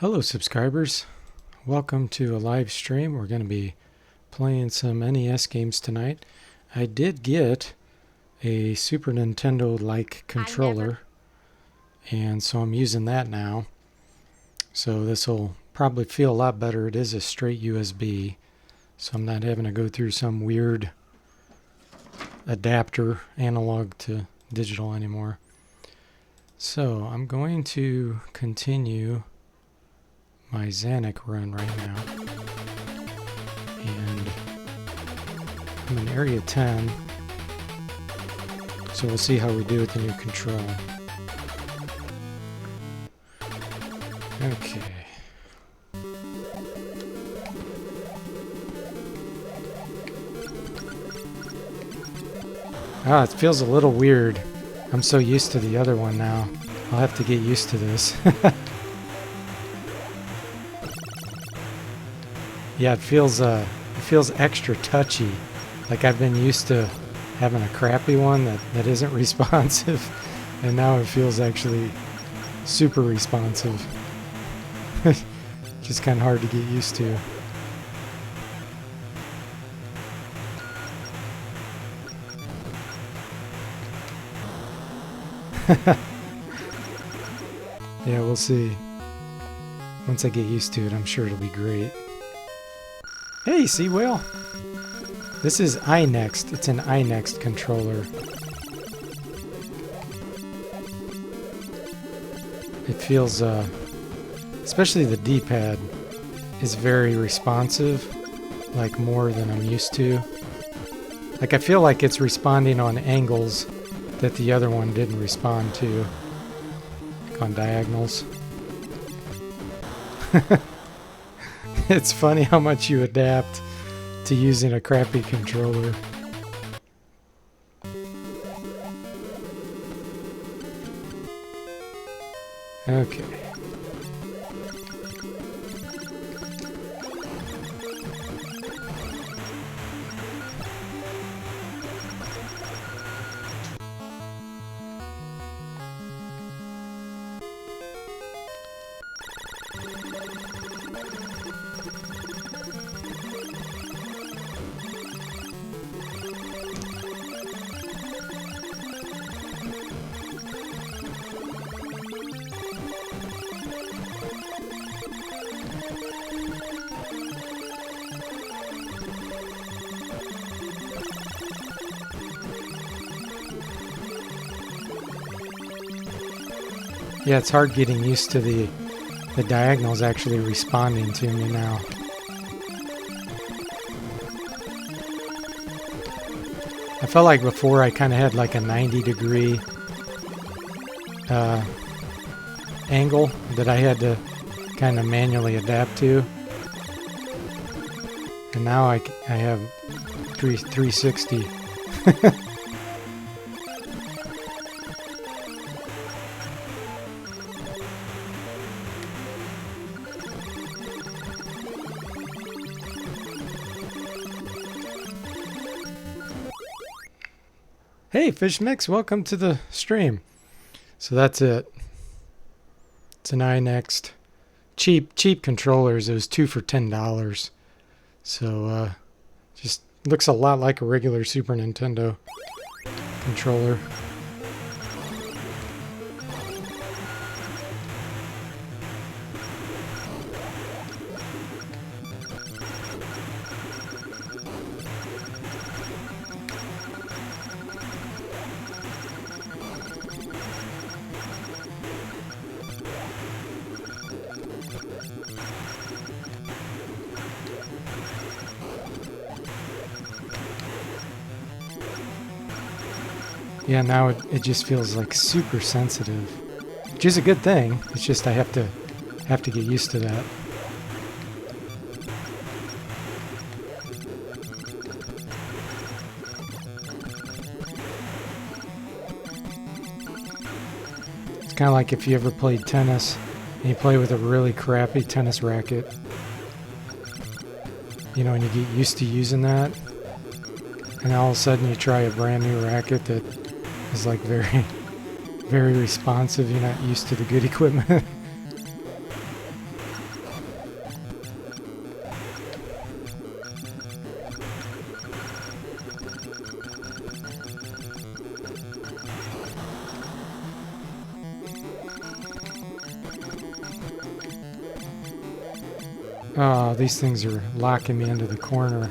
Hello subscribers, welcome to a live stream. We're going to be playing some NES games tonight. I did get a Super Nintendo-like controller, and so I'm using that now. So this will probably feel a lot better. It is a straight USB, so I'm not having to go through some weird adapter, analog to digital anymore. So I'm going to continue my Zanac run right now, and I'm in area 10, so we'll see how we do with the new control. Okay. It feels a little weird. I'm so used to the other one now. I'll have to get used to this. Yeah, it feels extra touchy. Like I've been used to having a crappy one that isn't responsive, and now it feels actually super responsive. Just kind of hard to get used to. Yeah, we'll see. Once I get used to it, I'm sure it'll be great. Hey, Sea Whale! This is iNext. It's an iNext controller. It feels, especially the D-pad, is very responsive, like more than I'm used to. Like I feel like it's responding on angles that the other one didn't respond to, like on diagonals. It's funny how much you adapt to using a crappy controller. Okay. Yeah, it's hard getting used to the diagonals actually responding to me now. I felt like before I kind of had like a 90-degree angle that I had to kind of manually adapt to. And now I have 360. Hey, Fish Mix, welcome to the stream. So that's it. It's an iNext. Cheap controllers. It was 2 for $10. So, just looks a lot like a regular Super Nintendo controller. Yeah, now it just feels like super sensitive, which is a good thing. It's just I have to get used to that. It's kind of like if you ever played tennis and you play with a really crappy tennis racket, you know, and you get used to using that, and all of a sudden you try a brand new racket that is like very, very responsive. You're not used to the good equipment. Oh, these things are locking me into the corner.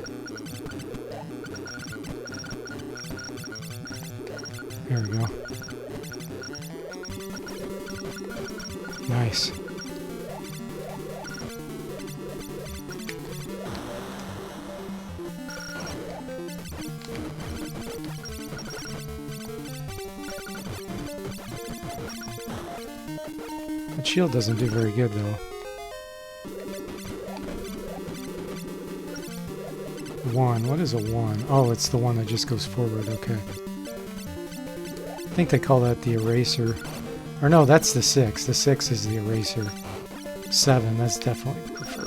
There we go. Nice. That shield doesn't do very good, though. One. What is a one? Oh, it's the one that just goes forward. Okay. I think they call that the eraser. Or no, that's the 6. The 6 is the eraser. 7, that's definitely preferred.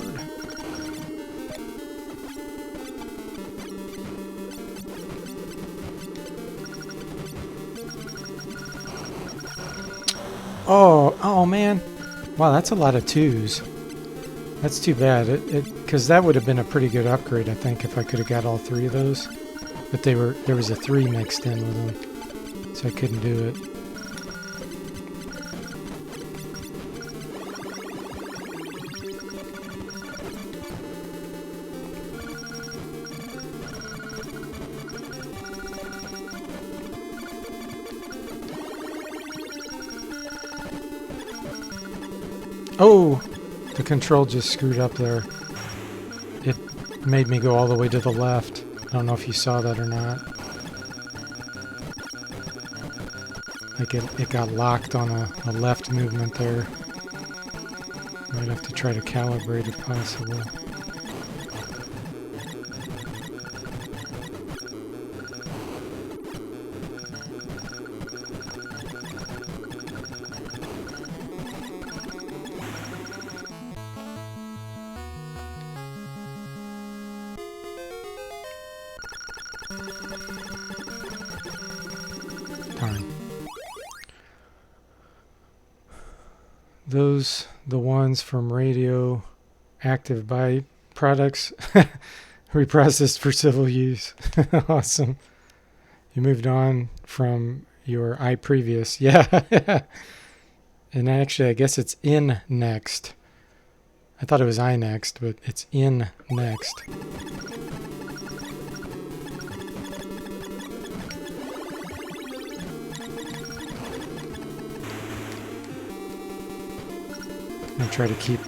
Oh man. Wow, that's a lot of 2s. That's too bad. Because that would have been a pretty good upgrade, I think, if I could have got all 3 of those. But there was a 3 mixed in with them, so I couldn't do it. Oh! The control just screwed up there. It made me go all the way to the left. I don't know if you saw that or not. Like it got locked on a left movement there. Might have to try to calibrate if possible. Darn. Those, the ones from radioactive byproducts, reprocessed for civil use. Awesome. You moved on from your previous. Yeah. And actually, I guess it's in next. I thought it was next, but it's in next. I'm going to try to keep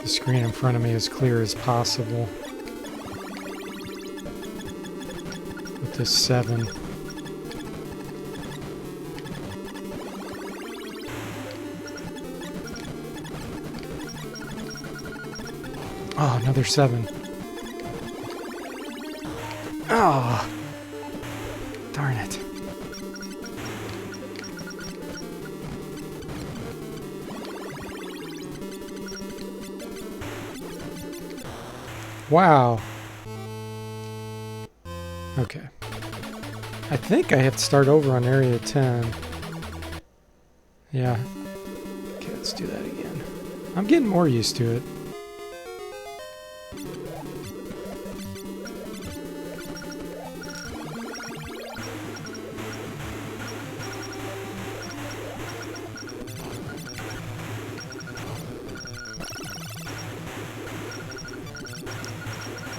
the screen in front of me as clear as possible with this 7. Oh, another 7. Oh, darn it. Wow. Okay. I think I have to start over on area 10. Yeah. Okay, let's do that again. I'm getting more used to it.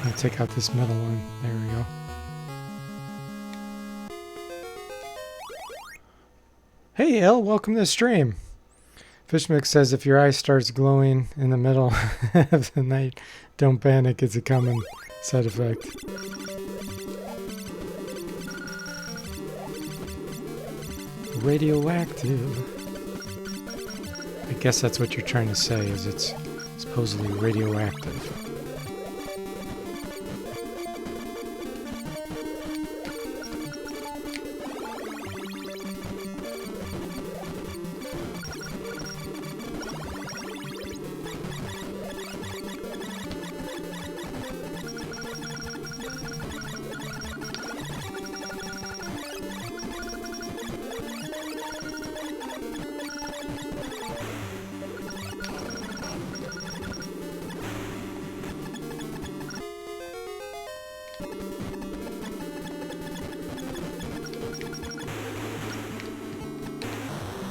I'll take out this middle one. There we go. Hey, El, welcome to the stream. Fishmix says if your eye starts glowing in the middle of the night, don't panic, it's a common side effect. Radioactive. I guess that's what you're trying to say, is it's supposedly radioactive.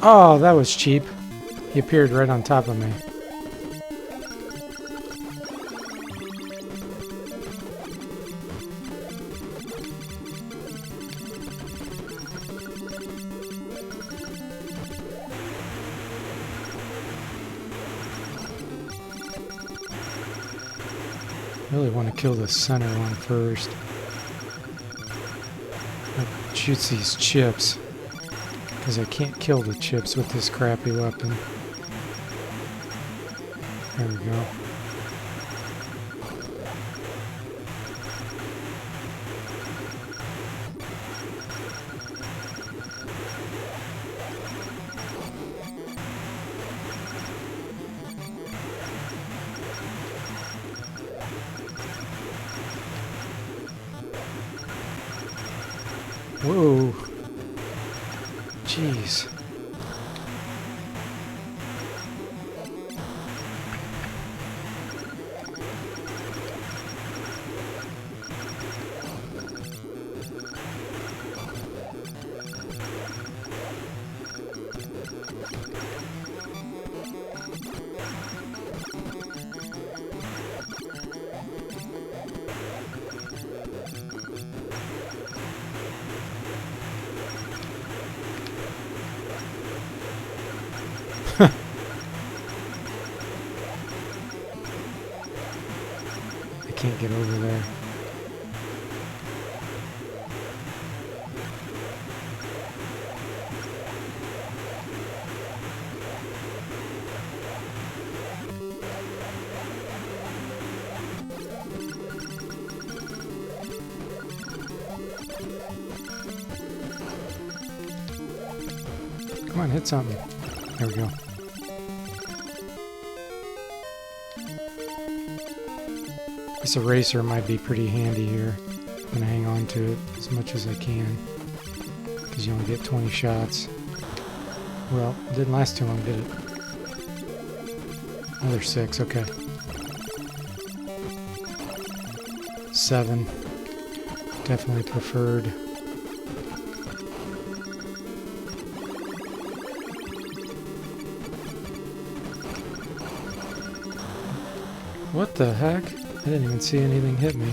Oh, that was cheap. He appeared right on top of me. Really want to kill the center one first. That shoots these chips. Because I can't kill the chips with this crappy weapon. There we go. Whoa. Jeez. I can't get over there. Come on, hit something. There we go. This eraser might be pretty handy here. I'm going to hang on to it as much as I can. Because you only get 20 shots. Well, it didn't last too long, did it? Another 6, okay. 7. Definitely preferred. What the heck? I didn't even see anything hit me.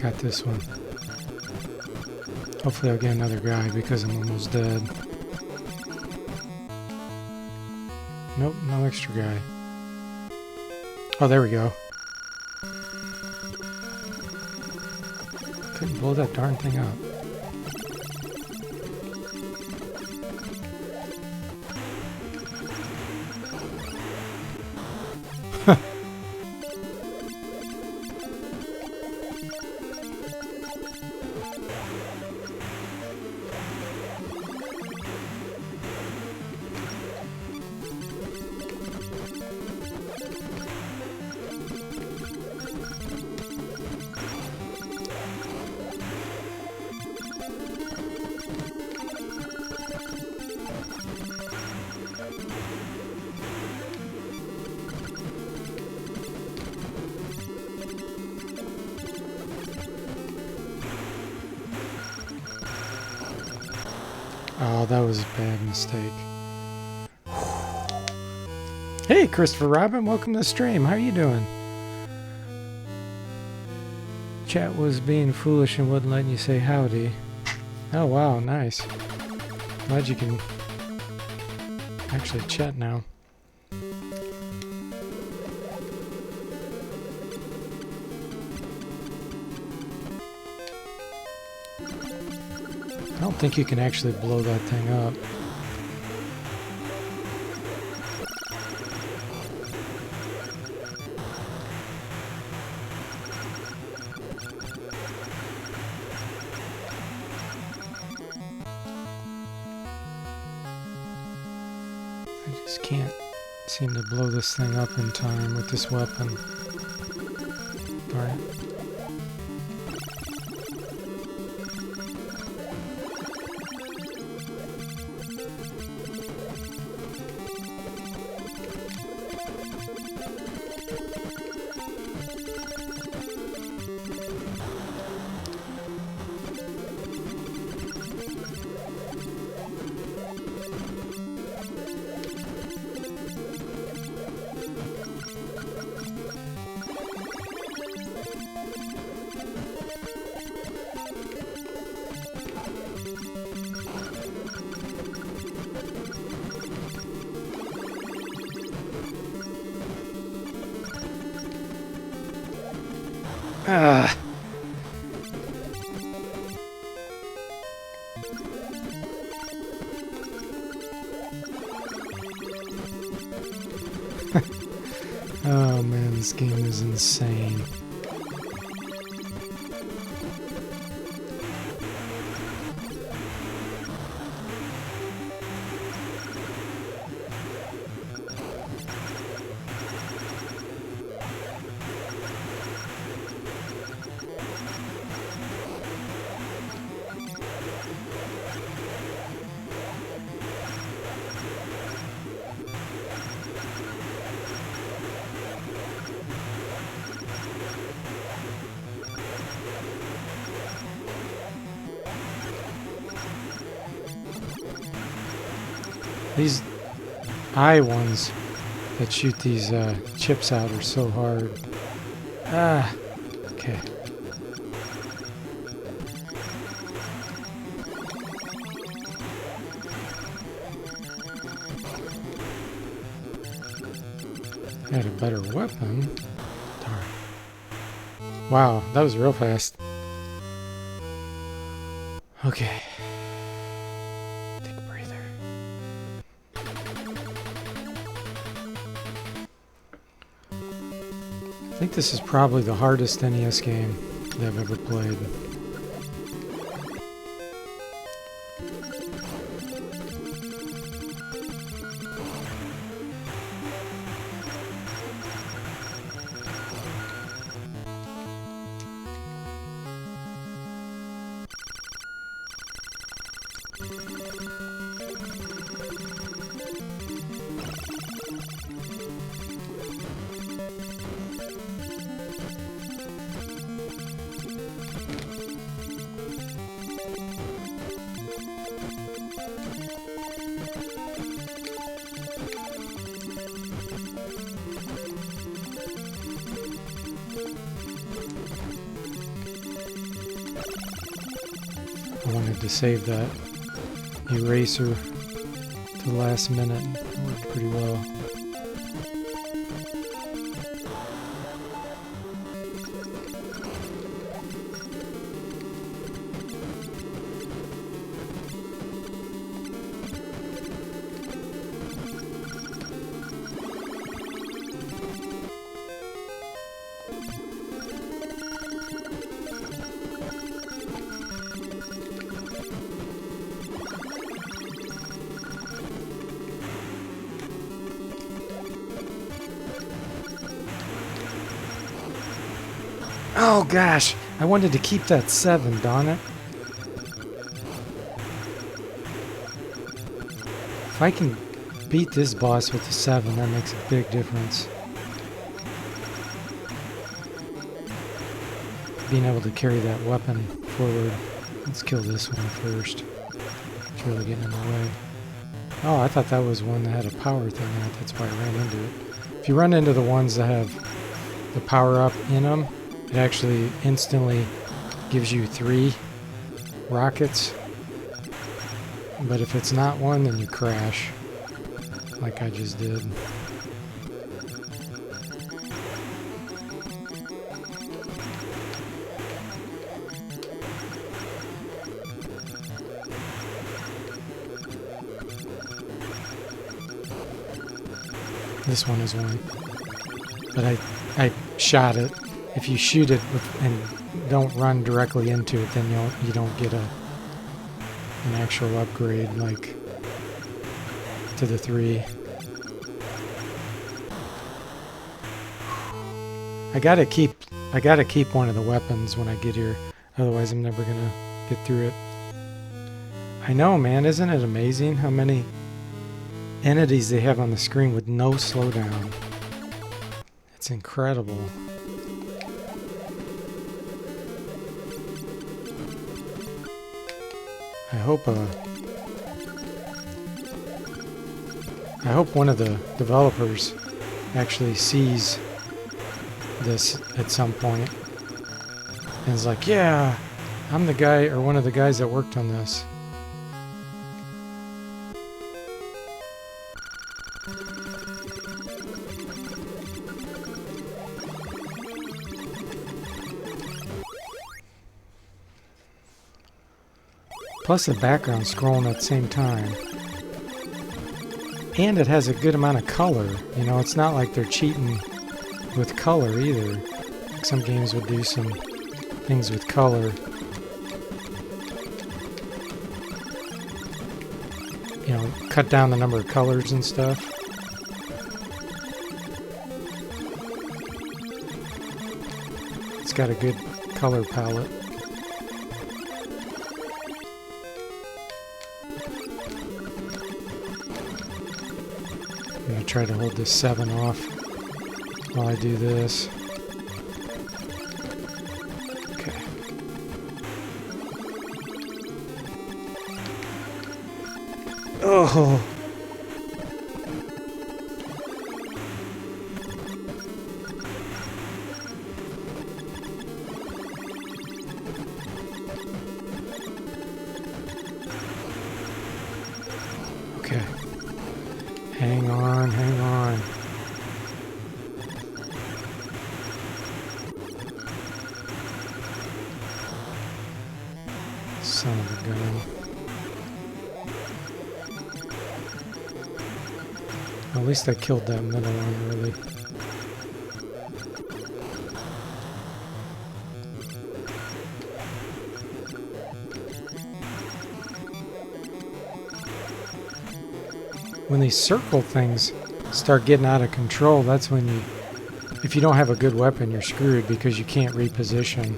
Got this one. Hopefully I'll get another guy because I'm almost dead. Nope, no extra guy. Oh, there we go. Couldn't blow that darn thing up. Oh, that was a bad mistake. Hey, Christopher Robin, welcome to the stream. How are you doing? Chat was being foolish and wouldn't let you say howdy. Oh, wow, nice. Glad you can actually chat now. I don't think you can actually blow that thing up. Just can't seem to blow this thing up in time with this weapon. Darn it. Ah. Oh man, this game is insane. These eye ones that shoot these chips out are so hard. Ah, okay. I had a better weapon. Darn. Wow, that was real fast. Okay. Take a breather. I think this is probably the hardest NES game that I've ever played. I wanted to save that eraser to the last minute. It worked pretty well. Oh gosh, I wanted to keep that 7, darn it. If I can beat this boss with the 7, that makes a big difference. Being able to carry that weapon forward. Let's kill this one first. It's really getting in the way. Oh, I thought that was one that had a power thing in it. That's why I ran into it. If you run into the ones that have the power up in them, it actually instantly gives you 3 rockets. But if it's not one, then you crash. Like I just did. This one is one. But I shot it. If you shoot it and don't run directly into it, then you don't get an actual upgrade like to the 3. I gotta keep one of the weapons when I get here. Otherwise, I'm never gonna get through it. I know, man. Isn't it amazing how many entities they have on the screen with no slowdown? It's incredible. I hope one of the developers actually sees this at some point and is like, yeah, I'm the guy or one of the guys that worked on this. Plus the background scrolling at the same time. And it has a good amount of color. You know, it's not like they're cheating with color either. Some games would do some things with color. You know, cut down the number of colors and stuff. It's got a good color palette. I'm going to try to hold this 7 off while I do this. Okay. Oh! Okay. Hang on, hang on. Son of a gun. At least I killed that middle one, really. When these circle things start getting out of control, that's when you, if you don't have a good weapon, you're screwed because you can't reposition.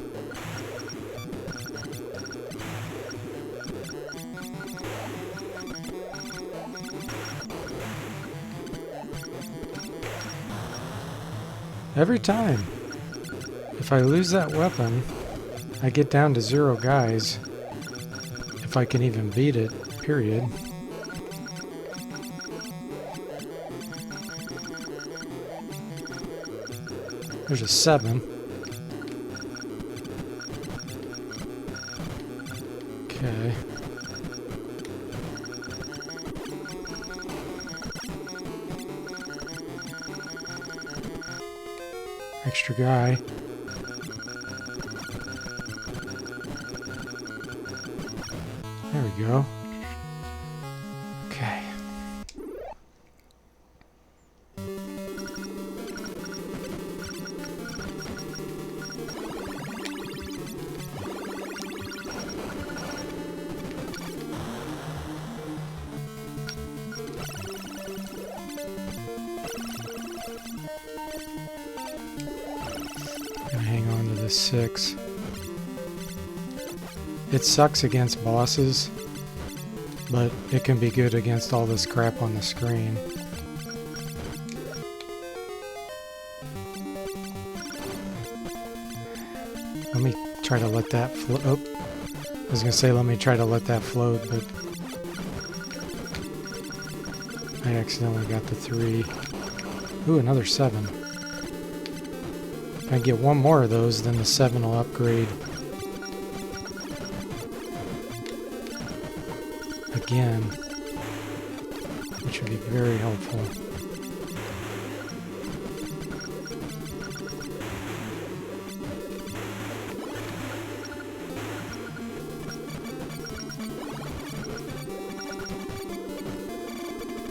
Every time. If I lose that weapon, I get down to 0 guys. If I can even beat it, period. There's a 7. Okay. Extra guy. There we go. Okay. Hang on to this 6. It sucks against bosses, but it can be good against all this crap on the screen. Let me try to let that float. Oh, I was gonna say let me try to let that float, but I accidentally got the 3. Ooh, another 7. If I get one more of those, then the 7 will upgrade again, which would be very helpful.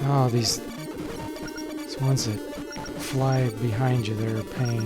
Oh, these ones that fly behind you, they're a pain.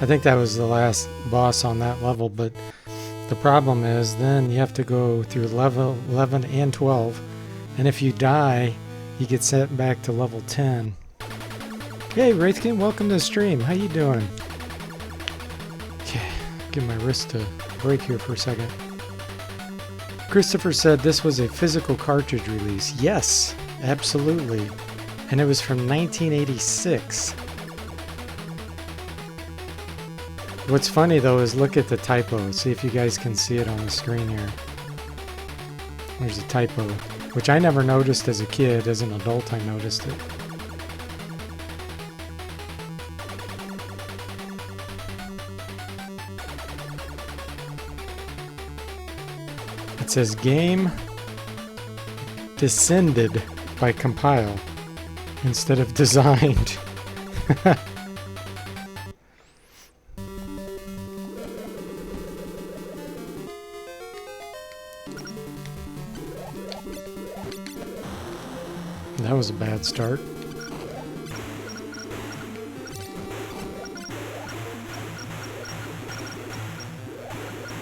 I think that was the last boss on that level, but the problem is then you have to go through level 11 and 12, and if you die, you get sent back to level 10. Hey Wraithkin, welcome to the stream. How you doing? Okay, give my wrist a break here for a second. Christopher said this was a physical cartridge release. Yes, absolutely. And it was from 1986. What's funny though is look at the typo. See if you guys can see it on the screen here. There's a typo, which I never noticed as a kid. As an adult, I noticed it. It says game descended by compile instead of designed. That was a bad start.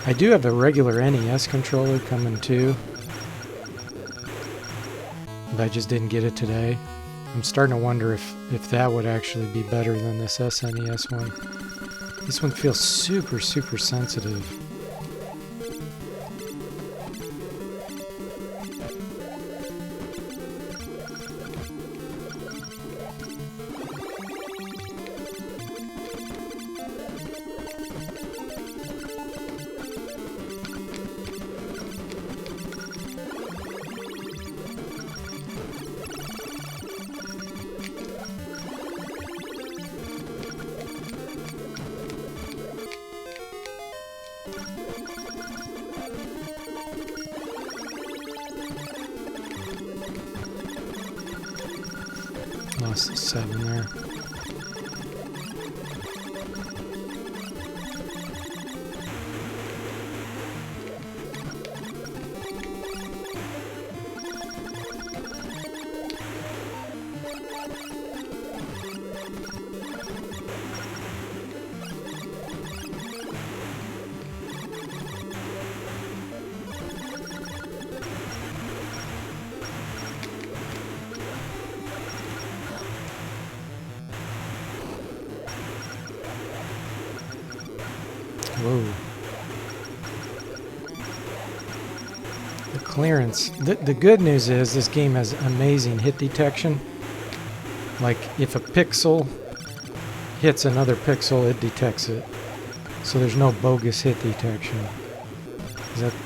I do have a regular NES controller coming too, but I just didn't get it today. I'm starting to wonder if that would actually be better than this SNES one. This one feels super, super sensitive. Lost the 7 there. Whoa. The clearance. The good news is this game has amazing hit detection. Like if a pixel hits another pixel, it detects it. So there's no bogus hit detection.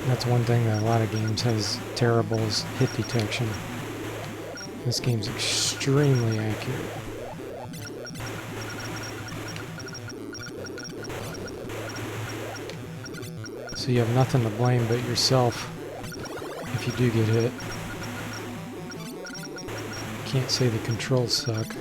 That's one thing that a lot of games has terrible is hit detection. This game's extremely accurate. So you have nothing to blame but yourself if you do get hit. Can't say the controls suck.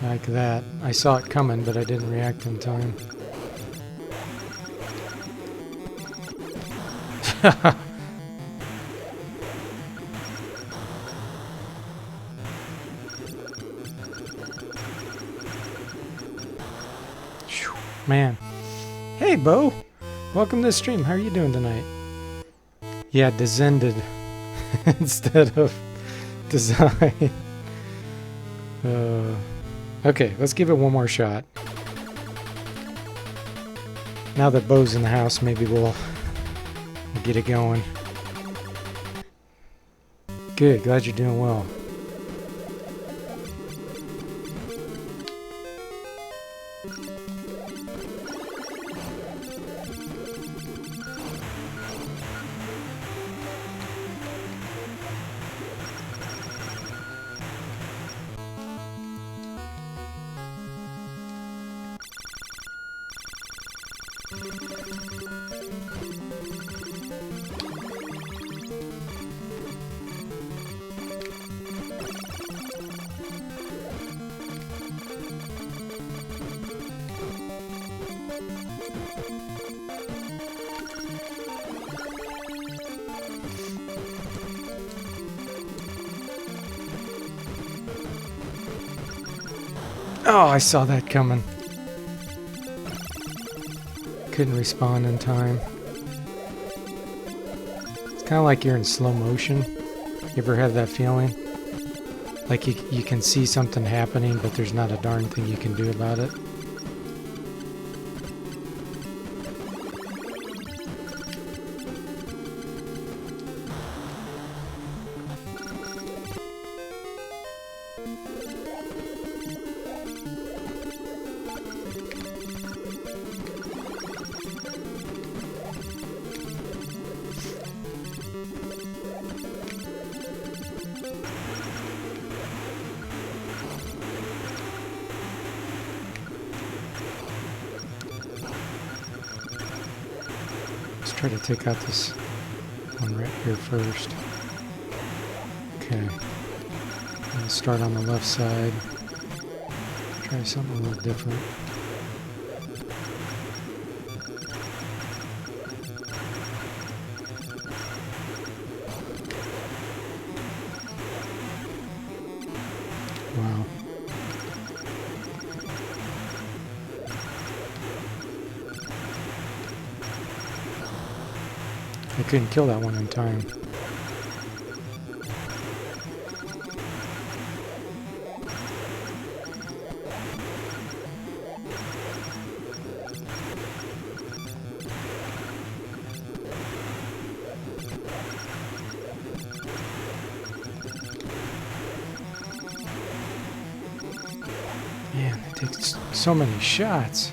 Like that. I saw it coming, but I didn't react in time. Phew, man. Hey, Bo. Welcome to the stream. How are you doing tonight? Yeah, descended instead of design. Okay, let's give it one more shot. Now that Bo's in the house, maybe we'll get it going. Good, glad you're doing well. Oh, I saw that coming. Couldn't respawn in time. It's kind of like you're in slow motion. You ever have that feeling? Like you can see something happening, but there's not a darn thing you can do about it. Try to take out this one right here first. Okay. I'll start on the left side. Try something a little different. Wow. I couldn't kill that one in time. Man, it takes so many shots.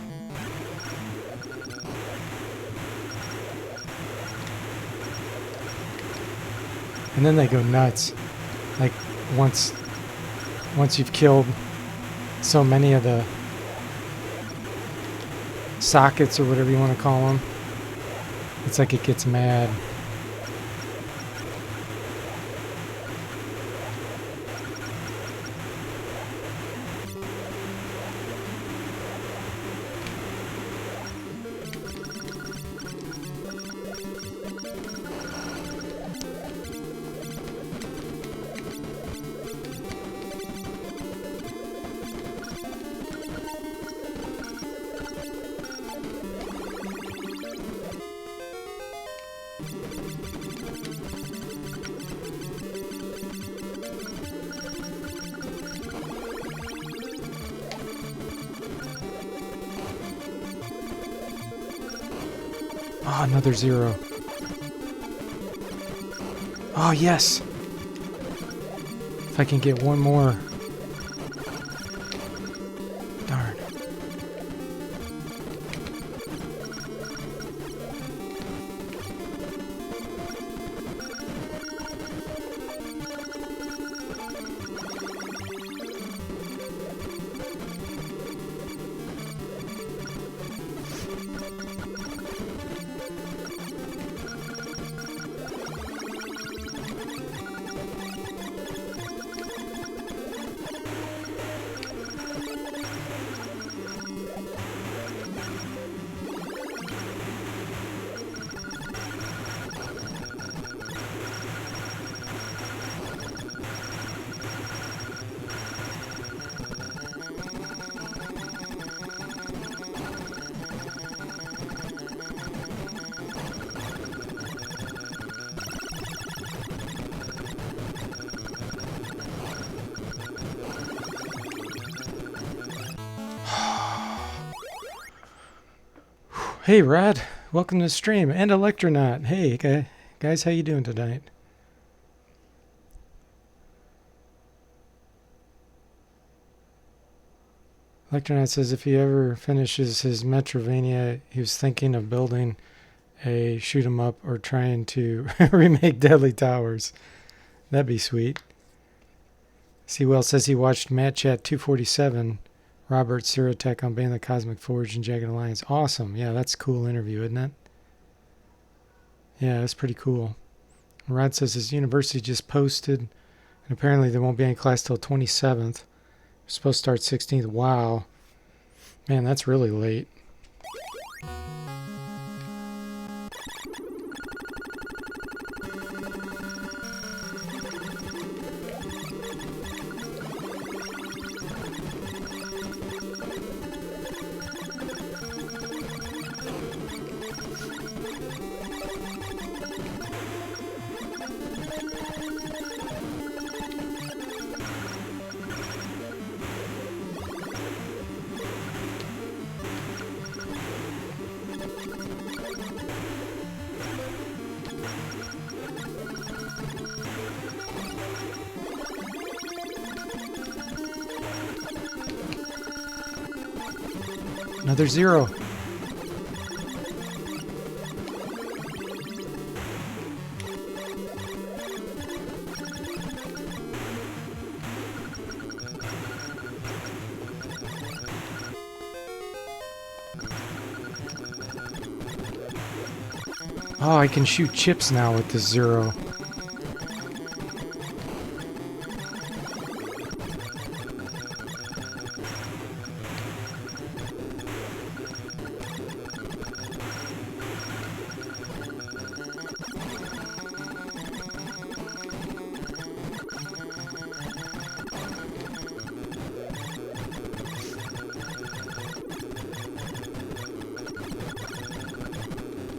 And then they go nuts. Like once you've killed so many of the sockets or whatever you want to call them, it's like it gets mad. Oh, another 0. Oh, yes! If I can get one more. Darn. Hey, Rod. Welcome to the stream. And Electronaut. Hey, guys, how you doing tonight? Electronaut says if he ever finishes his Metrovania, he was thinking of building a shoot 'em up or trying to remake Deadly Towers. That'd be sweet. Sewell says he watched Matt Chat 247, Robert Siratek on Bane the Cosmic Forge and Jagged Alliance. Awesome. Yeah, that's a cool interview, isn't it? Yeah, that's pretty cool. Rod says his university just posted, and apparently there won't be any class till 27th. We're supposed to start 16th. Wow. Man, that's really late. Another 0. Oh, I can shoot chips now with the 0.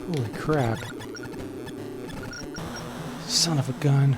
Holy crap. Son of a gun.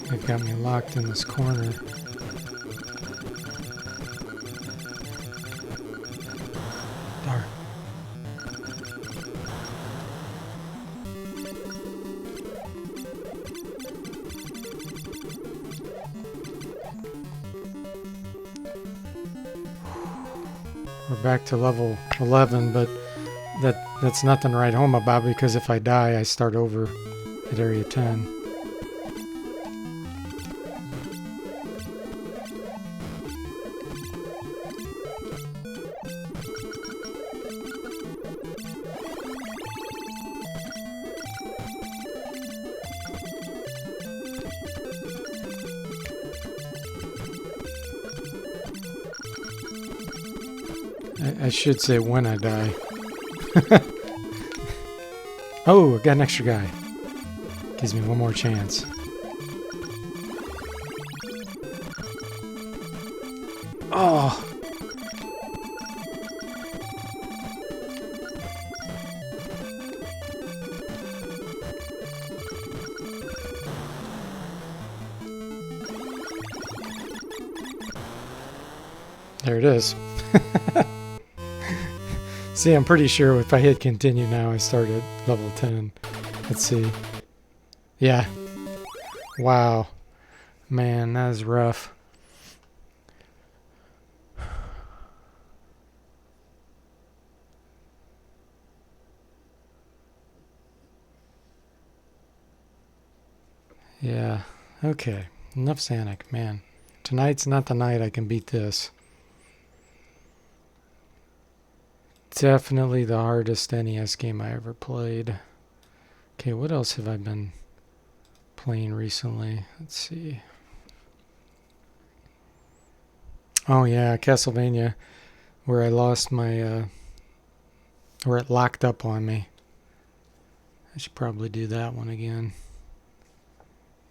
They've got me locked in this corner. Darn. We're back to level 11, but that's nothing to write home about because if I die, I start over at area 10. I should say when I die. Oh, I got an extra guy. Gives me one more chance. Oh! There it is. See, I'm pretty sure if I hit continue now, I start at level 10. Let's see. Yeah. Wow. Man, that was rough. Yeah. Okay. Enough Zanac, man. Tonight's not the night I can beat this. Definitely the hardest NES game I ever played. Okay, what else have I been playing recently? Let's see. Oh yeah, Castlevania, where I lost my, where it locked up on me. I should probably do that one again.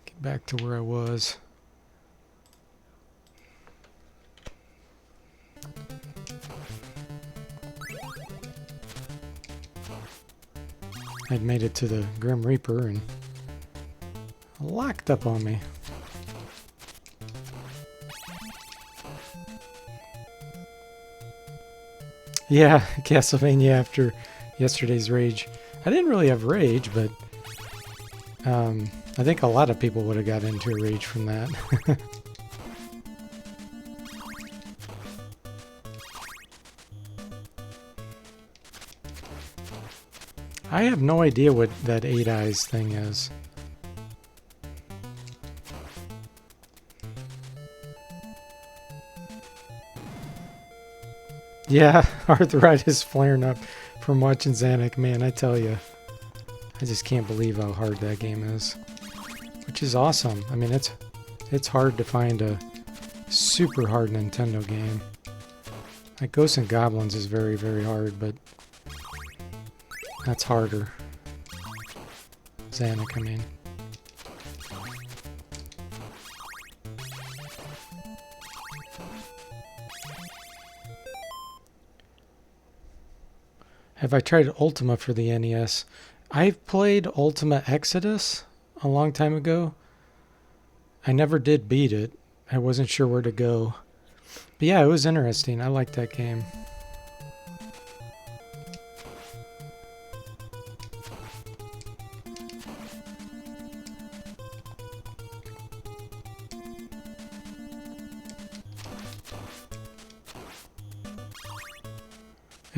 Get back to where I was. I'd made it to the Grim Reaper and locked up on me. Yeah, Castlevania after yesterday's rage. I didn't really have rage, but I think a lot of people would have got into a rage from that. I have no idea what that 8 eyes thing is. Yeah, arthritis flaring up from watching Zanac. Man, I tell you, I just can't believe how hard that game is. Which is awesome. I mean, it's hard to find a super hard Nintendo game. Like Ghosts and Goblins is very, very hard, but that's harder. Zanac, I mean. Have I tried Ultima for the NES? I've played Ultima Exodus a long time ago. I never did beat it. I wasn't sure where to go. But yeah, it was interesting. I liked that game.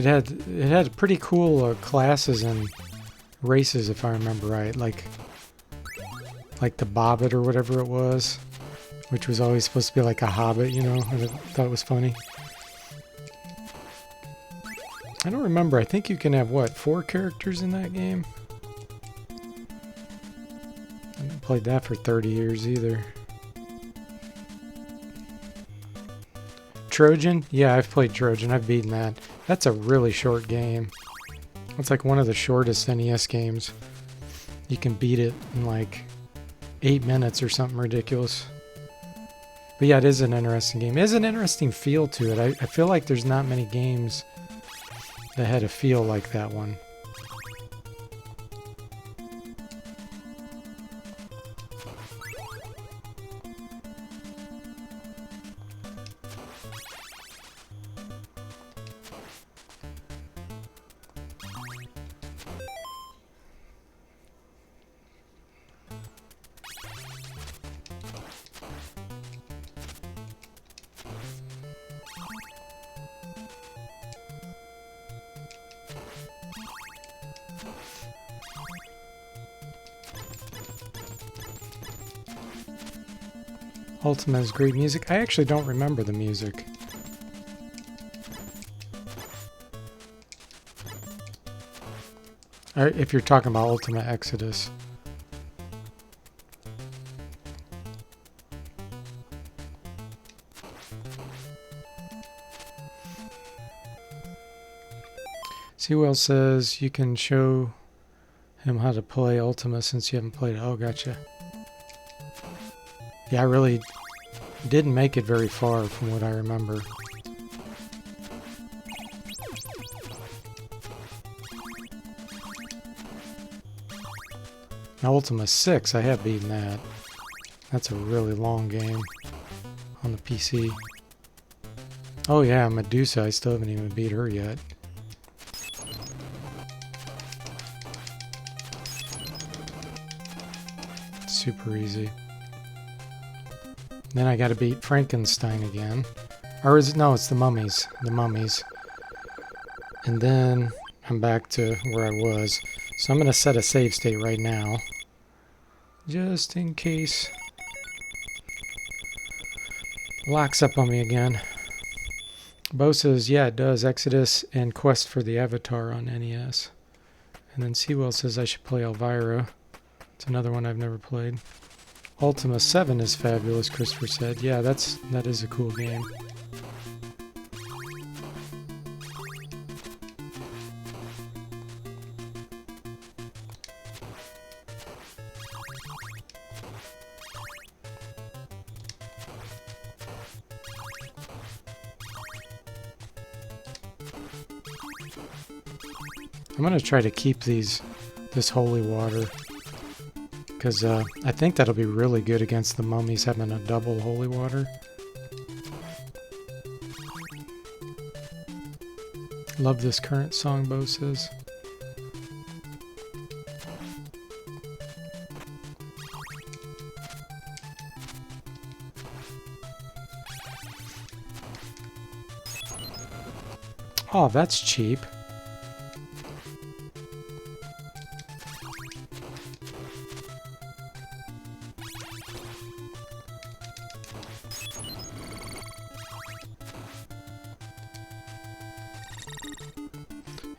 It had pretty cool classes and races, if I remember right. Like the Bobbit or whatever it was, which was always supposed to be like a hobbit, you know. I thought it was funny. I don't remember. I think you can have, what, 4 characters in that game? I haven't played that for 30 years either. Trojan? Yeah, I've played Trojan. I've beaten that. That's a really short game. It's like one of the shortest NES games. You can beat it in like 8 minutes or something ridiculous. But yeah, it is an interesting game. It has an interesting feel to it. I feel like there's not many games that had a feel like that one. Ultima has great music. I actually don't remember the music. Or if you're talking about Ultima Exodus. Sewell says you can show him how to play Ultima since you haven't played it. Oh, gotcha. Yeah, I really didn't make it very far from what I remember. Now Ultima 6, I have beaten that. That's a really long game on the PC. Oh yeah, Medusa, I still haven't even beat her yet. Super easy. Then I gotta beat Frankenstein again. Or is it? No, it's the mummies. The mummies. And then I'm back to where I was. So I'm gonna set a save state right now. Just in case. Locks up on me again. Bo says, yeah, it does. Exodus and Quest for the Avatar on NES. And then Sewell says I should play Elvira. It's another one I've never played. Ultima 7 is fabulous, Christopher said. Yeah, that is a cool game. I'm gonna try to keep this holy water, because I think that'll be really good against the mummies, having a double holy water. Love this current song, Bo says. Oh, that's cheap.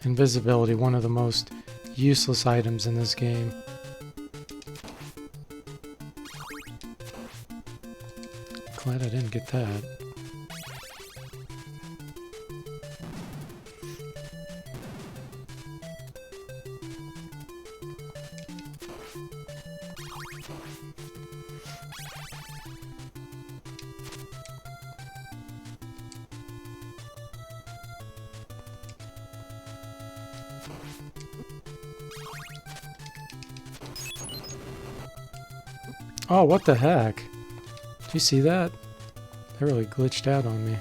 Invisibility, one of the most useless items in this game. Glad I didn't get that. Oh, what the heck? Did you see that? That really glitched out on me.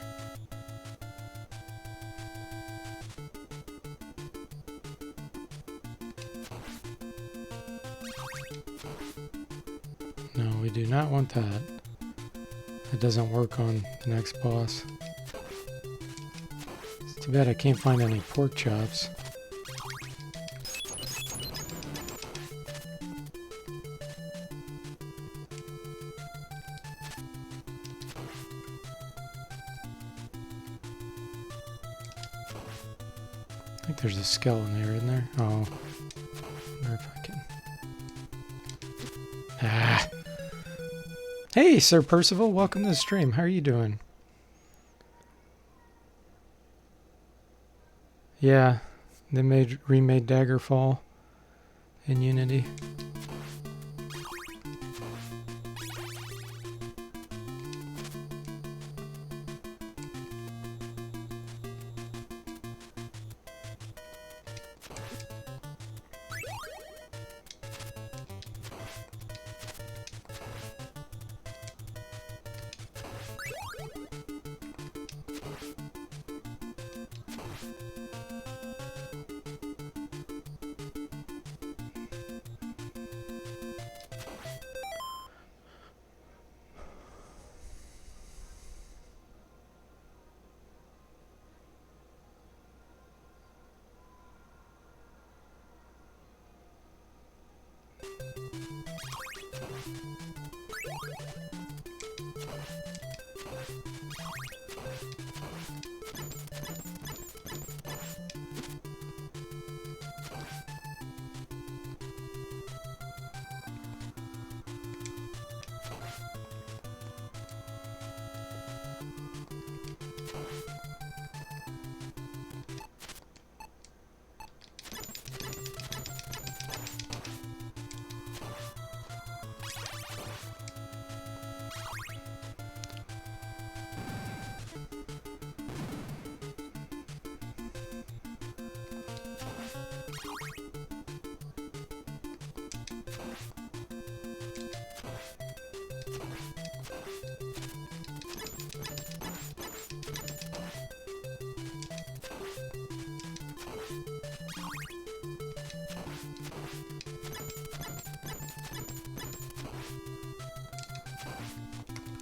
No, we do not want that. That doesn't work on the next boss. It's too bad I can't find any pork chops. I think there's a skeleton there, isn't there? Oh. Wonder if I can... Ah! Hey, Sir Percival, welcome to the stream. How are you doing? Yeah, they remade Daggerfall in Unity.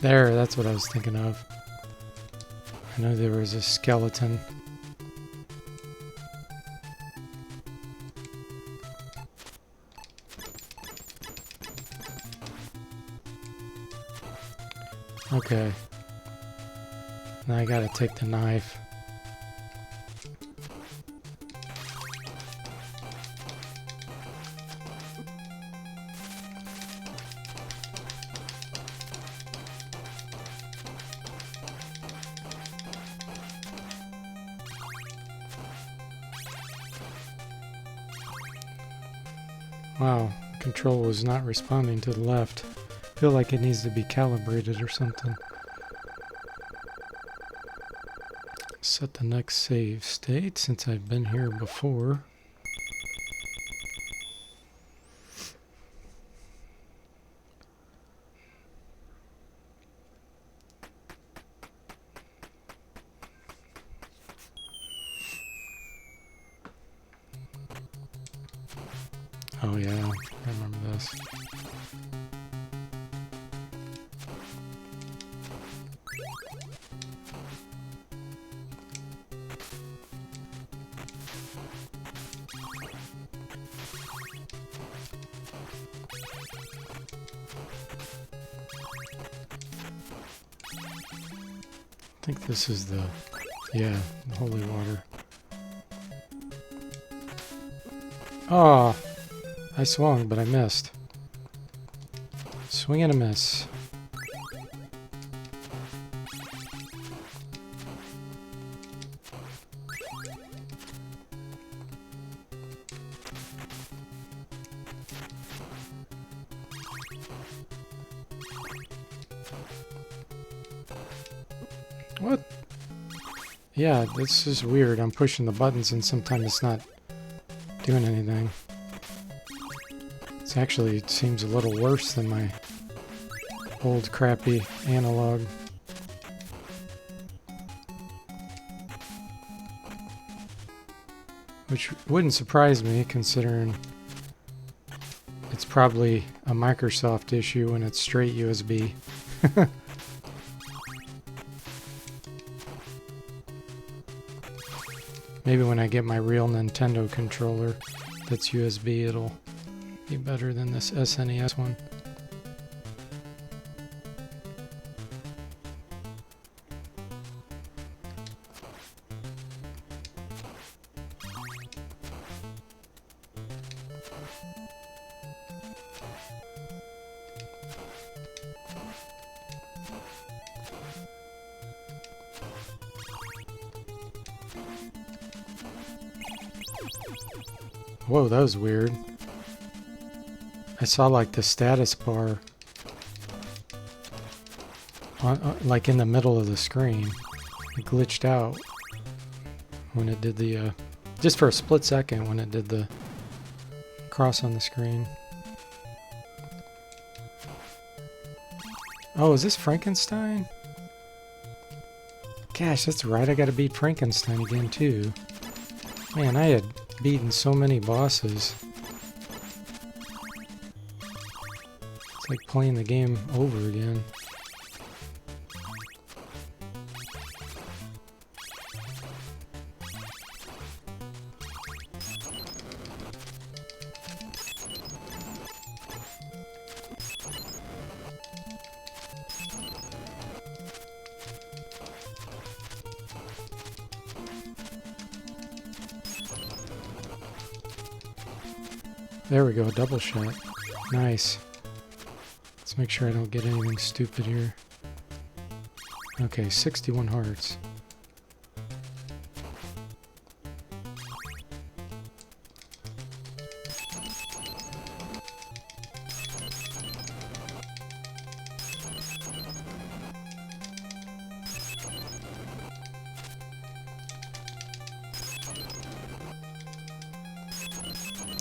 There, that's what I was thinking of. I know there was a skeleton. Okay. Now I gotta take the knife. Wow, control was not responding to the left. I feel like it needs to be calibrated or something. Set the next save state since I've been here before. Oh yeah, I remember this. I think this is the, yeah, the holy water. Oh, I swung, but I missed. Swing and a miss. What? Yeah, this is weird. I'm pushing the buttons and sometimes it's not doing anything. It actually seems a little worse than my old crappy analog. Which wouldn't surprise me considering it's probably a Microsoft issue when it's straight USB. Maybe when I get my real Nintendo controller that's USB, it'll be better than this SNES one. Whoa, that was weird. I saw like the status bar like in the middle of the screen. It glitched out when it did the, just for a split second when it did the cross on the screen. Oh, is this Frankenstein? Gosh, that's right, I gotta beat Frankenstein again too. Man, I had beaten so many bosses. It's like playing the game over again. There we go, double shot. Nice. Let's make sure I don't get anything stupid here. Okay, 61 hearts.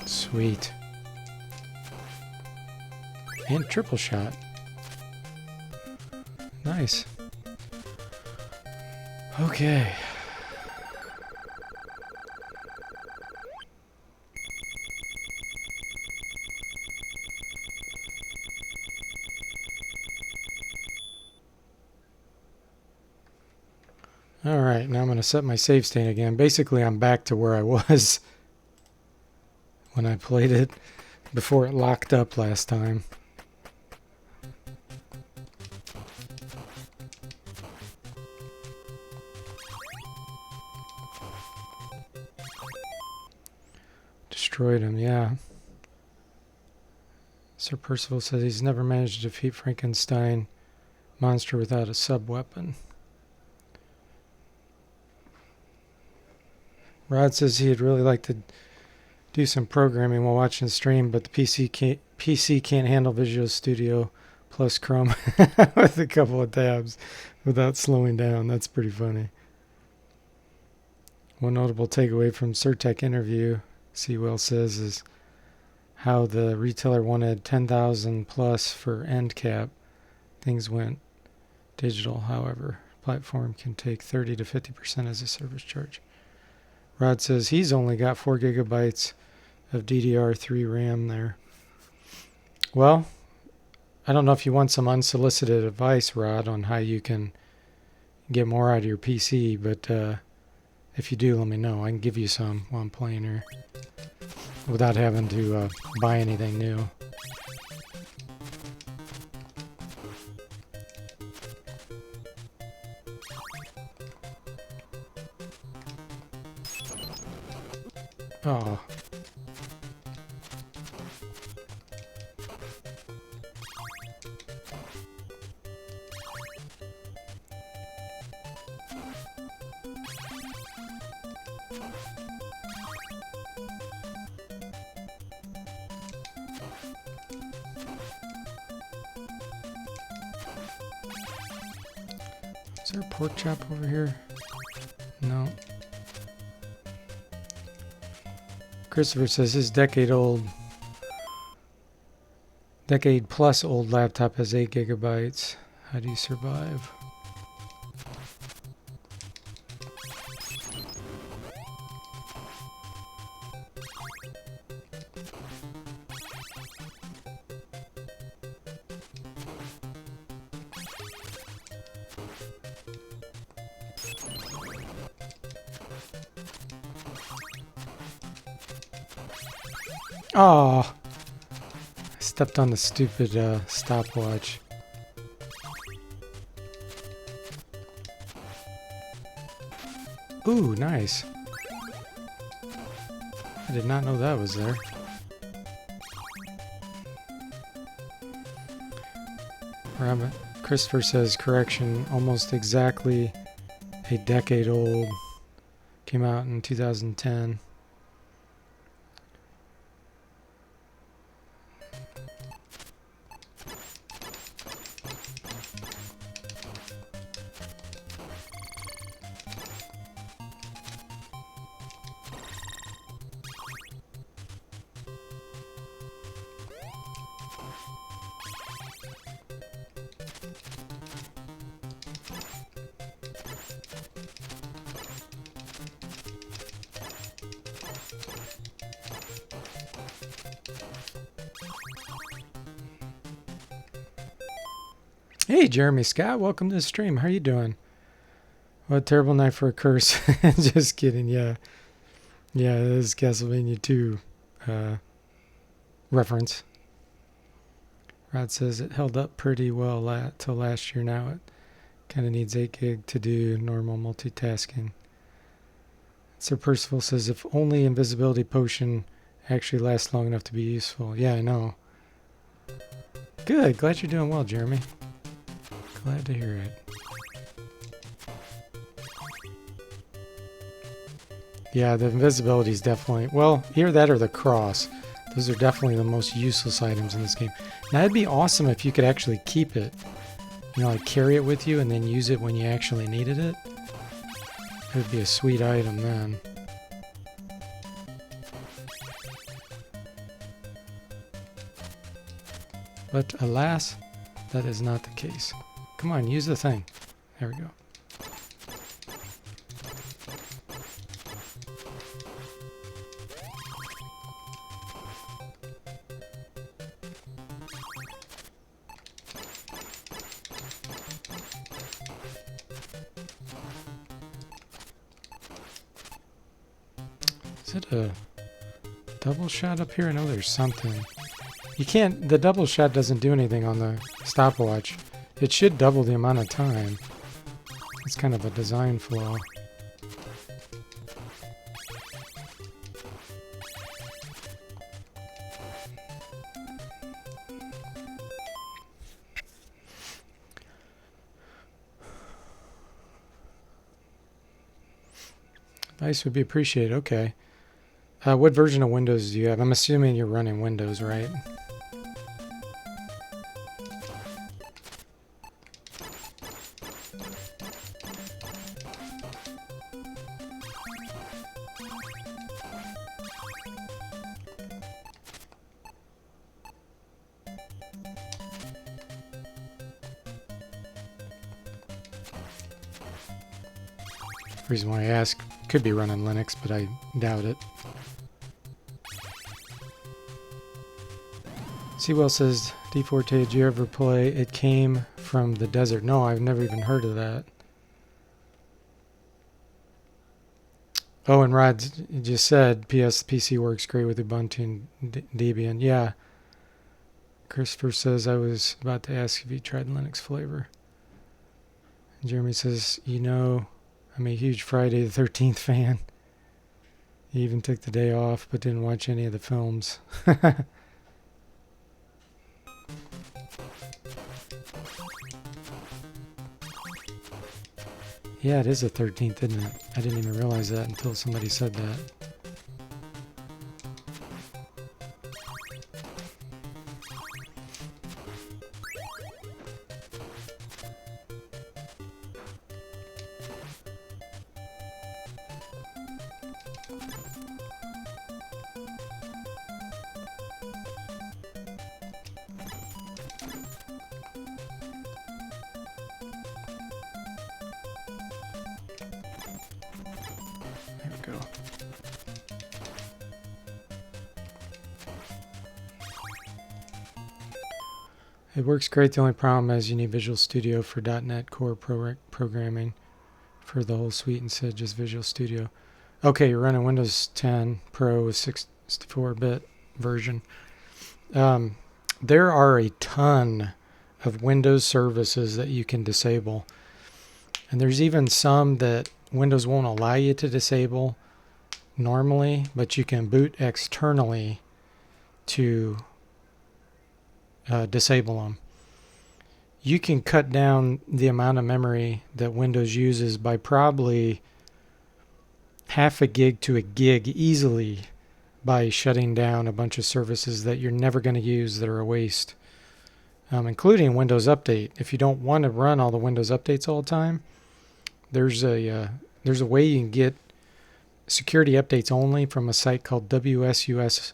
Sweet. And triple shot. Nice. Okay. Alright, now I'm going to set my save state again. Basically, I'm back to where I was when I played it before it locked up last time. Destroyed him, yeah. Sir Percival says he's never managed to defeat Frankenstein monster without a sub-weapon. Rod says he'd really like to do some programming while watching the stream, but the PC can't handle Visual Studio plus Chrome with a couple of tabs without slowing down. That's pretty funny. One notable takeaway from SurTech interview, Sewell says, is how the retailer wanted 10,000 plus for end cap. Things went digital, however. Platform can take 30 to 50% as a service charge. Rod says he's only got 4 gigabytes of DDR3 RAM there. Well, I don't know if you want some unsolicited advice, Rod, on how you can get more out of your PC, but if you do, let me know. I can give you some while I'm playing here without having to buy anything new. Oh. Is there a pork chop over here? No. Christopher says his decade plus old laptop has 8 gigabytes. How do you survive? Oh, I stepped on the stupid stopwatch. Ooh, nice. I did not know that was there. Rabbit. Christopher says, correction, almost exactly a decade old. Came out in 2010. Hey, Jeremy Scott, welcome to the stream. How you doing? What a terrible night for a curse. Just kidding, yeah. Yeah, it is Castlevania 2 reference. Rod says it held up pretty well till last year. Now it kind of needs 8 gig to do normal multitasking. Sir Percival says if only invisibility potion actually lasts long enough to be useful. Yeah, I know. Good, glad you're doing well, Jeremy. Glad to hear it. Yeah, the invisibility is definitely... Well, either that or the cross. Those are definitely the most useless items in this game. Now, it'd be awesome if you could actually keep it. You know, like carry it with you and then use it when you actually needed it. It would be a sweet item then. But alas, that is not the case. Come on, use the thing. There we go. Is it a double shot up here? I know there's something. You can't... The double shot doesn't do anything on the stopwatch. It should double the amount of time. It's kind of a design flaw. Advice would be appreciated. Okay. What version of Windows do you have? I'm assuming you're running Windows, right? Reason why I ask, could be running Linux, but I doubt it. Sewell says, D4T, did you ever play It Came from the Desert? No, I've never even heard of that. Oh, and Rod just said, PS, PC works great with Ubuntu and Debian. Yeah. Christopher says, I was about to ask if you tried Linux flavor. And Jeremy says, you know, I'm a huge Friday the 13th fan. He even took the day off, but didn't watch any of the films. Yeah, it is the 13th, isn't it? I didn't even realize that until somebody said that. It works great. The only problem is you need Visual Studio for .NET Core programming for the whole suite instead of just Visual Studio. Okay, you're running Windows 10 Pro with 64-bit version. There are a ton of Windows services that you can disable. And there's even some that Windows won't allow you to disable normally, but you can boot externally to disable them. You can cut down the amount of memory that Windows uses by probably half a gig to a gig easily by shutting down a bunch of services that you're never going to use that are a waste, including Windows Update. If you don't want to run all the Windows updates all the time, there's a way you can get security updates only from a site called WSUS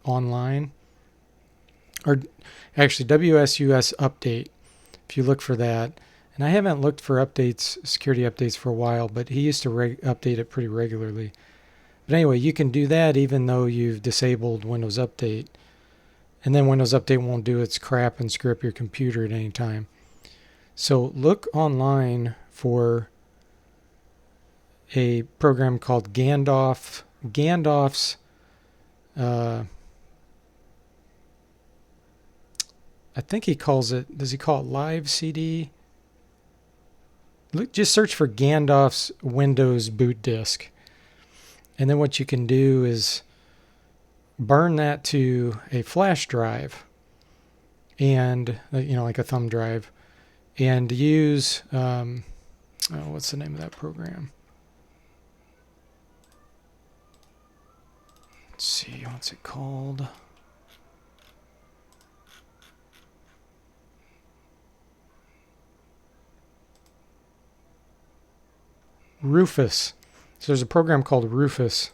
Online. Or actually, WSUS Update, if you look for that. And I haven't looked for updates, security updates for a while, but he used to update it pretty regularly. But anyway, you can do that even though you've disabled Windows Update. And then Windows Update won't do its crap and screw up your computer at any time. So look online for a program called Gandalf's I think he calls it, does he call it Live CD? Look, just search for Gandalf's Windows boot disk. And then what you can do is burn that to a flash drive and, like a thumb drive, and use, what's the name of that program? Let's see, what's it called? Rufus. So there's a program called Rufus,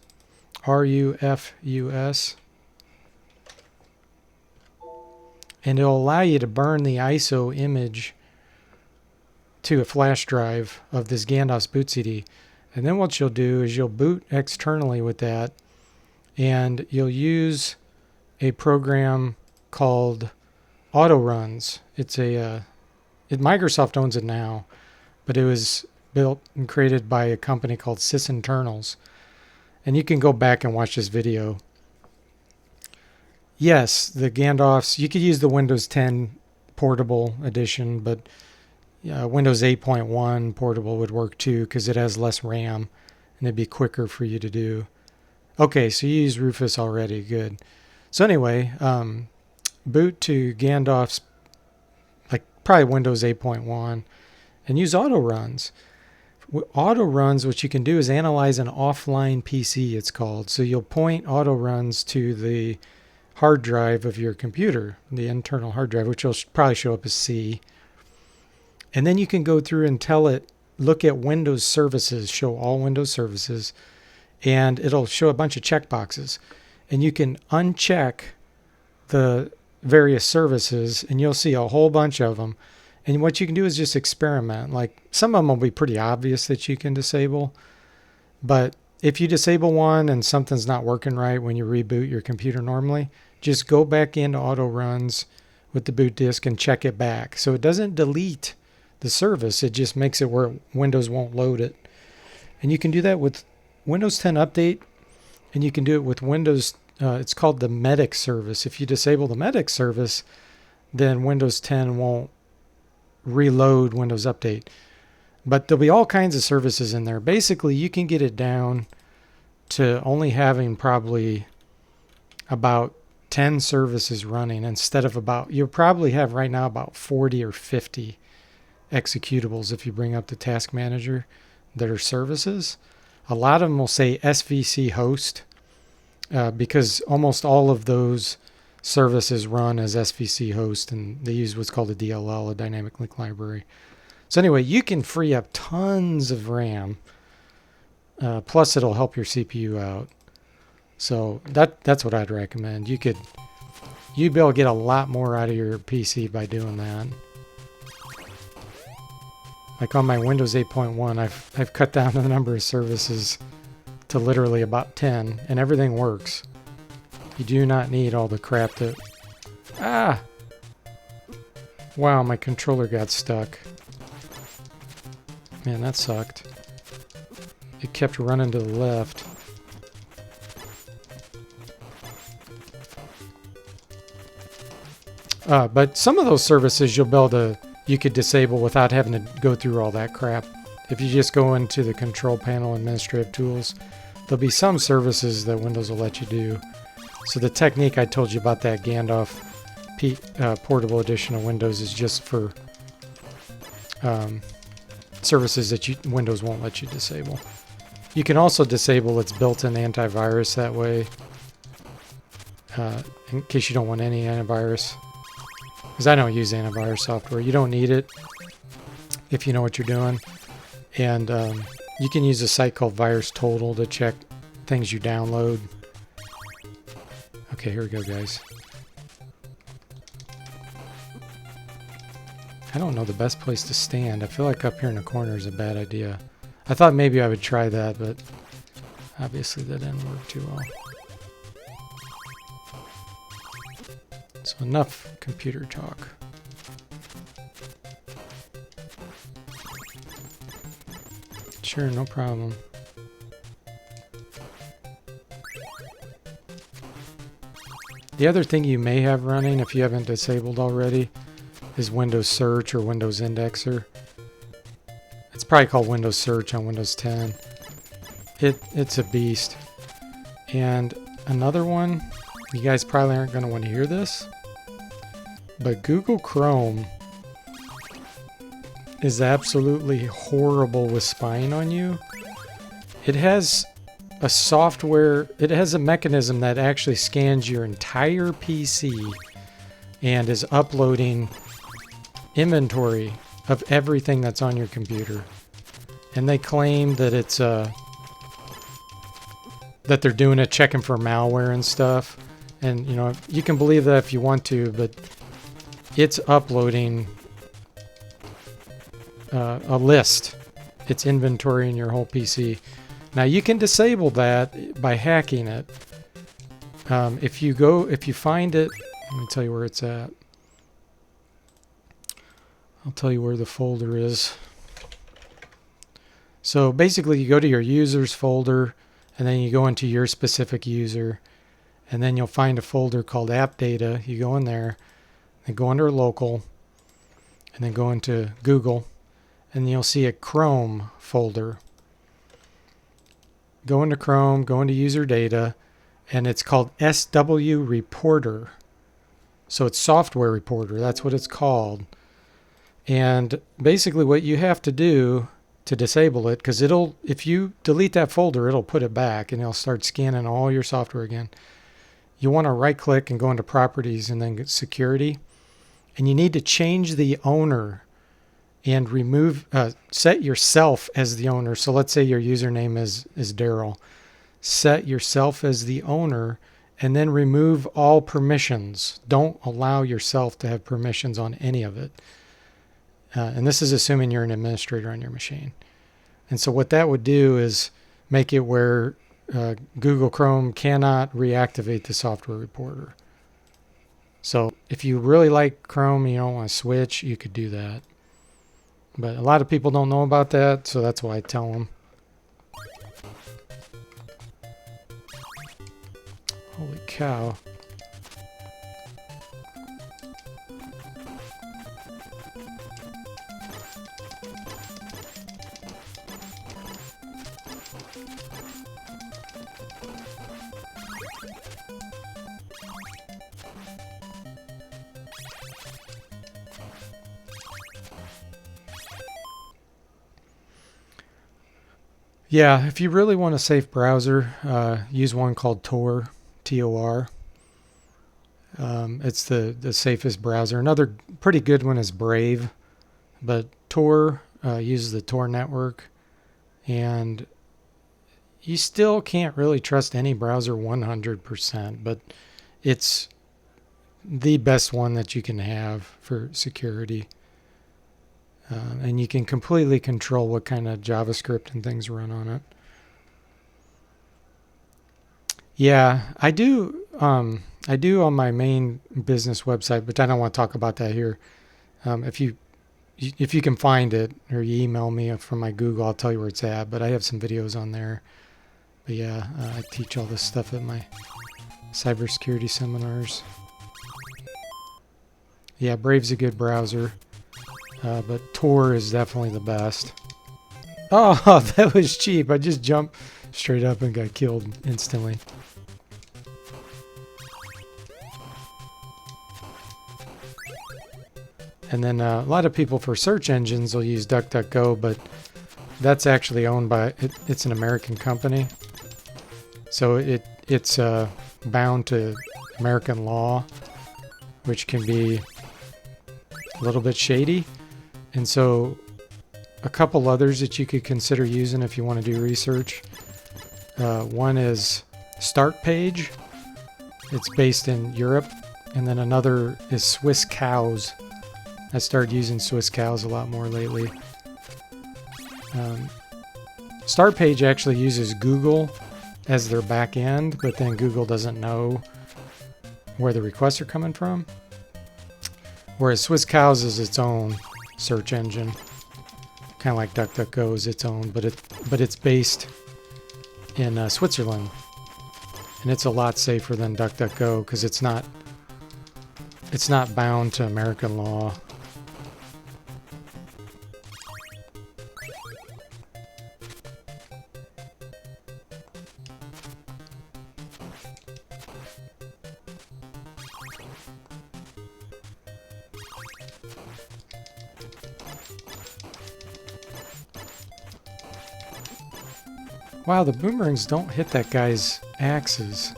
RUFUS, and it'll allow you to burn the ISO image to a flash drive of this Gandalf's boot CD. And then what you'll do is you'll boot externally with that, and you'll use a program called Autoruns. It's Microsoft owns it now, but it was built and created by a company called Sysinternals. And you can go back and watch this video. Yes, the Gandalf's, you could use the Windows 10 portable edition, but Windows 8.1 portable would work too because it has less RAM and it'd be quicker for you to do. Okay, so you use Rufus already, good. So anyway, boot to Gandalf's, like probably Windows 8.1, and use Autoruns. Autoruns, what you can do is analyze an offline PC, it's called. So you'll point Autoruns to the hard drive of your computer, the internal hard drive, which will probably show up as C. And then you can go through and tell it, look at Windows services, show all Windows services, and it'll show a bunch of checkboxes. And you can uncheck the various services, and you'll see a whole bunch of them. And what you can do is just experiment. Like some of them will be pretty obvious that you can disable. But if you disable one and something's not working right when you reboot your computer normally, just go back into auto runs with the boot disk and check it back. So it doesn't delete the service. It just makes it where Windows won't load it. And you can do that with Windows 10 Update, and you can do it with Windows, it's called the Medic service. If you disable the Medic service, then Windows 10 won't reload Windows Update. But there'll be all kinds of services in there. Basically, you can get it down to only having probably about 10 services running instead of you'll probably have right now about 40 or 50 executables if you bring up the task manager that are services. A lot of them will say SVC host because almost all of those services run as SVC host, and they use what's called a DLL, a dynamic link library. So anyway, you can free up tons of RAM, plus it'll help your CPU out. So that's what I'd recommend. You'd be able to get a lot more out of your PC by doing that. Like on my Windows 8.1, I've cut down the number of services to literally about 10, and everything works. You do not need all the crap that... Wow, my controller got stuck. Man, that sucked. It kept running to the left. But some of those services you could disable without having to go through all that crap. If you just go into the control panel administrative tools, there'll be some services that Windows will let you do. So the technique I told you about, that Gandalf portable edition of Windows, is just for services that Windows won't let you disable. You can also disable its built-in antivirus that way, in case you don't want any antivirus. Because I don't use antivirus software. You don't need it if you know what you're doing. And you can use a site called VirusTotal to check things you download. Okay, here we go, guys. I don't know the best place to stand. I feel like up here in the corner is a bad idea. I thought maybe I would try that, but obviously that didn't work too well. So enough computer talk. Sure, no problem. The other thing you may have running, if you haven't disabled already, is Windows Search or Windows Indexer. It's probably called Windows Search on Windows 10. It's a beast. And another one, you guys probably aren't going to want to hear this, but Google Chrome is absolutely horrible with spying on you. It has a mechanism that actually scans your entire PC and is uploading inventory of everything that's on your computer. And they claim that it's that they're doing it, checking for malware and stuff. And you know, you can believe that if you want to, but it's uploading a list. It's inventory in your whole PC. Now you can disable that by hacking it. If you find it, let me tell you where it's at. I'll tell you where the folder is. So basically you go to your users folder, and then you go into your specific user, and then you'll find a folder called app data. You go in there, and go under local, and then go into Google, and you'll see a Chrome folder. Go into Chrome, go into user data, and it's called SW Reporter. So it's Software Reporter, that's what it's called. And basically what you have to do to disable it, because if you delete that folder, it'll put it back and it'll start scanning all your software again. You want to right click and go into properties and then get security. And you need to change the owner and set yourself as the owner. So let's say your username is Daryl. Set yourself as the owner and then remove all permissions. Don't allow yourself to have permissions on any of it. And this is assuming you're an administrator on your machine. And so what that would do is make it where Google Chrome cannot reactivate the software reporter. So if you really like Chrome and you don't want to switch, you could do that. But a lot of people don't know about that, so that's why I tell them. Holy cow. Yeah, if you really want a safe browser, use one called Tor, T-O-R. It's the safest browser. Another pretty good one is Brave, but Tor uses the Tor network, and you still can't really trust any browser 100%, but it's the best one that you can have for security. And you can completely control what kind of JavaScript and things run on it. Yeah, I do. I do on my main business website, but I don't want to talk about that here. If you can find it or you email me from my Google, I'll tell you where it's at. But I have some videos on there. But yeah, I teach all this stuff at my cybersecurity seminars. Yeah, Brave's a good browser. But Tor is definitely the best. Oh, that was cheap. I just jumped straight up and got killed instantly. And then a lot of people for search engines will use DuckDuckGo, but that's actually owned by, it's an American company. So it's bound to American law, which can be a little bit shady. And so a couple others that you could consider using if you want to do research. One is StartPage. It's based in Europe. And then another is Swiss Cows. I started using Swiss Cows a lot more lately. StartPage actually uses Google as their back end, but then Google doesn't know where the requests are coming from. Whereas Swiss Cows is its own search engine, kind of like DuckDuckGo is its own, but it's based in Switzerland, and it's a lot safer than DuckDuckGo because it's not bound to American law. Wow, the boomerangs don't hit that guy's axes.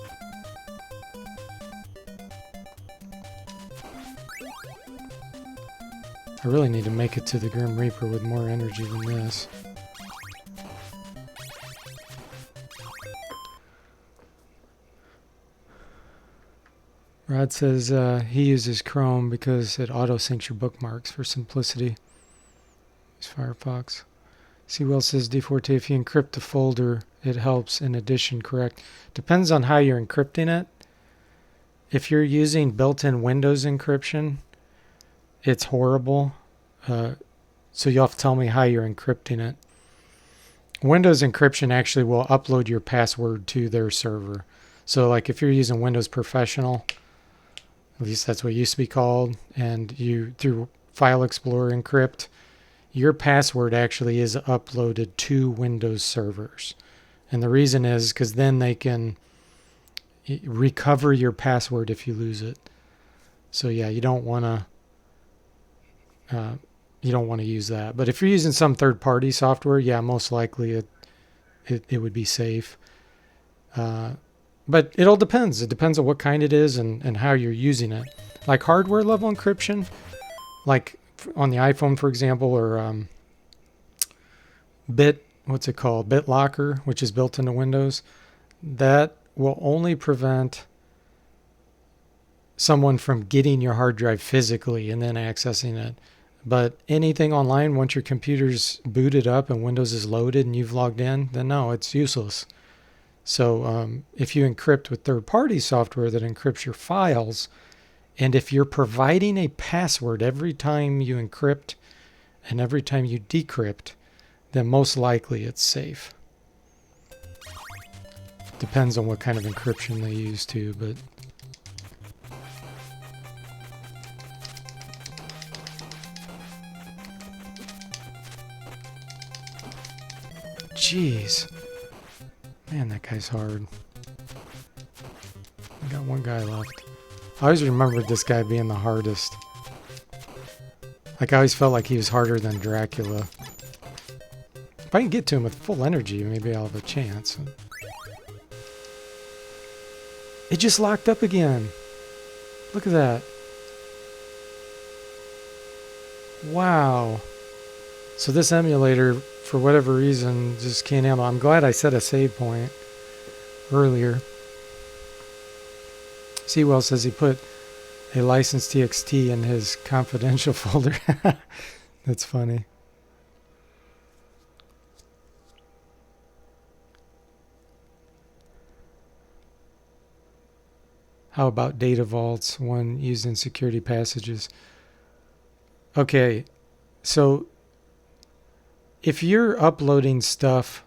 I really need to make it to the Grim Reaper with more energy than this. Rod says he uses Chrome because it auto-syncs your bookmarks for simplicity. Use Firefox. C-Will says, D4T, if you encrypt the folder, it helps. In addition, correct. Depends on how you're encrypting it. If you're using built-in Windows encryption, it's horrible. So you'll have to tell me how you're encrypting it. Windows encryption actually will upload your password to their server. So like if you're using Windows Professional, at least that's what it used to be called, and you through File Explorer encrypt, your password actually is uploaded to Windows servers. And the reason is because then they can recover your password if you lose it. So yeah, you don't want to use that. But if you're using some third-party software, yeah, most likely it would be safe. But it all depends. It depends on what kind it is and how you're using it. Like hardware level encryption, like on the iPhone, for example, or BitLocker, which is built into Windows, that will only prevent someone from getting your hard drive physically and then accessing it. But anything online, once your computer's booted up and Windows is loaded and you've logged in, then no, it's useless. So if you encrypt with third-party software that encrypts your files, And if you're providing a password every time you encrypt and every time you decrypt, then most likely it's safe. Depends on what kind of encryption they use too, but jeez. Man, that guy's hard. I got one guy left. I always remembered this guy being the hardest. Like, I always felt like he was harder than Dracula. If I can get to him with full energy, maybe I'll have a chance. It just locked up again. Look at that. Wow. So this emulator, for whatever reason, just can't handle. I'm glad I set a save point earlier. Sewell says he put a licensed TXT in his confidential folder. That's funny. How about data vaults, one used in security passages? Okay, so if you're uploading stuff,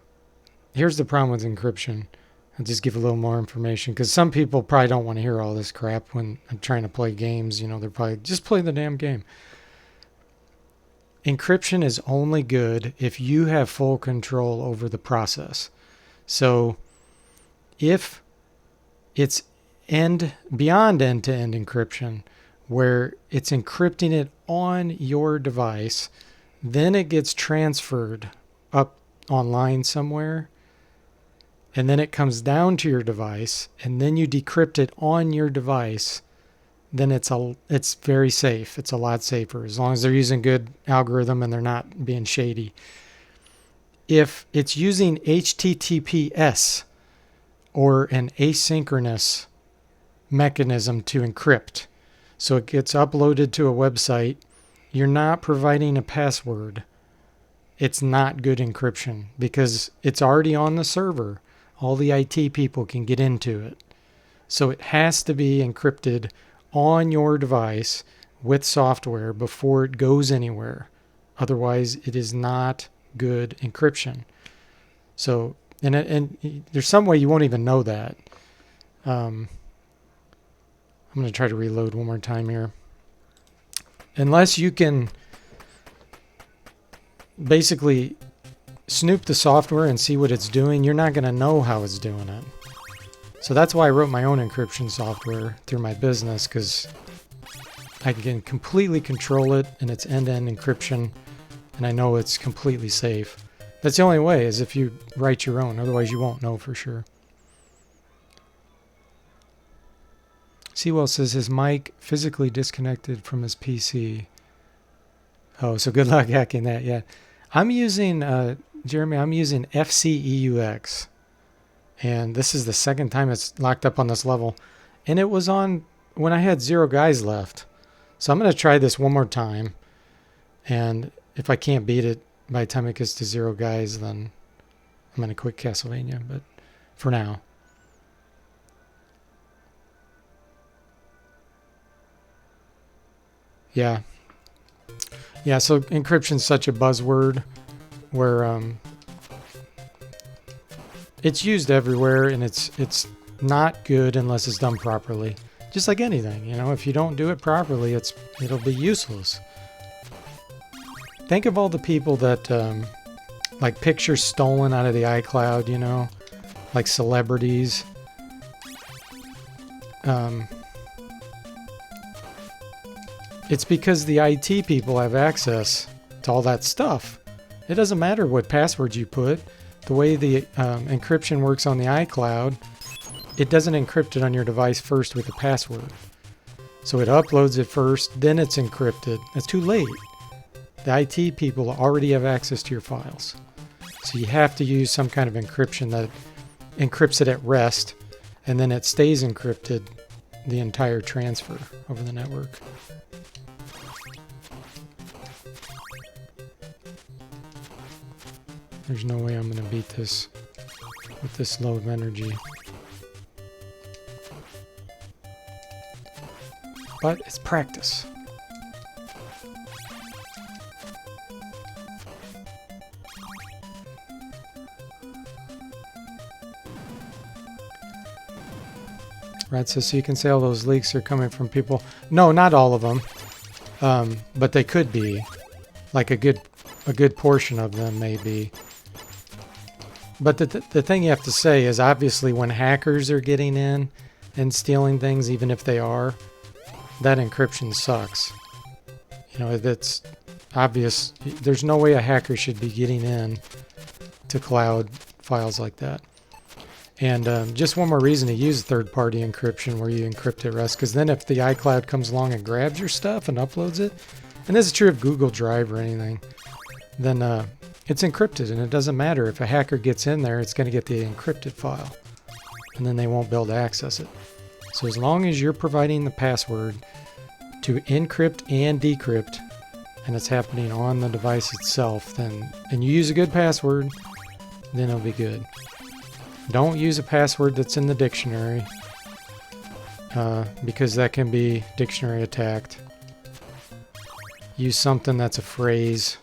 here's the problem with encryption. I'll just give a little more information, because some people probably don't want to hear all this crap when I'm trying to play games. You know, they're probably, just play the damn game. Encryption is only good if you have full control over the process. So if it's beyond end-to-end encryption, where it's encrypting it on your device, then it gets transferred up online somewhere, and then it comes down to your device, and then you decrypt it on your device, then it's very safe. It's a lot safer, as long as they're using good algorithm and they're not being shady. If it's using HTTPS or an asynchronous mechanism to encrypt, so it gets uploaded to a website, you're not providing a password, it's not good encryption, because it's already on the server. All the IT people can get into it. So it has to be encrypted on your device with software before it goes anywhere. Otherwise, it is not good encryption. So, and there's some way you won't even know that. I'm going to try to reload one more time here. Unless you can basically snoop the software and see what it's doing, you're not going to know how it's doing it. So that's why I wrote my own encryption software through my business, because I can completely control it, and it's end-to-end encryption, and I know it's completely safe. That's the only way, is if you write your own. Otherwise, you won't know for sure. Sewell says his mic physically disconnected from his PC. Oh, so good luck hacking that. Yeah, I'm using Jeremy. I'm using FCEUX, and this is the second time it's locked up on this level, and it was on when I had 0 guys left. So I'm going to try this one more time, and if I can't beat it by the time it gets to 0 guys, then I'm going to quit Castlevania. But for now. Yeah. Yeah, so encryption's such a buzzword where it's used everywhere, and it's not good unless it's done properly. Just like anything, you know, if you don't do it properly, it'll be useless. Think of all the people that like pictures stolen out of the iCloud, you know, like celebrities. It's because the IT people have access to all that stuff. It doesn't matter what passwords you put. The way the encryption works on the iCloud, it doesn't encrypt it on your device first with a password. So it uploads it first, then it's encrypted. That's too late. The IT people already have access to your files. So you have to use some kind of encryption that encrypts it at rest, and then it stays encrypted the entire transfer over the network. There's no way I'm going to beat this with this low of energy. but it's practice. Right, so you can say all those leaks are coming from people. No, not all of them, but they could be. Like a good portion of them may be. But the thing you have to say is, obviously when hackers are getting in and stealing things, even if they are, that encryption sucks. You know, that's obvious. There's no way a hacker should be getting in to cloud files like that. And just one more reason to use third-party encryption where you encrypt at rest, because then if the iCloud comes along and grabs your stuff and uploads it, and this is true of Google Drive or anything, then it's encrypted, and it doesn't matter. If a hacker gets in there, it's going to get the encrypted file, and then they won't be able to access it. So as long as you're providing the password to encrypt and decrypt, and it's happening on the device itself, then, and you use a good password, then it'll be good. Don't use a password that's in the dictionary, because that can be dictionary attacked. Use something that's a phrase,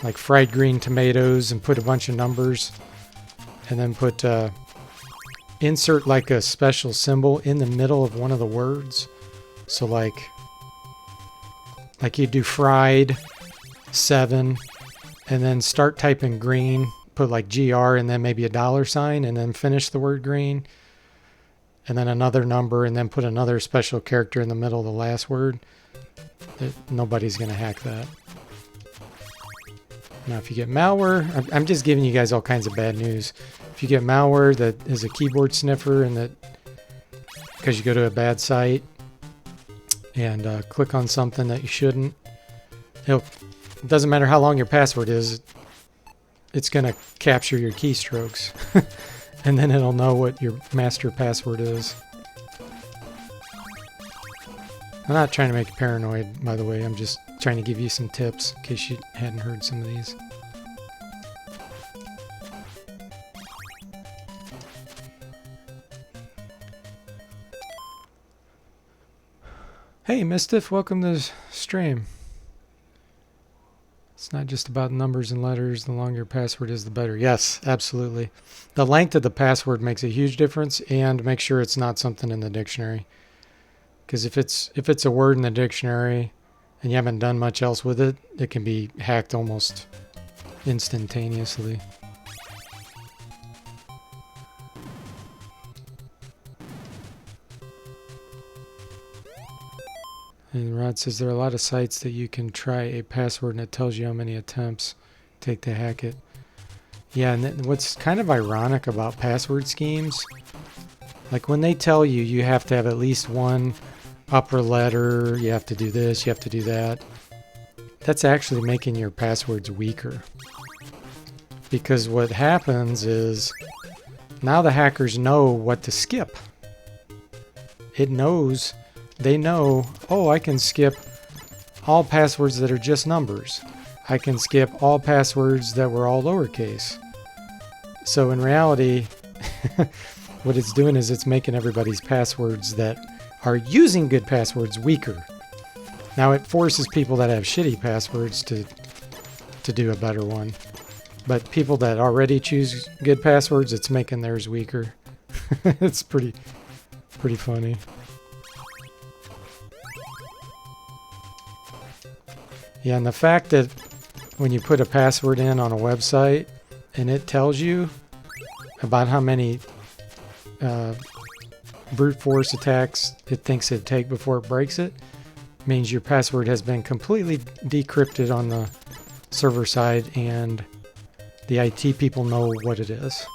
like fried green tomatoes, and put a bunch of numbers, and then put insert like a special symbol in the middle of one of the words. So like you do fried 7, and then start typing green. Put like GR and then maybe a $sign, and then finish the word green, and then another number, and then put another special character in the middle of the last word. Nobody's going to hack that. Now if you get malware, I'm just giving you guys all kinds of bad news. If you get malware that is a keyboard sniffer, and that because you go to a bad site and click on something that you shouldn't, it doesn't matter how long your password is, it's going to capture your keystrokes, and then it'll know what your master password is. I'm not trying to make you paranoid, by the way. I'm just trying to give you some tips in case you hadn't heard some of these. Hey, Mistiff, welcome to the stream. It's not just about numbers and letters. The longer your password is, the better. Yes, absolutely. The length of the password makes a huge difference, and make sure it's not something in the dictionary. Because if it's a word in the dictionary and you haven't done much else with it, it can be hacked almost instantaneously. And Rod says there are a lot of sites that you can try a password and it tells you how many attempts it take to hack it. Yeah, and what's kind of ironic about password schemes, like when they tell you you have to have at least one upper letter, you have to do this, you have to do that, that's actually making your passwords weaker. Because what happens is now the hackers know what to skip. They know, oh, I can skip all passwords that are just numbers. I can skip all passwords that were all lowercase. So in reality, what it's doing is it's making everybody's passwords that are using good passwords weaker. Now it forces people that have shitty passwords to do a better one. But people that already choose good passwords, it's making theirs weaker. It's pretty funny. Yeah, and the fact that when you put a password in on a website and it tells you about how many brute force attacks it thinks it'd take before it breaks it, means your password has been completely decrypted on the server side and the IT people know what it is.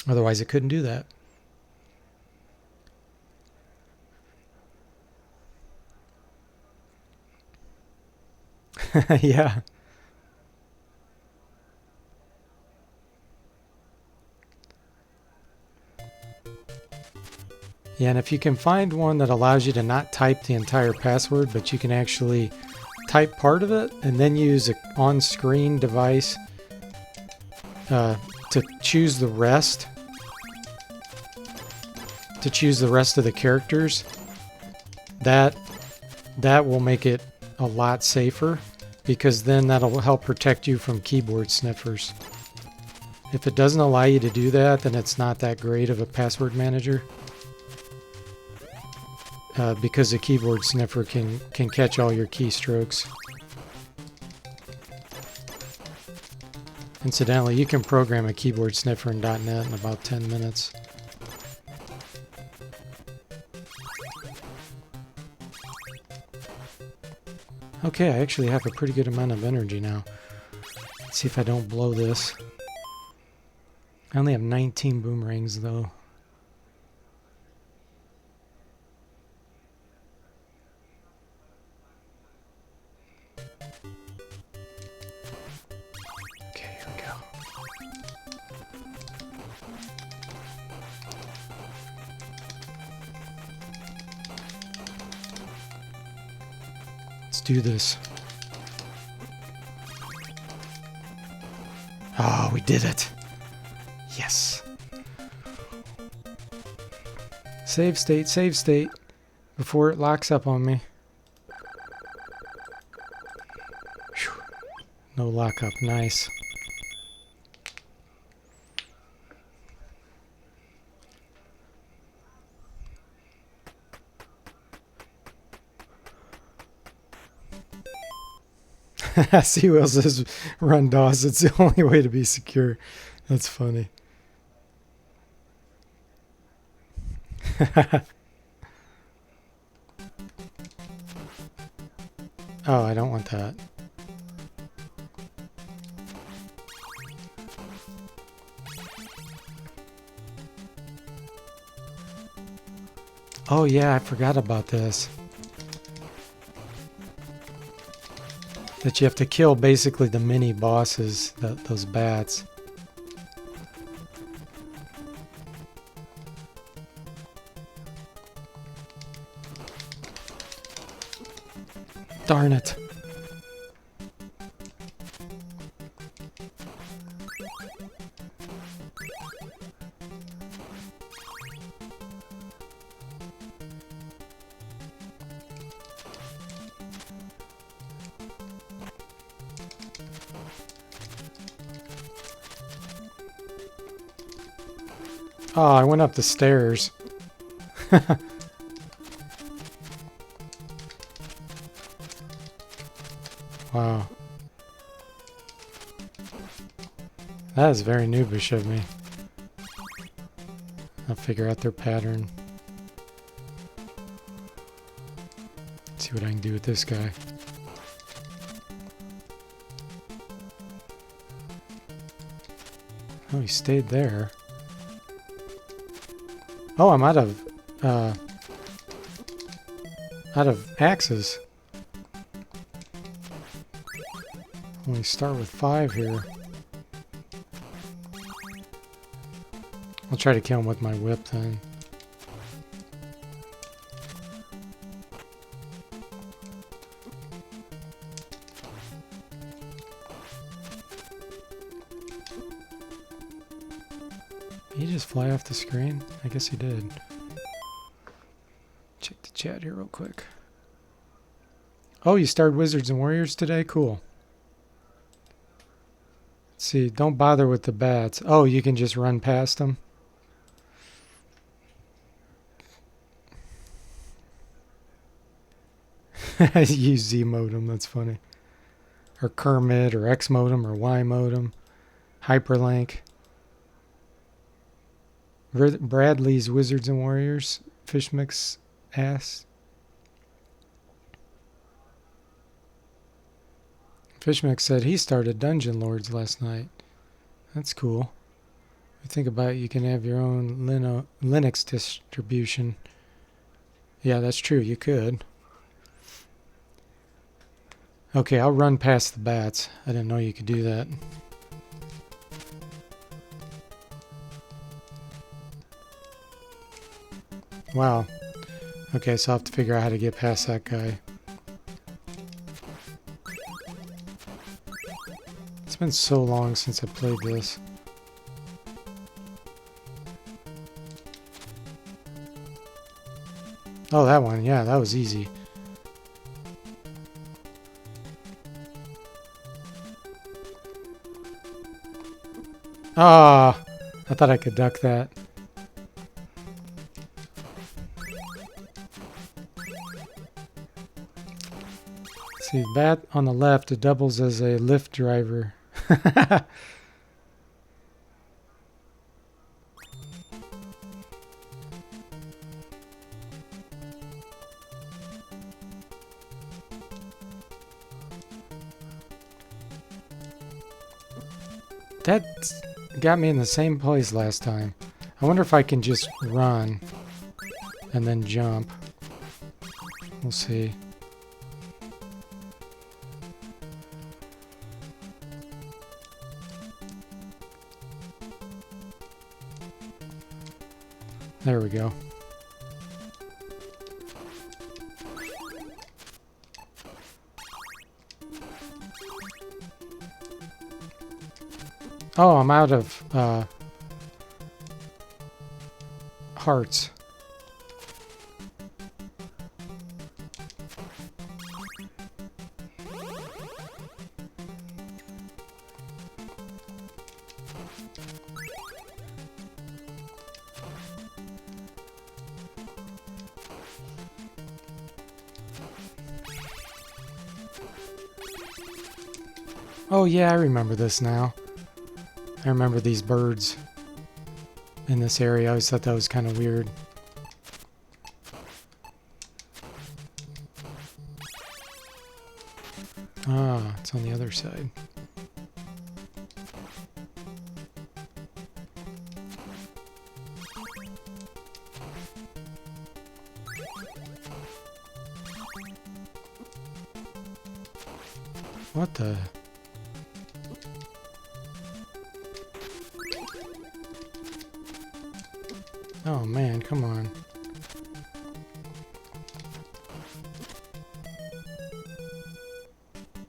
Otherwise it couldn't do that. Yeah. Yeah, and if you can find one that allows you to not type the entire password, but you can actually type part of it and then use an on-screen device to choose the rest, of the characters, that will make it a lot safer, because then that'll help protect you from keyboard sniffers. If it doesn't allow you to do that, then it's not that great of a password manager. Because a keyboard sniffer can catch all your keystrokes. Incidentally, you can program a keyboard sniffer in .NET in about 10 minutes. Okay, I actually have a pretty good amount of energy now. Let's see if I don't blow this. I only have 19 boomerangs though. Okay, here we go. Let's do this. Oh, we did it. Yes. Save state, before it locks up on me. Whew. No lockup, nice. Seawell says run DOS, it's the only way to be secure. That's funny. Oh, I don't want that. Oh yeah, I forgot about this. That you have to kill basically the mini bosses, those bats. Darn it. Oh, I went up the stairs. Wow. That is very noobish of me. I'll figure out their pattern. See what I can do with this guy. Oh, he stayed there. Oh, I'm out of axes. Only start with 5 here. I'll try to kill him with my whip then. Did he just fly off the screen? I guess he did. Check the chat here real quick. Oh, you started Wizards and Warriors today? Cool. Let's see, don't bother with the bats. Oh, you can just run past them? Use Z modem, that's funny. Or Kermit, or X modem, or Y modem. Hyperlink. Bradley's Wizards and Warriors. Fishmix ass. Fishmix said he started Dungeon Lords last night. That's cool. If you think about it, you can have your own Linux distribution. Yeah, that's true. You could. Okay, I'll run past the bats. I didn't know you could do that. Wow. Okay, so I'll have to figure out how to get past that guy. It's been so long since I played this. Oh, that one. Yeah, that was easy. Ah, I thought I could duck that. See, that on the left, it doubles as a lift driver. That got me in the same place last time. I wonder if I can just run and then jump. We'll see. There we go. Oh, I'm out of hearts. Oh yeah, I remember this now. I remember these birds in this area. I always thought that was kind of weird. Ah, it's on the other side. What the... Oh man, come on.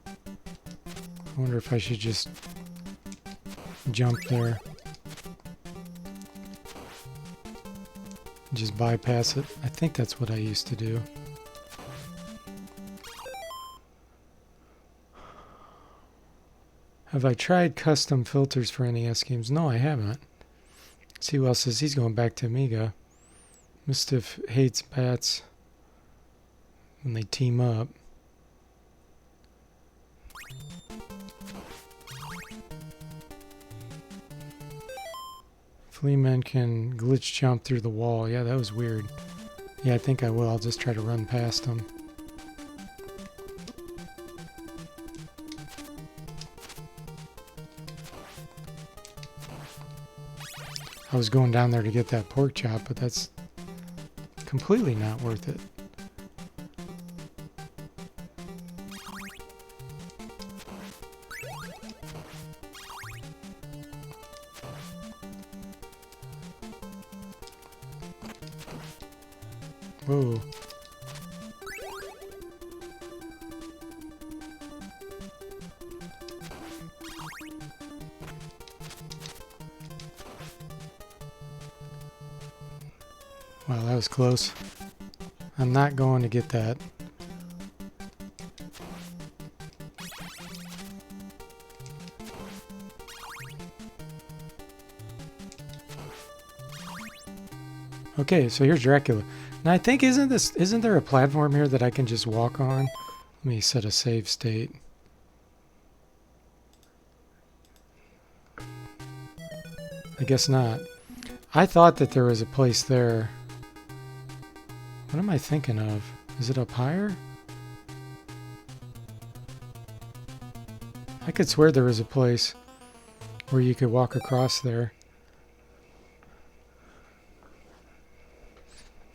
I wonder if I should just jump there. Just bypass it. I think that's what I used to do. Have I tried custom filters for NES games? No, I haven't. See who else says he's going back to Amiga. Mischief hates bats when they team up. Fleaman can glitch jump through the wall. Yeah, that was weird. Yeah, I think I will. I'll just try to run past him. I was going down there to get that pork chop, but that's completely not worth it. Whoa. Wow, that was close. I'm not going to get that. Okay, so here's Dracula. Now I think isn't there a platform here that I can just walk on? Let me set a save state. I guess not. I thought that there was a place there. What am I thinking of? Is it up higher? I could swear there was a place where you could walk across there.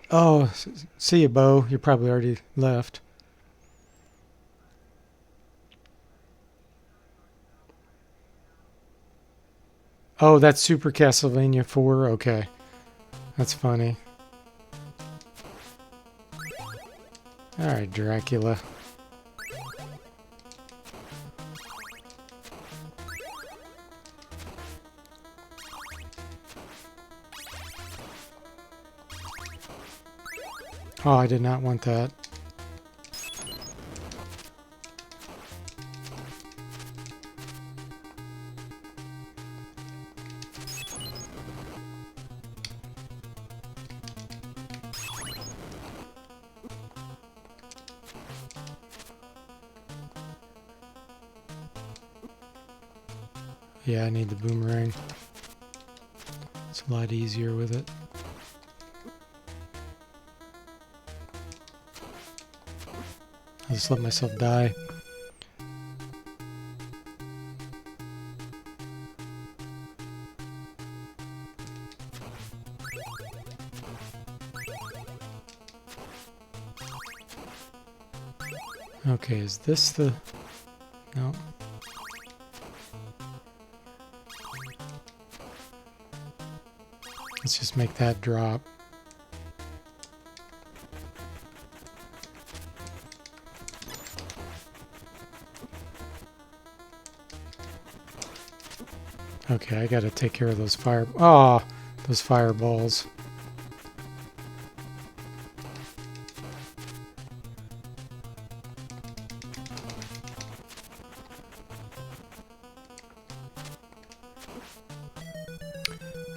Oh, see you, Bo. You're probably already left. Oh, that's Super Castlevania 4? Okay. That's funny. Alright, Dracula. Oh, I did not want that. Yeah, I need the boomerang. It's a lot easier with it. I'll just let myself die. Okay, is this the... No. Let's just make that drop. Okay, I gotta take care of those those fireballs.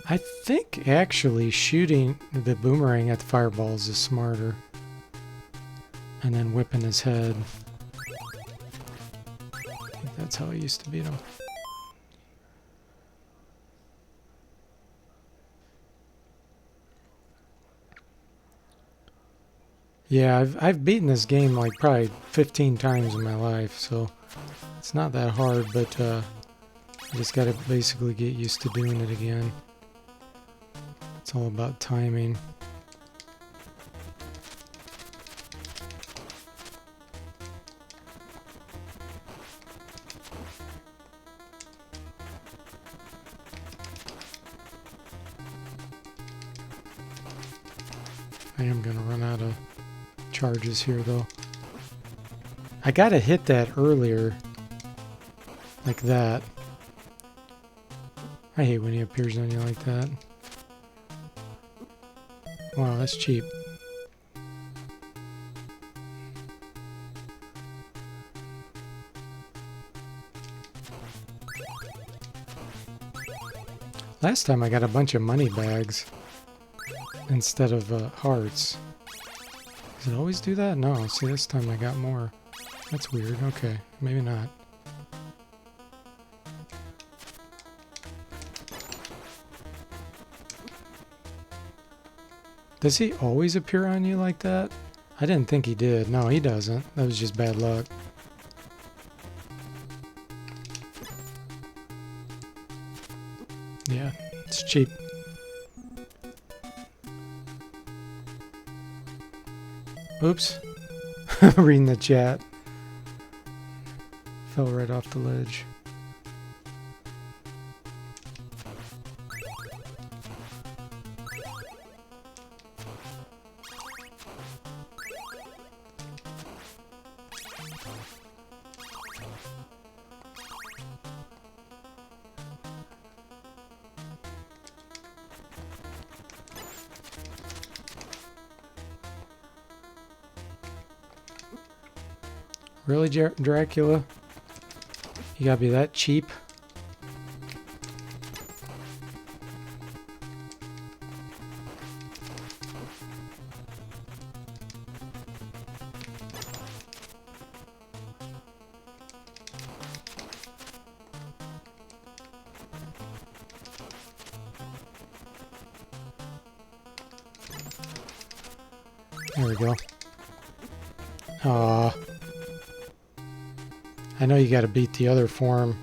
I think actually shooting the boomerang at the fireballs is smarter. And then whipping his head. I think that's how I used to beat him. Yeah, I've beaten this game like probably 15 times in my life, so it's not that hard, but I just gotta basically get used to doing it again. It's all about timing. I am gonna run out of charges here though. I gotta hit that earlier. Like that. I hate when he appears on you like that. Wow, that's cheap. Last time I got a bunch of money bags instead of hearts. Does it always do that? No, see, this time I got more. That's weird. Okay, maybe not. Does he always appear on you like that? I didn't think he did. No, he doesn't. That was just bad luck. Yeah, it's cheap. Oops. Reading the chat. Fell right off the ledge. Really, Dracula? You gotta be that cheap? There we go. Aww. I know you gotta beat the other form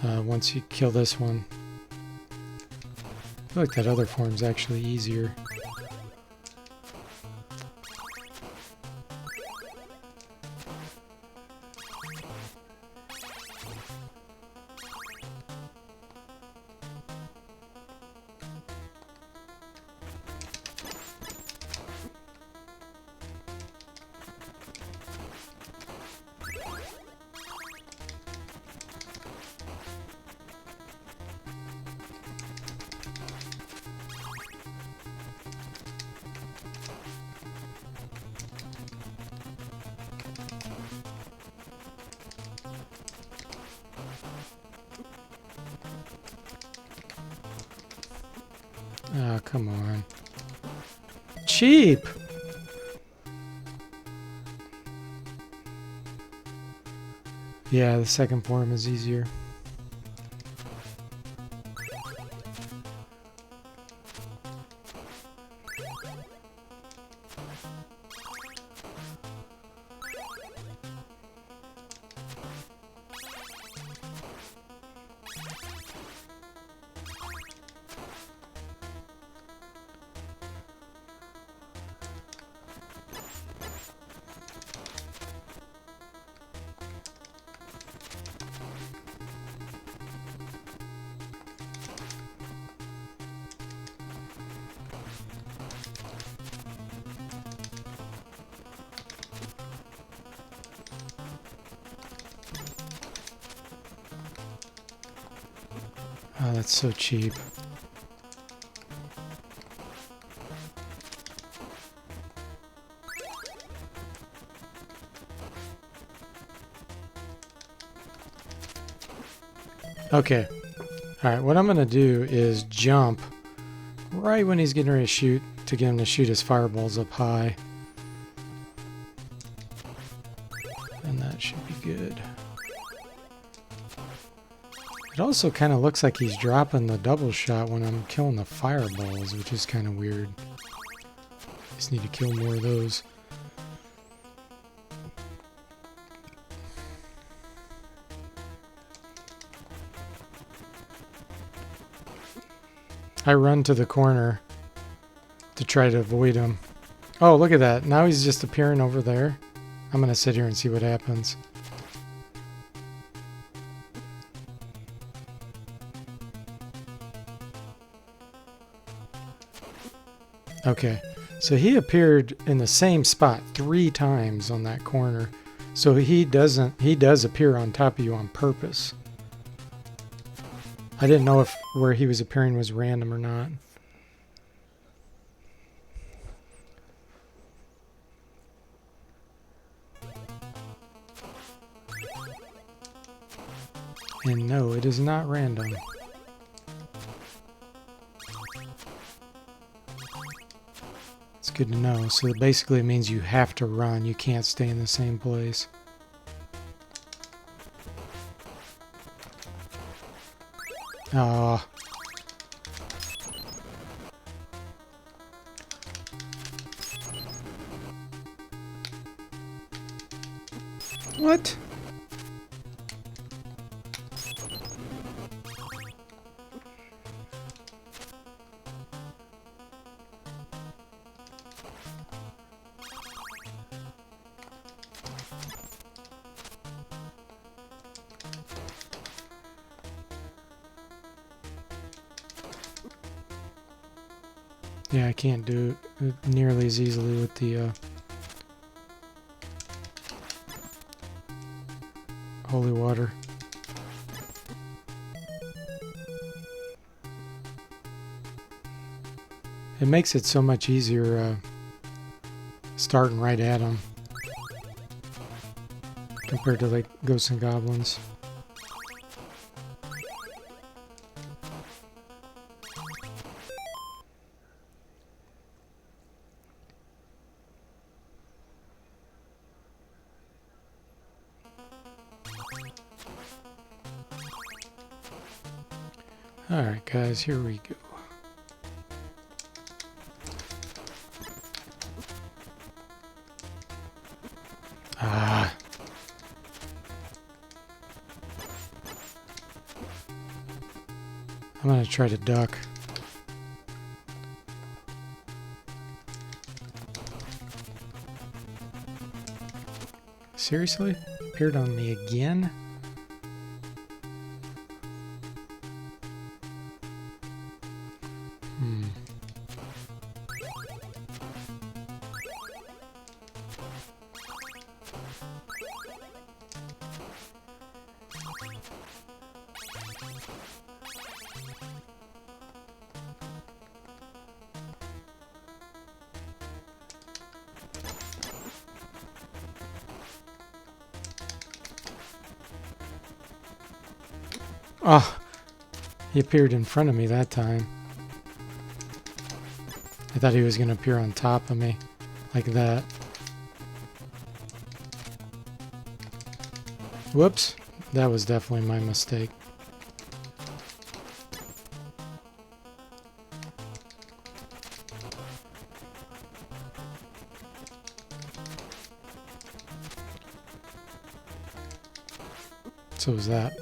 once you kill this one. I feel like that other form's actually easier. Oh, come on. Cheap! Yeah, the second form is easier. Oh, that's so cheap. Okay. Alright, what I'm going to do is jump right when he's getting ready to shoot to get him to shoot his fireballs up high. And that should be good. It also kind of looks like he's dropping the double shot when I'm killing the fireballs, which is kind of weird. Just need to kill more of those. I run to the corner to try to avoid him. Oh, look at that. Now he's just appearing over there. I'm going to sit here and see what happens. Okay, so he appeared in the same spot 3 times on that corner. So he does appear on top of you on purpose. I didn't know if where he was appearing was random or not. And no, it is not random. It's good to know. So basically it means you have to run. You can't stay in the same place. Ah. What? Yeah, I can't do it nearly as easily with the holy water. It makes it so much easier starting right at them compared to like Ghosts and Goblins. Alright guys, here we go. Ah. I'm gonna try to duck. Seriously? Appeared on me again? Oh, he appeared in front of me that time. I thought he was going to appear on top of me, like that. Whoops, that was definitely my mistake. So was that.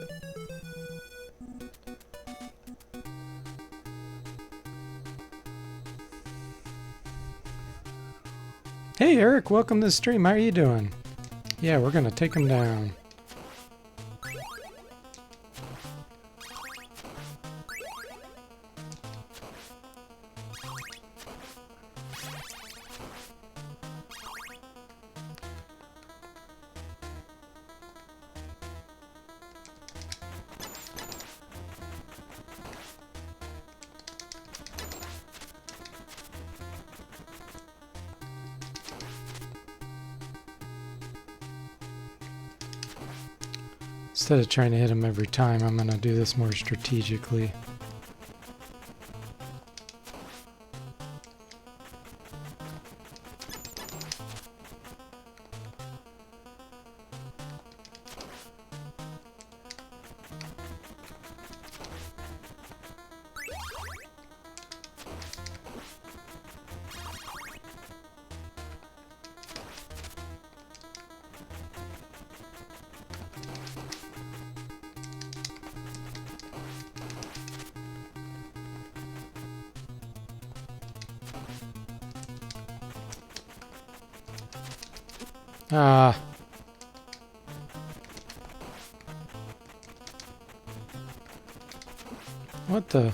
Hey Eric, welcome to the stream. How are you doing? Yeah, we're gonna take him down. Instead of trying to hit him every time, I'm going to do this more strategically. Ah. What the?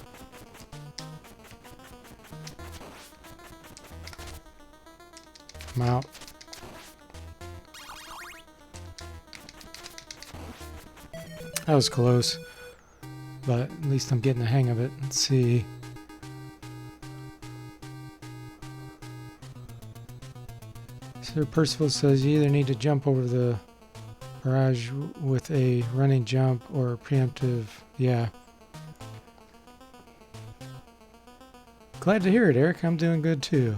I'm out. That was close, but at least I'm getting the hang of it. Let's see. Sir Percival says you either need to jump over the barrage with a running jump or preemptive. Yeah. Glad to hear it, Eric. I'm doing good too.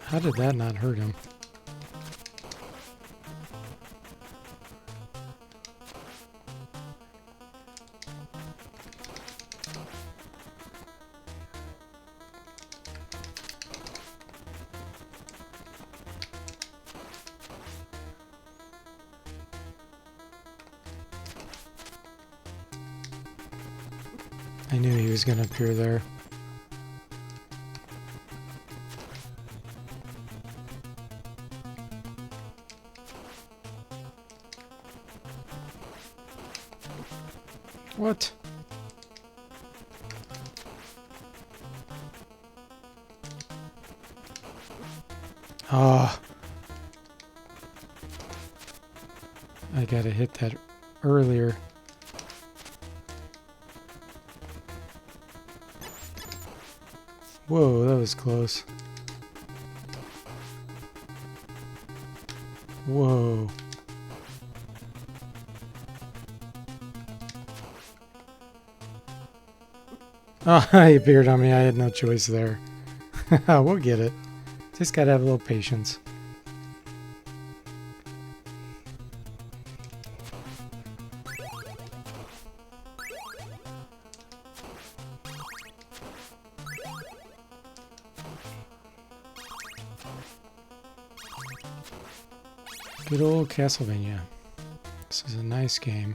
How did that not hurt him? I knew he was going to appear there. What? Ah. I gotta hit that earlier. Whoa, that was close. Whoa. Oh, he appeared on me. I had no choice there. We'll get it. Just gotta have a little patience. Good old Castlevania. This is a nice game.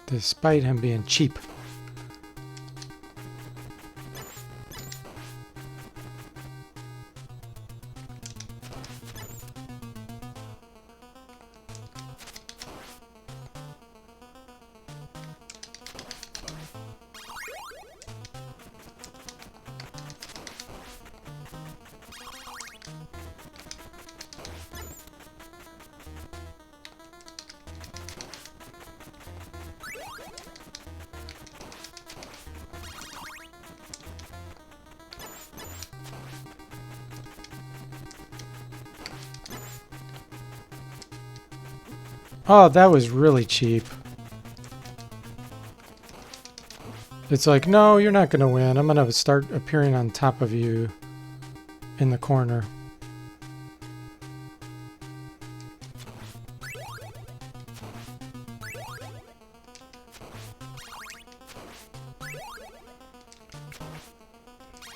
Despite him being cheap. Oh, that was really cheap. It's like, no, you're not going to win. I'm going to start appearing on top of you in the corner.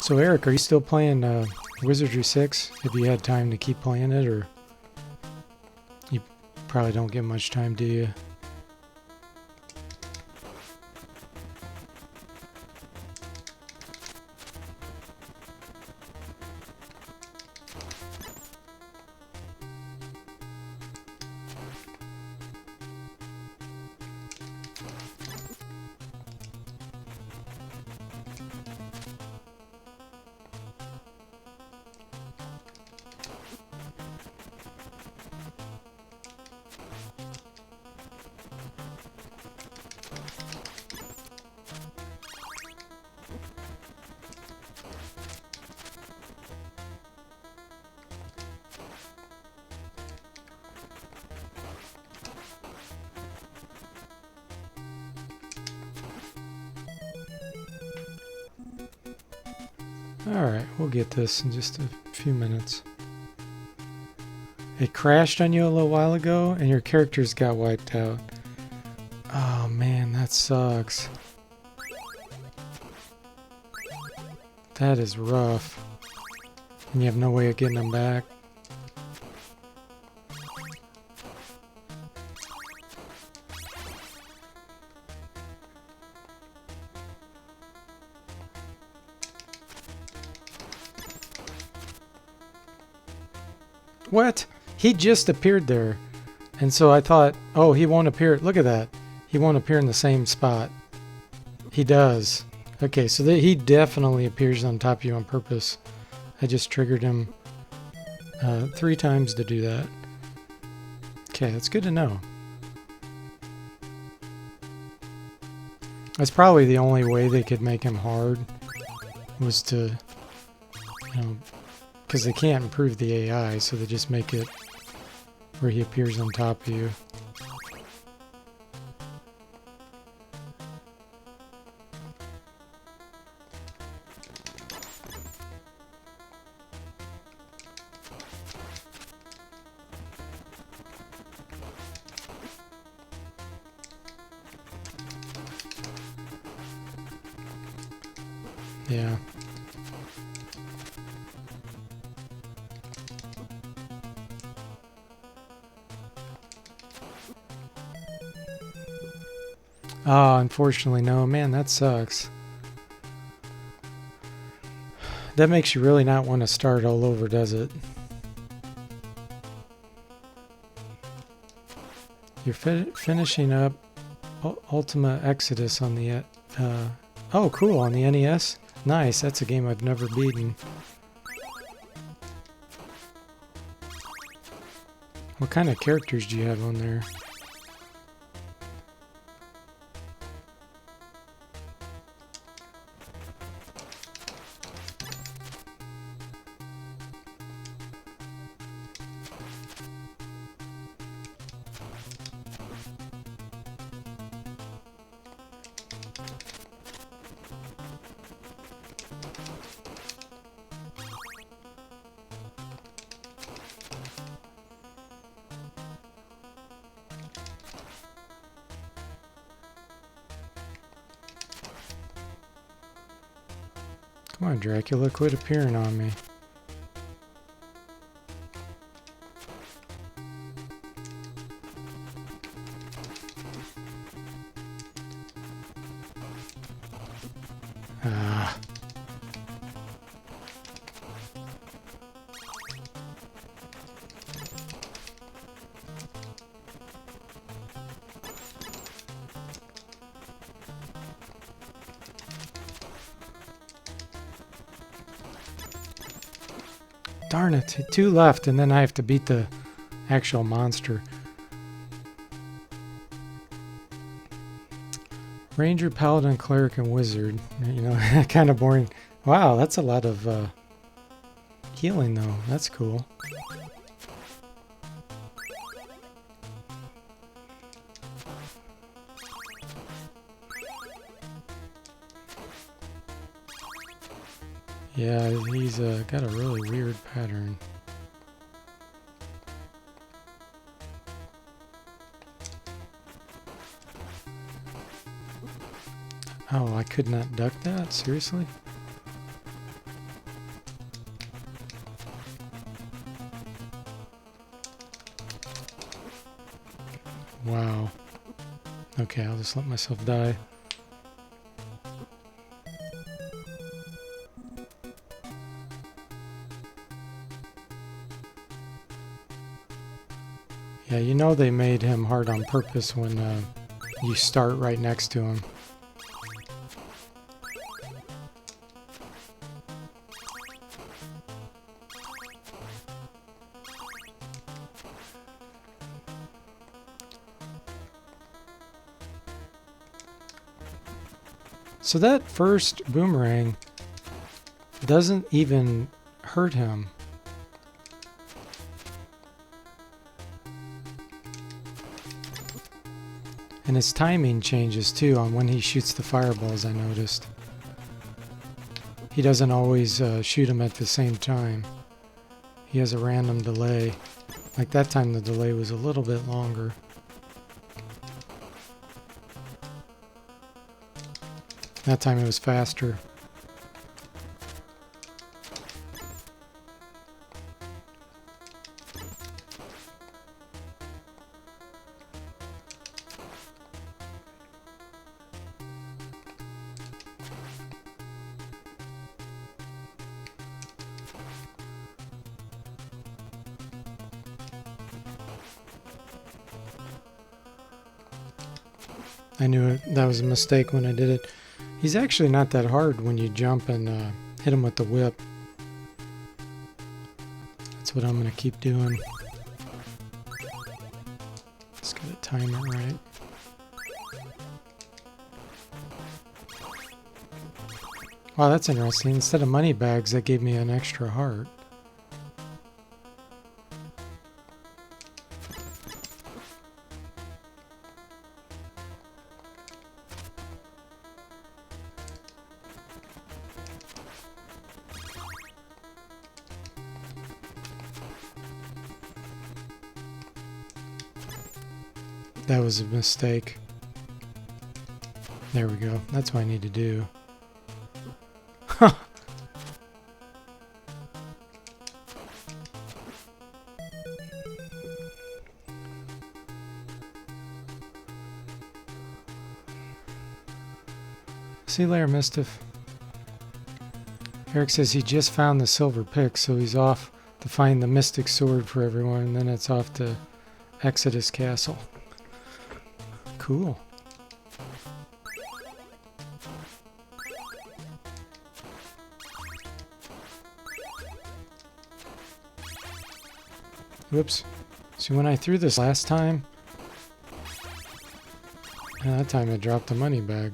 So Eric, are you still playing Wizardry 6? Have you had time to keep playing it, or you probably don't get much time, do you? Alright, we'll get this in just a few minutes. It crashed on you a little while ago and your characters got wiped out. Oh man, that sucks. That is rough. And you have no way of getting them back. What? He just appeared there. And so I thought, oh, he won't appear. Look at that. He won't appear in the same spot. He does. Okay, so he definitely appears on top of you on purpose. I just triggered him 3 times to do that. Okay, that's good to know. That's probably the only way they could make him hard, was to, you know, because they can't improve the AI, so they just make it where he appears on top of you. Yeah. Oh, unfortunately, no. Man, that sucks. That makes you really not want to start all over, does it? You're finishing up Ultima Exodus on the... oh, cool, on the NES? Nice, that's a game I've never beaten. What kind of characters do you have on there? Come on, Dracula, quit appearing on me. Ah. Darn it, 2 left, and then I have to beat the actual monster. Ranger, Paladin, Cleric, and Wizard. You know, kind of boring. Wow, that's a lot of healing, though. That's cool. Yeah, he's got a really weird pattern. Oh, I could not duck that? Seriously? Wow. Okay, I'll just let myself die. Yeah, you know they made him hard on purpose when you start right next to him. So that first boomerang doesn't even hurt him. And his timing changes too on when he shoots the fireballs, I noticed. He doesn't always shoot them at the same time. He has a random delay. Like that time the delay was a little bit longer. That time it was faster. I knew that was a mistake when I did it. He's actually not that hard when you jump and hit him with the whip. That's what I'm going to keep doing. Just got to time it right. Wow, that's interesting. Instead of money bags, that gave me an extra heart. That was a mistake. There we go. That's what I need to do. See you later, Mistiff. Eric says he just found the silver pick, so he's off to find the mystic sword for everyone, and then it's off to Exodus Castle. Cool. Whoops. See, when I threw this last time, that time I dropped the money bag.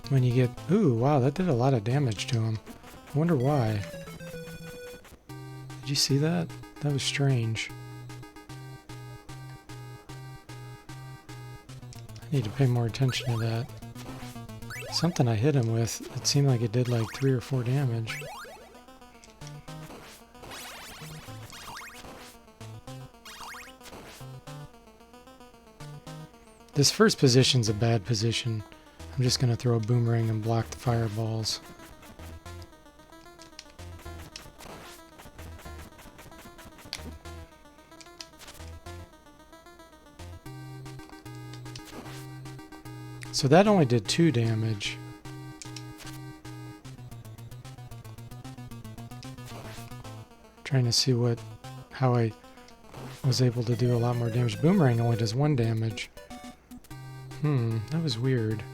When you get... Ooh, wow, that did a lot of damage to him. I wonder why. Did you see that? That was strange. I need to pay more attention to that. Something I hit him with, it seemed like it did like 3 or 4 damage. This first position's a bad position. I'm just going to throw a boomerang and block the fireballs. So that only did 2 damage. Trying to see how I was able to do a lot more damage. Boomerang only does 1 damage. That was weird.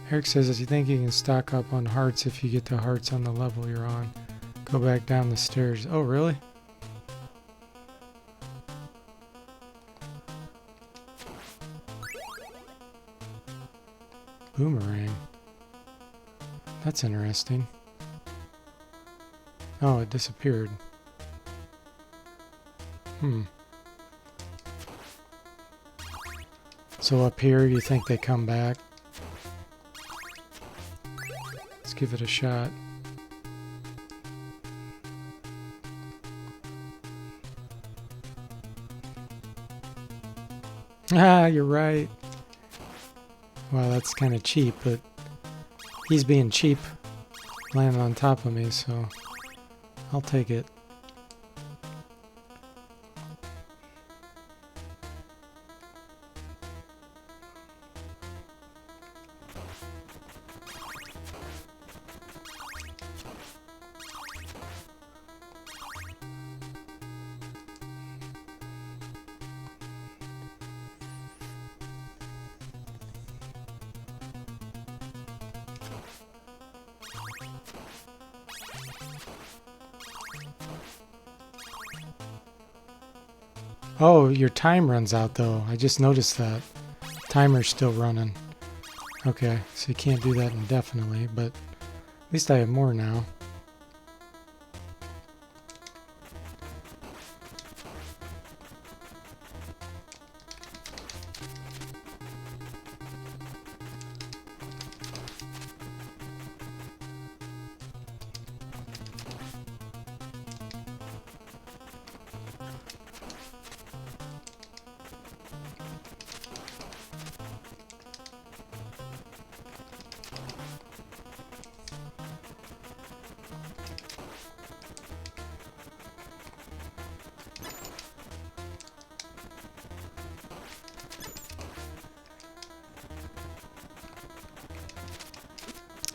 Eric says, "As you think you can stock up on hearts if you get the hearts on the level you're on. Go back down the stairs." Oh, really? Boomerang. That's interesting. Oh, it disappeared. So up here, you think they come back? Let's give it a shot. Ah, you're right. Well, that's kind of cheap, but he's being cheap, landing on top of me, so I'll take it. Oh, your time runs out though. I just noticed that. Timer's still running. Okay, so you can't do that indefinitely, but at least I have more now.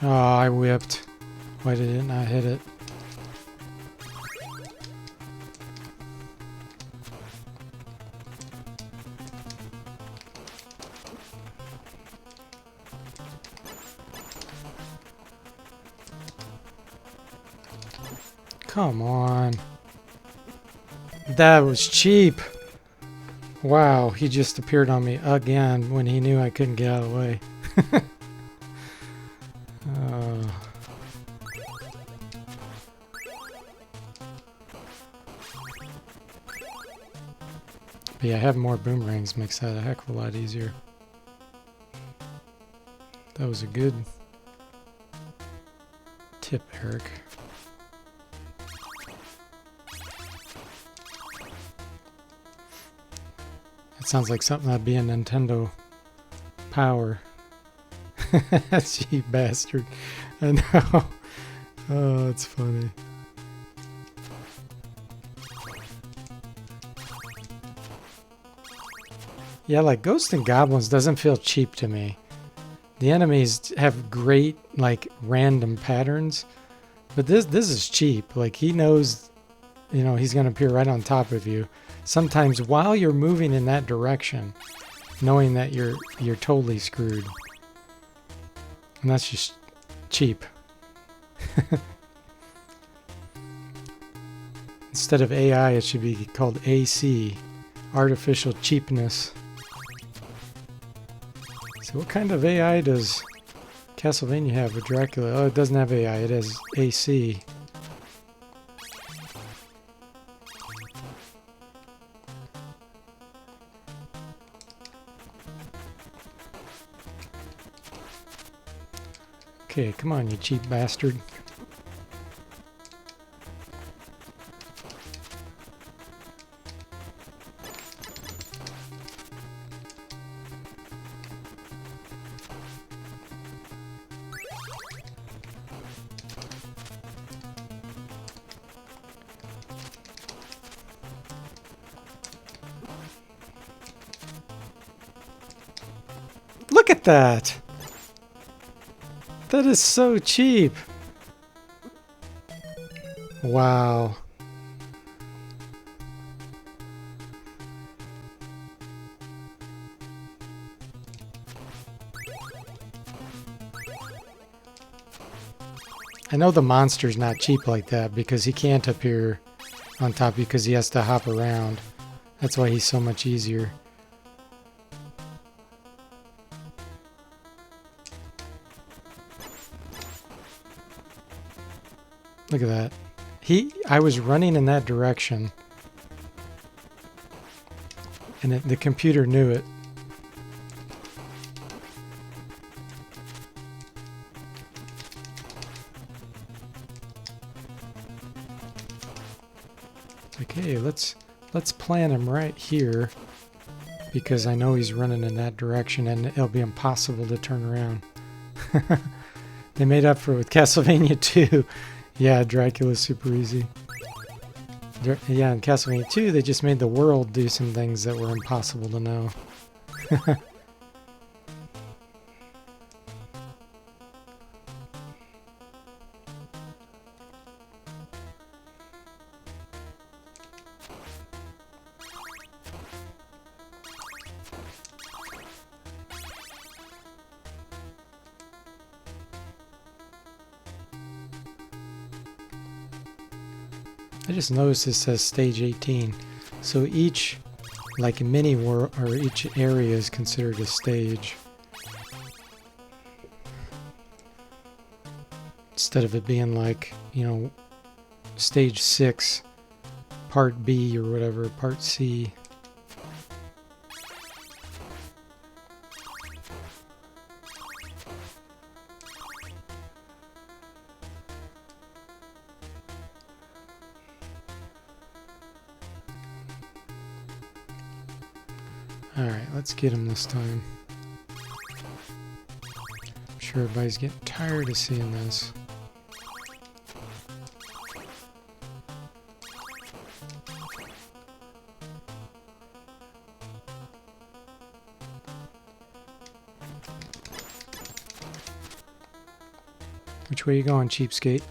Oh, I whipped. Why did it not hit it? Come on. That was cheap. Wow, he just appeared on me again when he knew I couldn't get out of the way. But yeah, having more boomerangs makes that a heck of a lot easier. That was a good tip, Eric. That sounds like something that'd be a Nintendo Power. You bastard. I know. Oh, that's funny. Yeah, like Ghosts and Goblins doesn't feel cheap to me. The enemies have great, like, random patterns. But this is cheap. Like, he knows, you know, he's going to appear right on top of you. Sometimes while you're moving in that direction, knowing that you're totally screwed. And that's just cheap. Instead of AI, it should be called AC. Artificial cheapness. So what kind of AI does Castlevania have with Dracula? Oh, it doesn't have AI. It has AC. Okay, come on, you cheap bastard. Look at that! That is so cheap! Wow. I know the monster's not cheap like that because he can't appear on top because he has to hop around. That's why he's so much easier. Look at that. I was running in that direction and the computer knew it. Okay, let's plant him right here because I know he's running in that direction and it'll be impossible to turn around. They made up for it with Castlevania 2. Yeah, Dracula's super easy. Yeah, in Castlevania 2, they just made the world do some things that were impossible to know. I just noticed it says stage 18. So each like mini world or each area is considered a stage. Instead of it being like, you know, stage 6, part B or whatever, part C. Alright, let's get him this time. I'm sure everybody's getting tired of seeing this. Which way you going, cheapskate?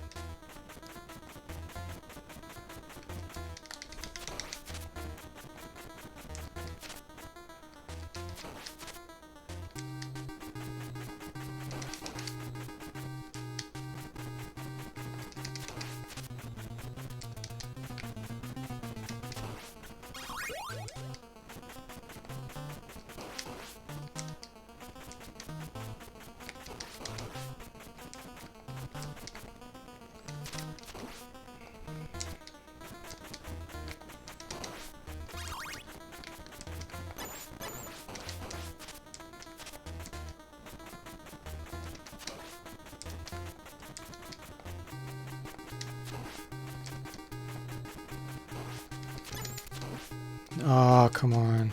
Oh, come on.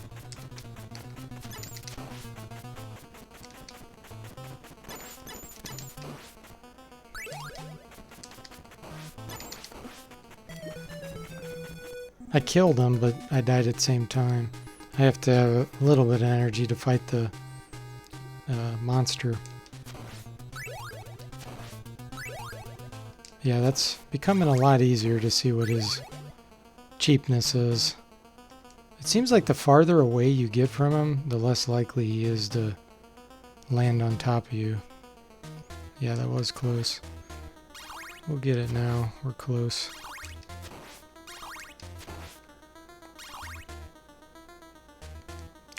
I killed him, but I died at the same time. I have to have a little bit of energy to fight the monster. Yeah, that's becoming a lot easier to see what his cheapness is. It seems like the farther away you get from him, the less likely he is to land on top of you. Yeah, that was close. We'll get it now. We're close.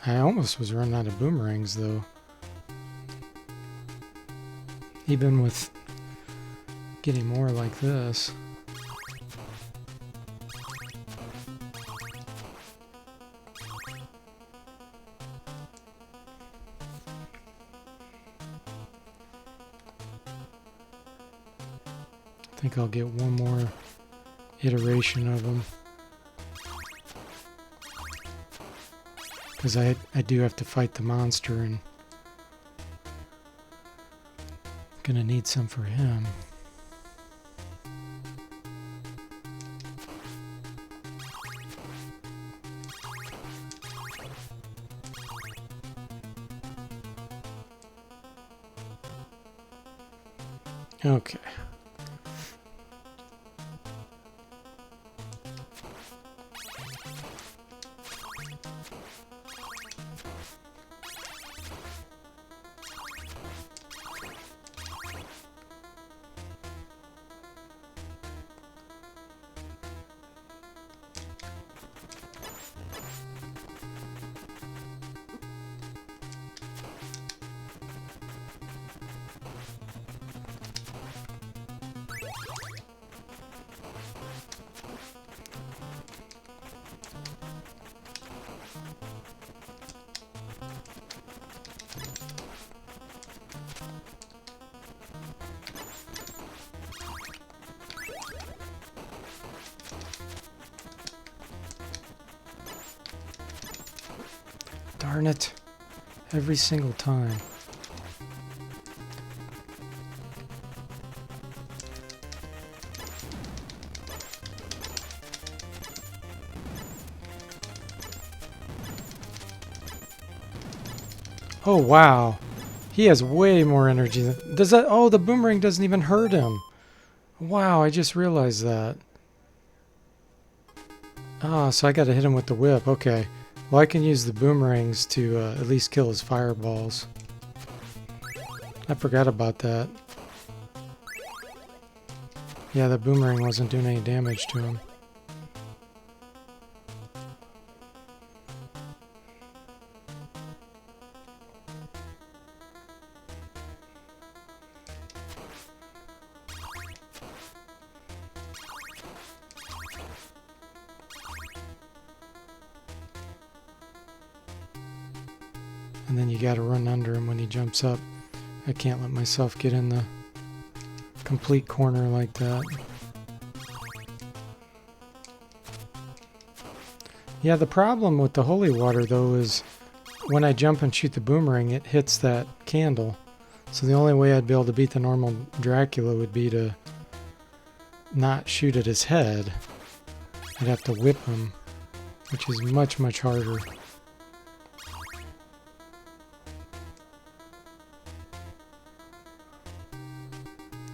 I almost was running out of boomerangs, though. Even with getting more like this. I think I'll get one more iteration of them. Because I do have to fight the monster and I'm gonna need some for him. Okay. Darn it. Every single time. Oh, wow. He has way more energy than... Does that... Oh, the boomerang doesn't even hurt him. Wow, I just realized that. Ah, so I gotta hit him with the whip. Okay. Well, I can use the boomerangs to at least kill his fireballs. I forgot about that. Yeah, the boomerang wasn't doing any damage to him. And then you gotta run under him when he jumps up. I can't let myself get in the complete corner like that. Yeah, the problem with the holy water though is when I jump and shoot the boomerang, it hits that candle. So the only way I'd be able to beat the normal Dracula would be to not shoot at his head. I'd have to whip him, which is much, much harder.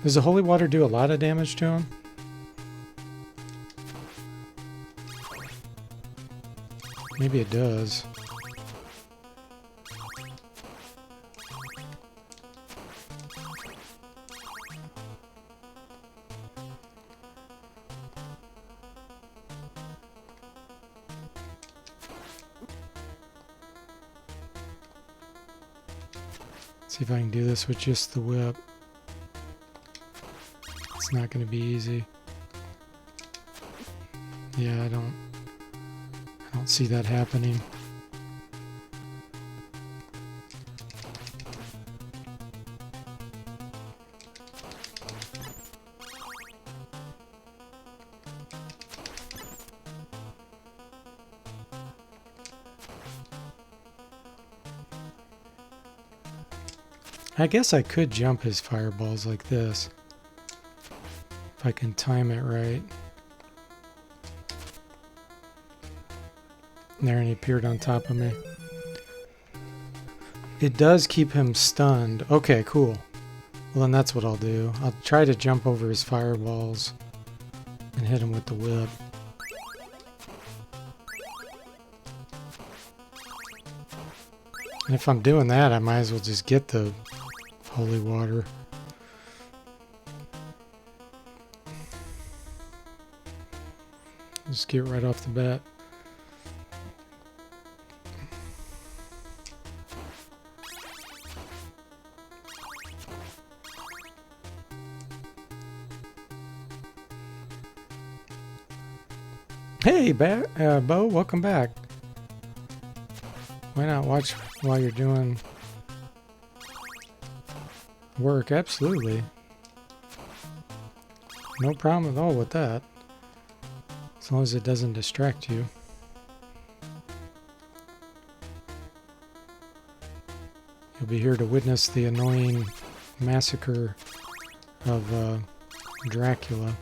Does the holy water do a lot of damage to him? Maybe it does. See if I can do this with just the whip. It's not going to be easy. Yeah, I don't see that happening. I guess I could jump his fireballs like this. If I can time it right. There, and he appeared on top of me. It does keep him stunned. Okay, cool. Well, then that's what I'll do. I'll try to jump over his fireballs and hit him with the whip. And if I'm doing that, I might as well just get the holy water. Just get right off the bat. Hey, Bo, welcome back. Why not watch while you're doing work? Absolutely. No problem at all with that. As long as it doesn't distract you. You'll be here to witness the annoying massacre of Dracula.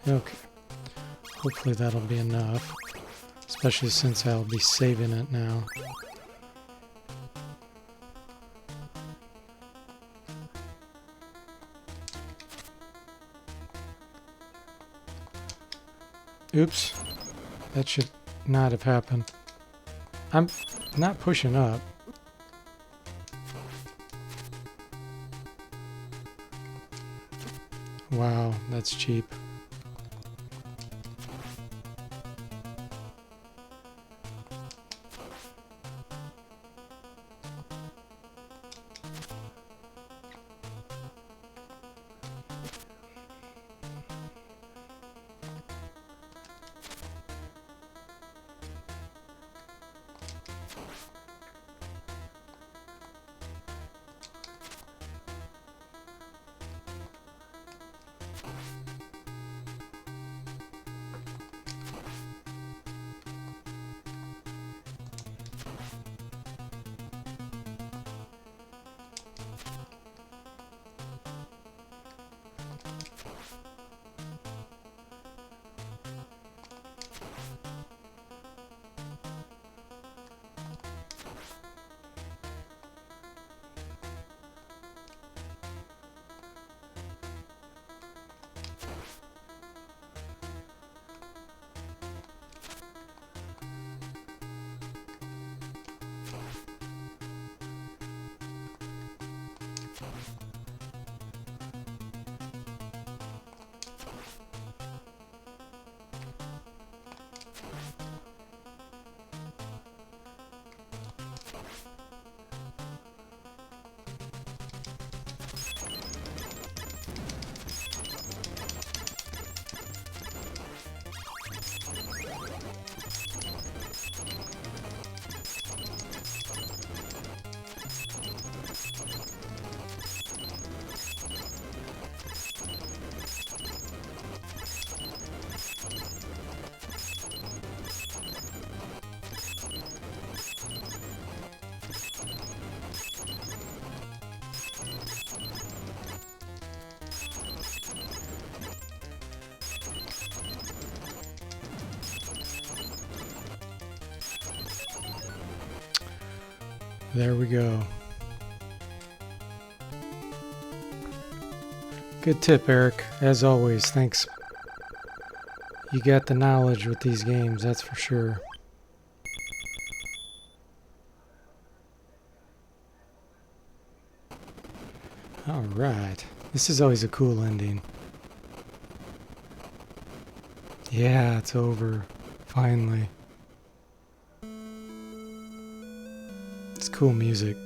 Okay. Hopefully that'll be enough. Especially since I'll be saving it now. Oops. That should not have happened. I'm not pushing up. Wow, that's cheap. There we go. Good tip, Eric. As always, thanks. You got the knowledge with these games, that's for sure. Alright. This is always a cool ending. Yeah, it's over. Finally. It's cool music.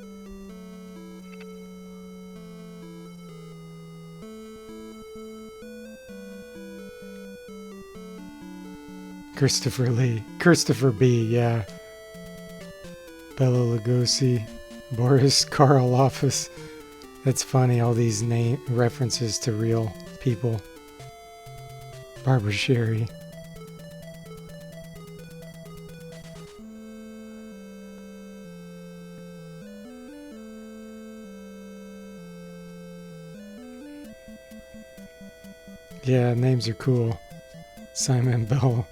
Christopher B, yeah. Bela Lugosi, Boris Karloff's. That's funny, all these name references to real people. Barbara Sherry. Yeah, names are cool. Simon Bell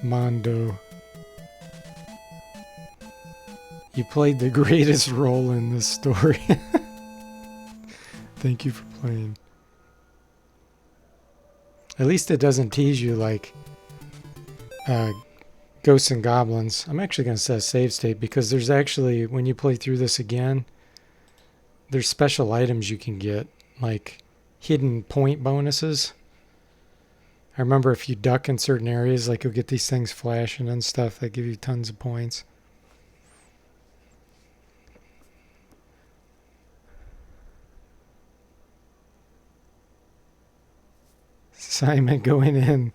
Mondo. You played the greatest role in this story. Thank you for playing. At least it doesn't tease you like Ghosts and Goblins. I'm actually going to set a save state because there's actually, when you play through this again, there's special items you can get, like hidden point bonuses. I remember if you duck in certain areas, like you'll get these things flashing and stuff that give you tons of points. Simon going in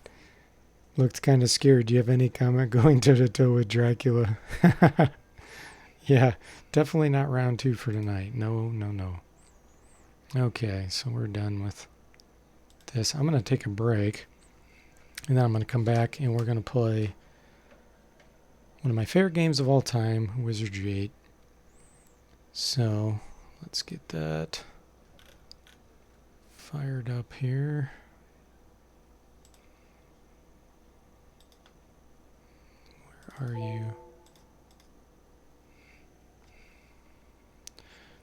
looked kind of scared. Do you have any comment going toe to toe with Dracula? Yeah, definitely not round 2 for tonight. No. Okay, so we're done with this. I'm going to take a break. And then I'm going to come back and we're going to play one of my favorite games of all time, Wizardry 8. So let's get that fired up here. Where are you?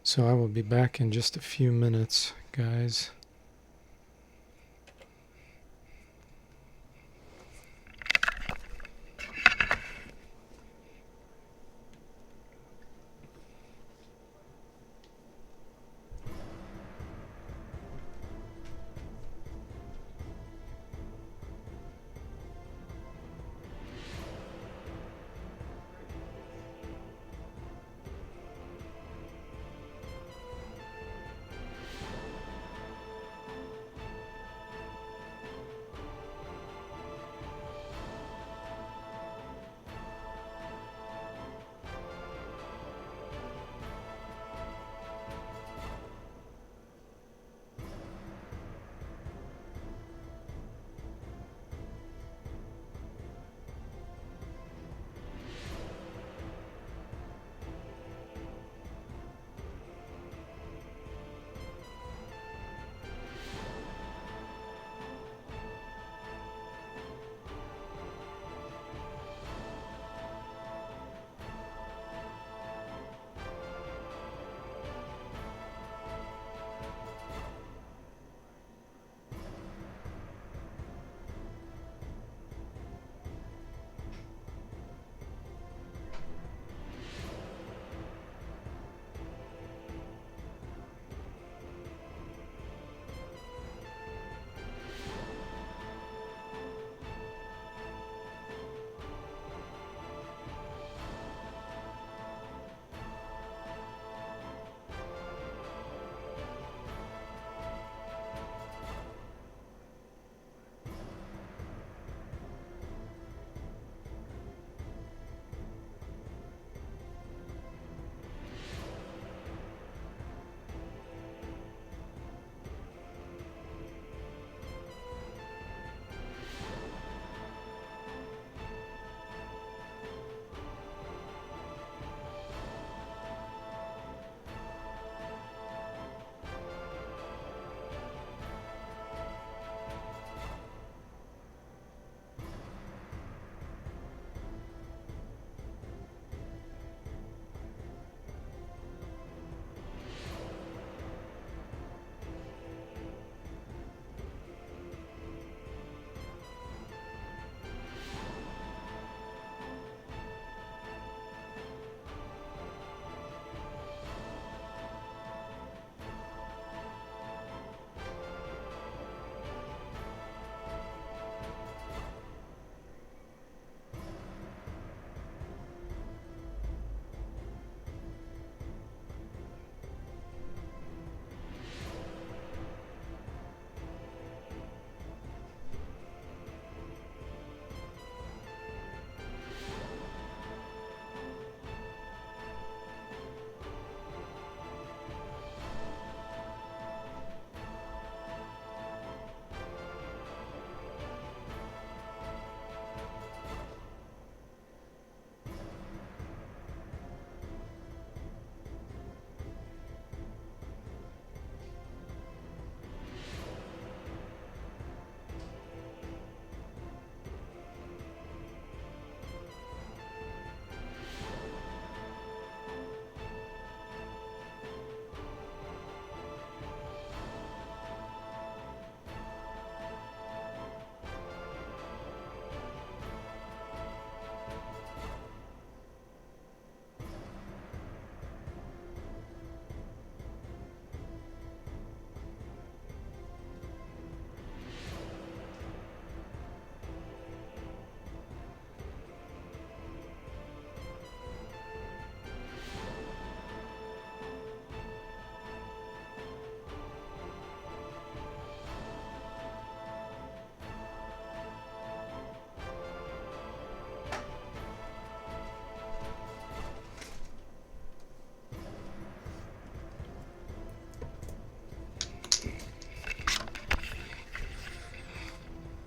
So I will be back in just a few minutes, guys.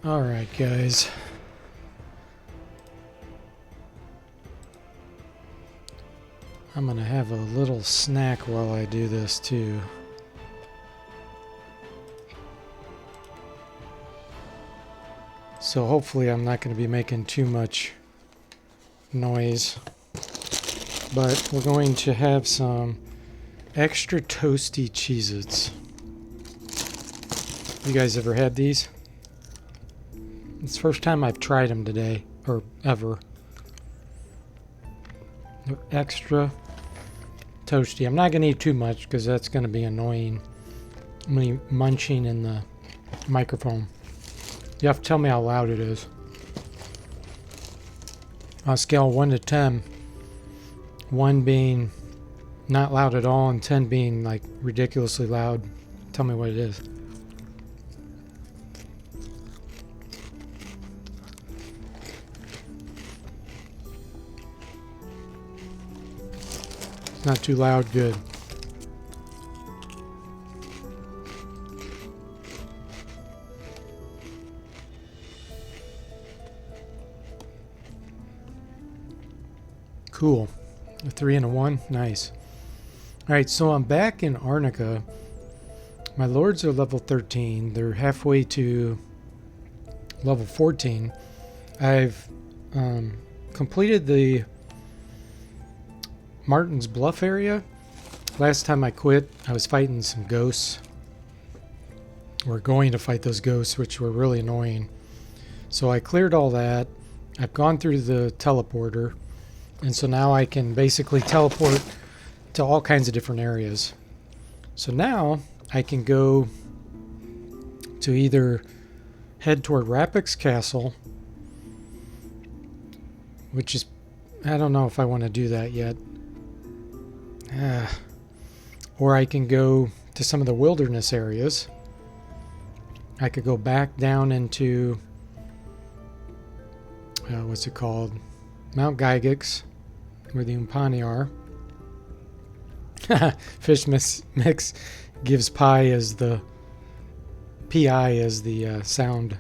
Alright, guys. I'm gonna have a little snack while I do this too. So hopefully I'm not going to be making too much noise. But we're going to have some extra toasty Cheez-Its. You guys ever had these? It's the first time I've tried them today, or ever. They're extra toasty. I'm not going to eat too much because that's going to be annoying. I'm going to be munching in the microphone. You have to tell me how loud it is. On a scale of 1 to 10, 1 being not loud at all and 10 being like ridiculously loud, tell me what it is. It's not too loud, good. Cool. A 3 and a 1. Nice. Alright, so I'm back in Arnica. My lords are level 13. They're halfway to level 14. I've completed the Martin's Bluff area. Last time I quit, I was fighting some ghosts. We're going to fight those ghosts, which were really annoying. So I cleared all that. I've gone through the teleporter. And so now I can basically teleport to all kinds of different areas. So now I can go to either head toward Rapix Castle, which is, I don't know if I want to do that yet. Or I can go to some of the wilderness areas. I could go back down into, what's it called? Mount Gygax, where the Umpani are. Fish Mix gives pi as the PI as the sound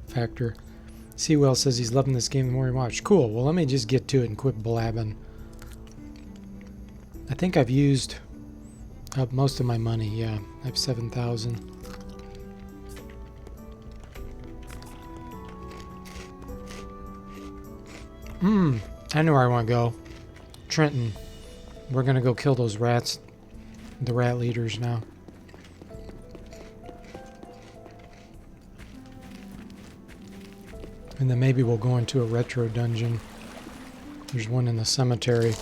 factor. Sewell says he's loving this game the more he watches. Cool. Well, let me just get to it and quit blabbing. I think I've used up most of my money. Yeah, I have 7,000. I know where I want to go. Trenton. We're going to go kill those rats. The rat leaders now. And then maybe we'll go into a retro dungeon. There's one in the cemetery.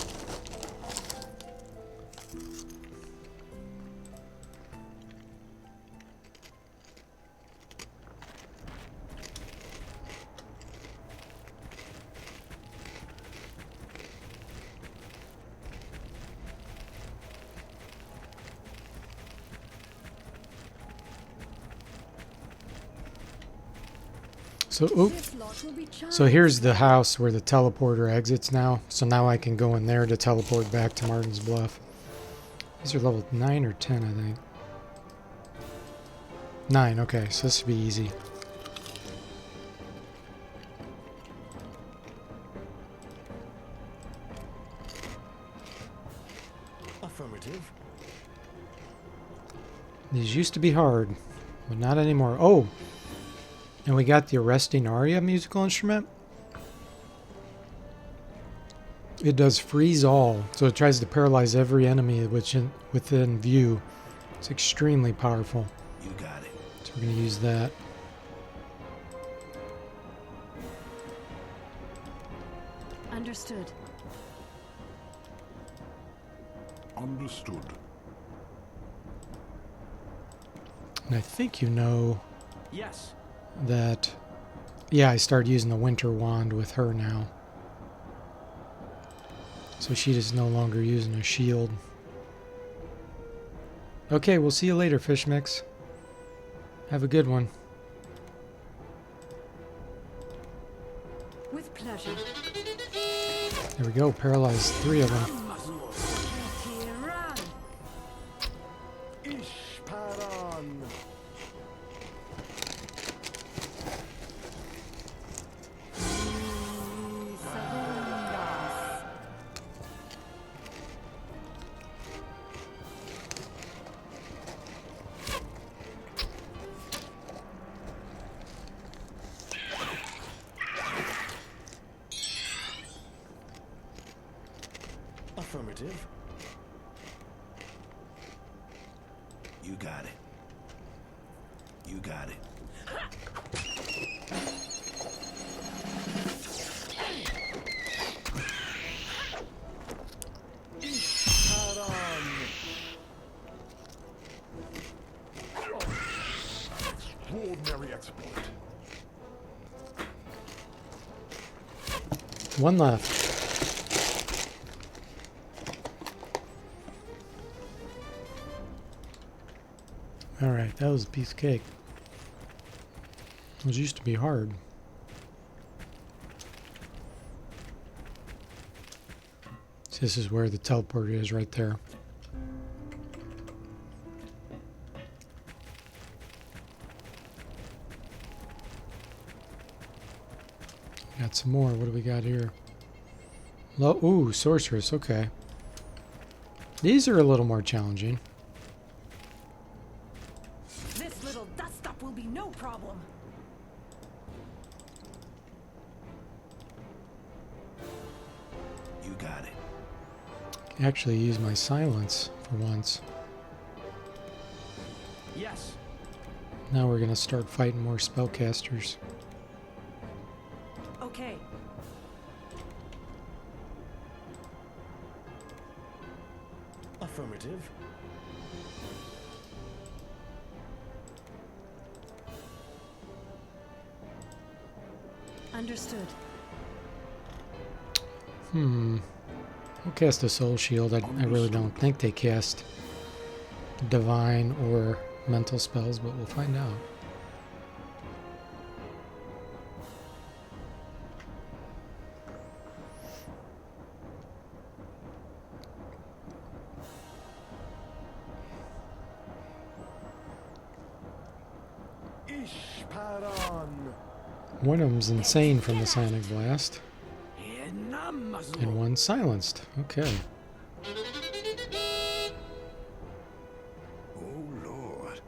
So here's the house where the teleporter exits now. So now I can go in there to teleport back to Martin's Bluff. These are level 9 or 10, I think. 9, okay, so this should be easy. Affirmative. These used to be hard, but not anymore. Oh! And we got the Arresting Aria musical instrument. It does freeze all, so it tries to paralyze every enemy within view. It's extremely powerful. You got it. So we're going to use that. Understood. Understood. And I think you know Yes. that, yeah, I started using the Winter Wand with her now. So she is no longer using a shield. Okay, we'll see you later, Fish Mix. Have a good one. With pleasure. There we go, paralyzed 3 of them. You got it. You got it. Extraordinary exploit. One left. Alright, that was a piece of cake. Those used to be hard. So this is where the teleport is, right there. Got some more. What do we got here? Ooh, sorceress. Okay. These are a little more challenging. This little dust-up will be no problem. You got it. Actually use my silence for once. Yes. Now we're going to start fighting more spellcasters. Okay. Affirmative. Understood. We'll cast a soul shield. I really don't think they cast divine or mental spells, but we'll find out. Ishparan. One of them's insane from the Sonic Blast, and one's silenced. Okay. Oh, Lord.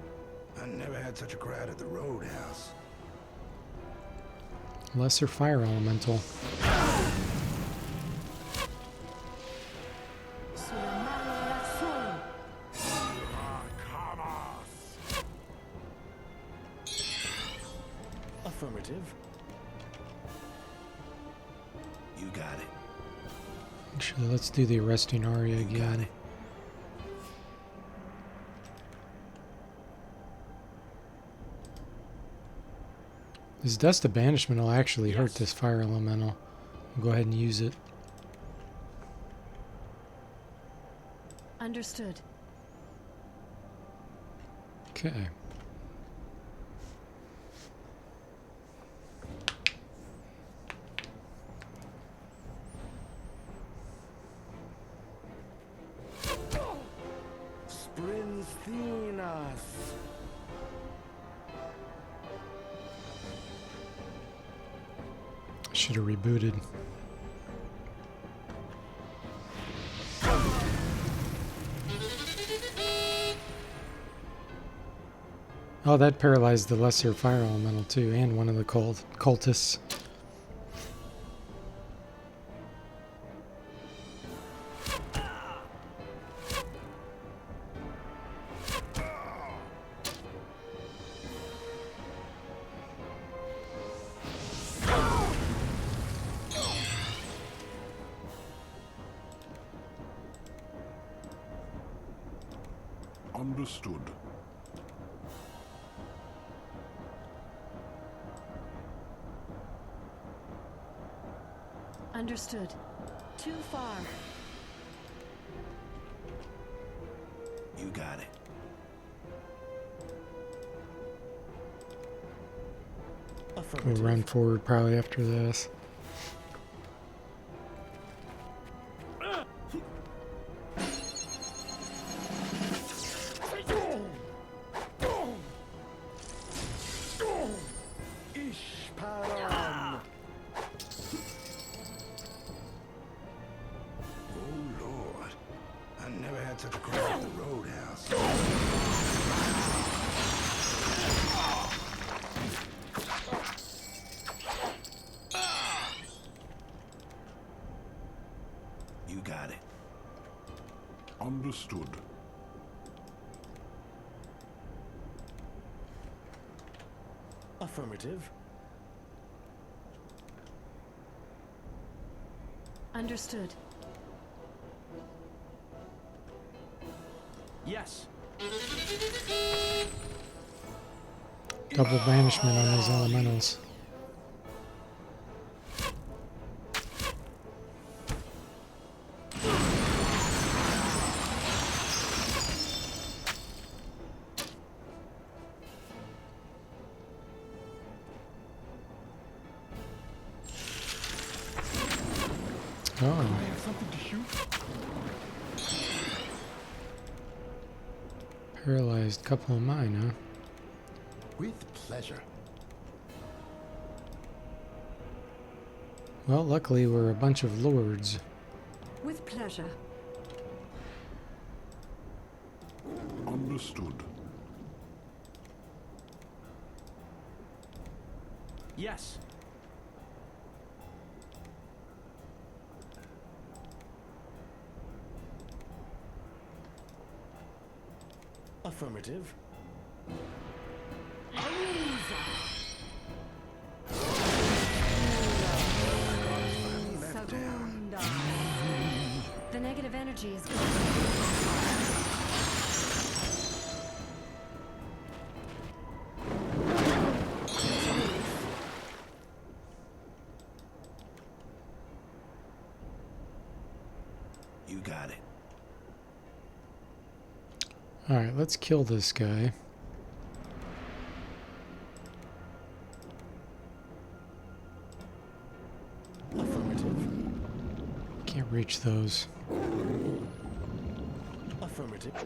I never had such a crowd at the Roadhouse. Lesser fire elemental. Affirmative. You got it. Actually, let's do the arresting aria You got again. it. This Dust of Banishment will actually hurt Yes. this fire elemental. We'll go ahead and use it. Understood. Okay. Sprinthenas. Should have rebooted. Oh, that paralyzed the lesser fire elemental too, and one of the cultists. Understood. Understood. Too far. You got it. We'll Affirmative. run forward probably after this. Ishparan. Oh, Lord. I never had such a crowd at the Roadhouse. You got it. Understood. Affirmative. Understood. Yes. Double banishment on these elementals. Oh. I have something to shoot. Paralyzed couple of mine, huh? With pleasure. Well, luckily we're a bunch of lords. With pleasure. Understood. Yes. Affirmative. Segunda. The negative energy is gone. You got it. Alright, let's kill this guy. Affirmative. Can't reach those. Affirmative.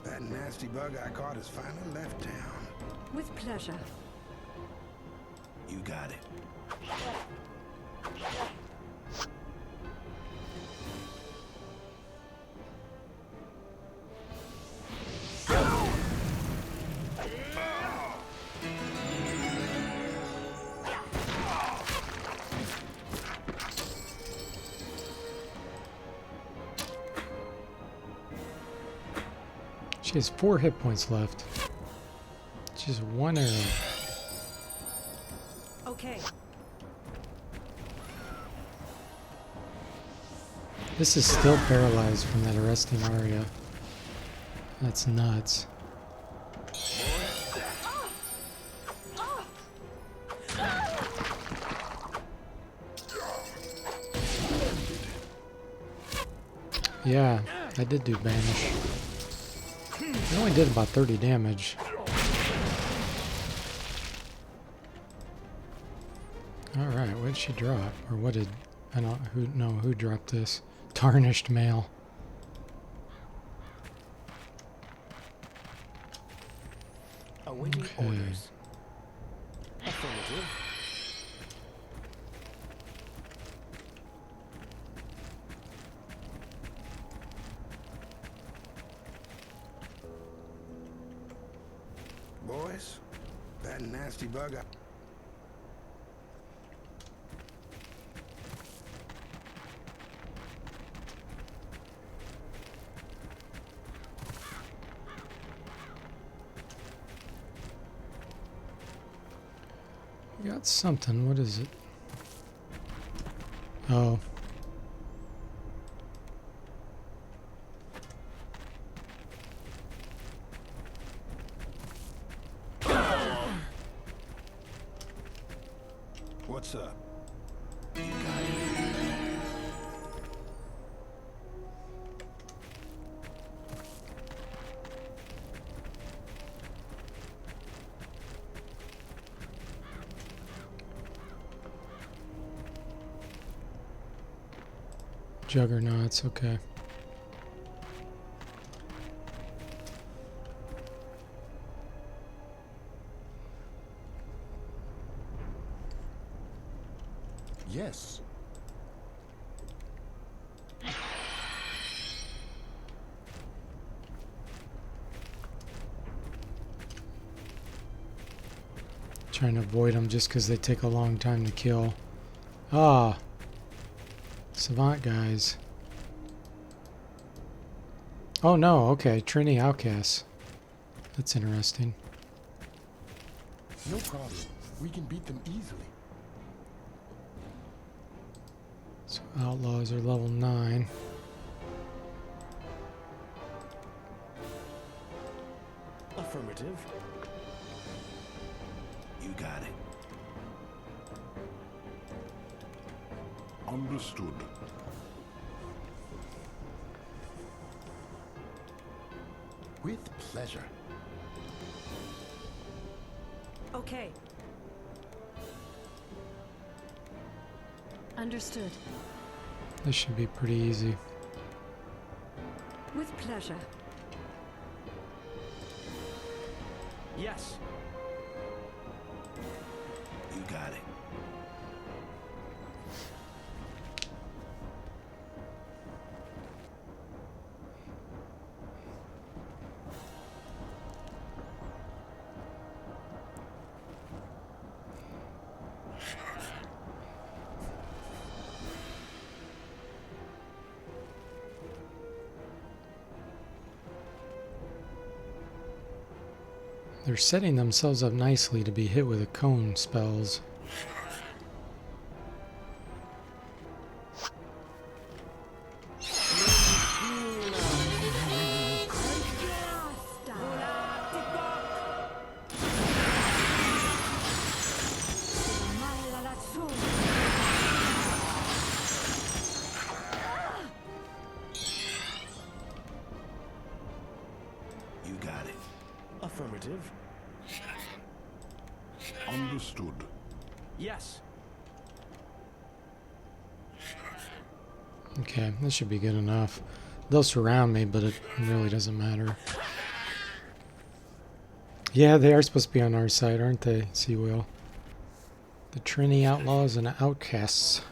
That nasty bug I caught has finally left town. With pleasure. You got it. She has 4 hit points left. Just one arrow. Okay. This is still paralyzed from that arresting aria. That's nuts. Yeah, I did do banish. It only did about 30 damage. Alright, what did she drop? Or what did... I don't know who dropped this. Tarnished mail. Awaiting Okay. orders. Affirmative. Boys, that nasty bug I... We got something. What is it? Oh. What's up? Juggernauts, okay. Trying to avoid them just because they take a long time to kill. Ah, Savant guys. Oh no, okay, Trini outcasts. That's interesting. No problem. We can beat them easily. So outlaws are level 9. Affirmative. You got it. Understood. With pleasure. Okay. Understood. This should be pretty easy. With pleasure. Yes. You got it. They're setting themselves up nicely to be hit with the cone spells. You got it. Affirmative. Understood. Yes. Okay, this should be good enough. They'll surround me, but it really doesn't matter. Yeah, they are supposed to be on our side, aren't they, Seawheel? The Trini Outlaws and Outcasts.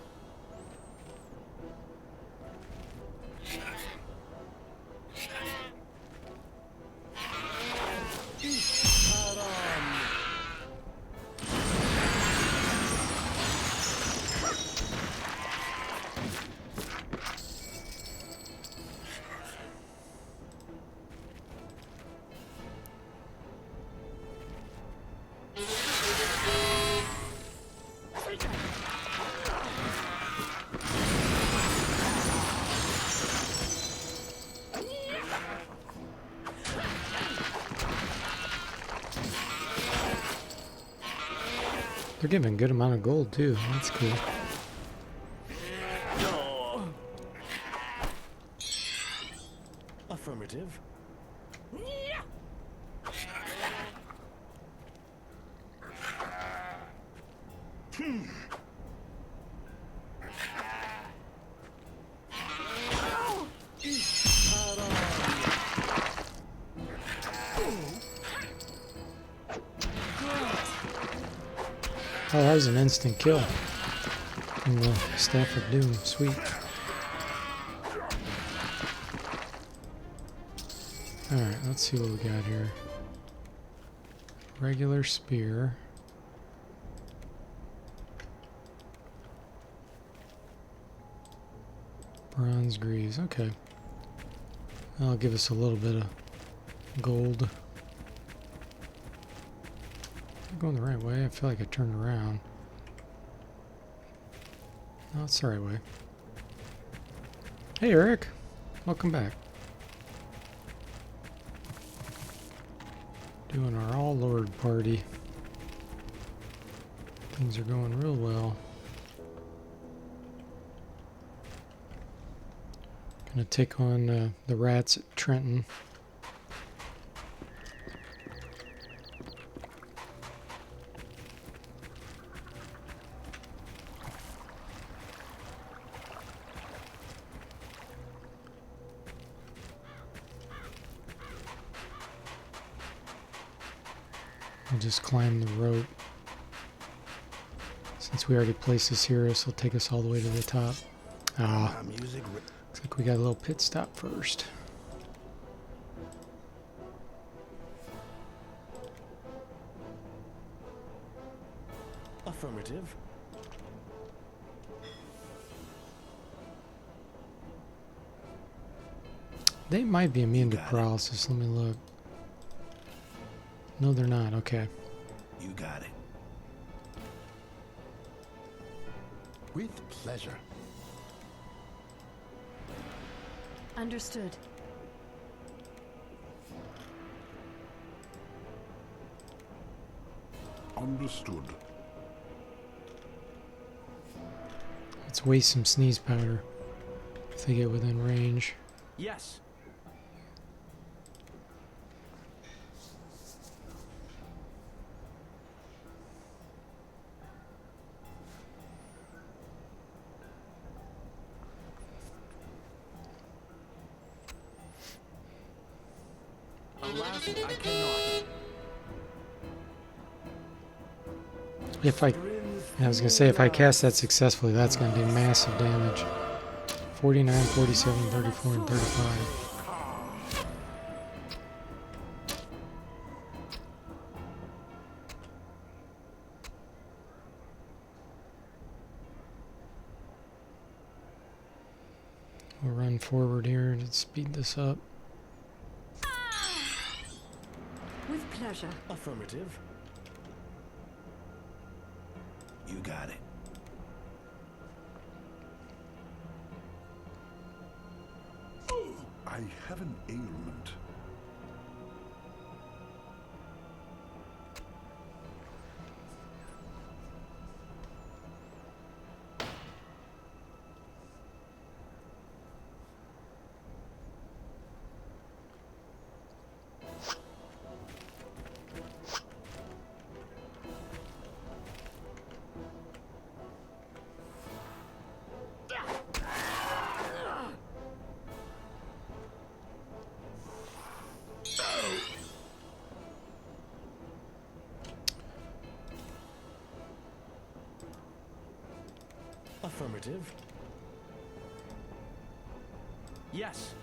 They're giving a good amount of gold, too. That's cool. Affirmative. Oh, that was an instant kill from the Staff of Doom. Sweet. Alright, let's see what we got here. Regular spear. Bronze greaves. Okay. That'll give us a little bit of gold. I'm going the right way. I feel like I turned around. No, it's the right way. Hey, Eric. Welcome back. Doing our All Lord party. Things are going real well. Gonna take on the rats at Trenton. We'll just climb the rope. Since we already placed this here, this will take us all the way to the top. Ah, My music. looks like we got a little pit stop first. Affirmative. They might be immune to got it. paralysis. Let me look. No, they're not. Okay. You got it. With pleasure. Understood. Understood. Let's waste some sneeze powder if they get within range. Yes. Alas, I cannot. If I was gonna say, if I cast that successfully, that's gonna do massive damage. 49, 47, 34, and 35. We'll run forward here to speed this up. With pleasure. Affirmative. You got it. I have an ailment. Affirmative. Yes.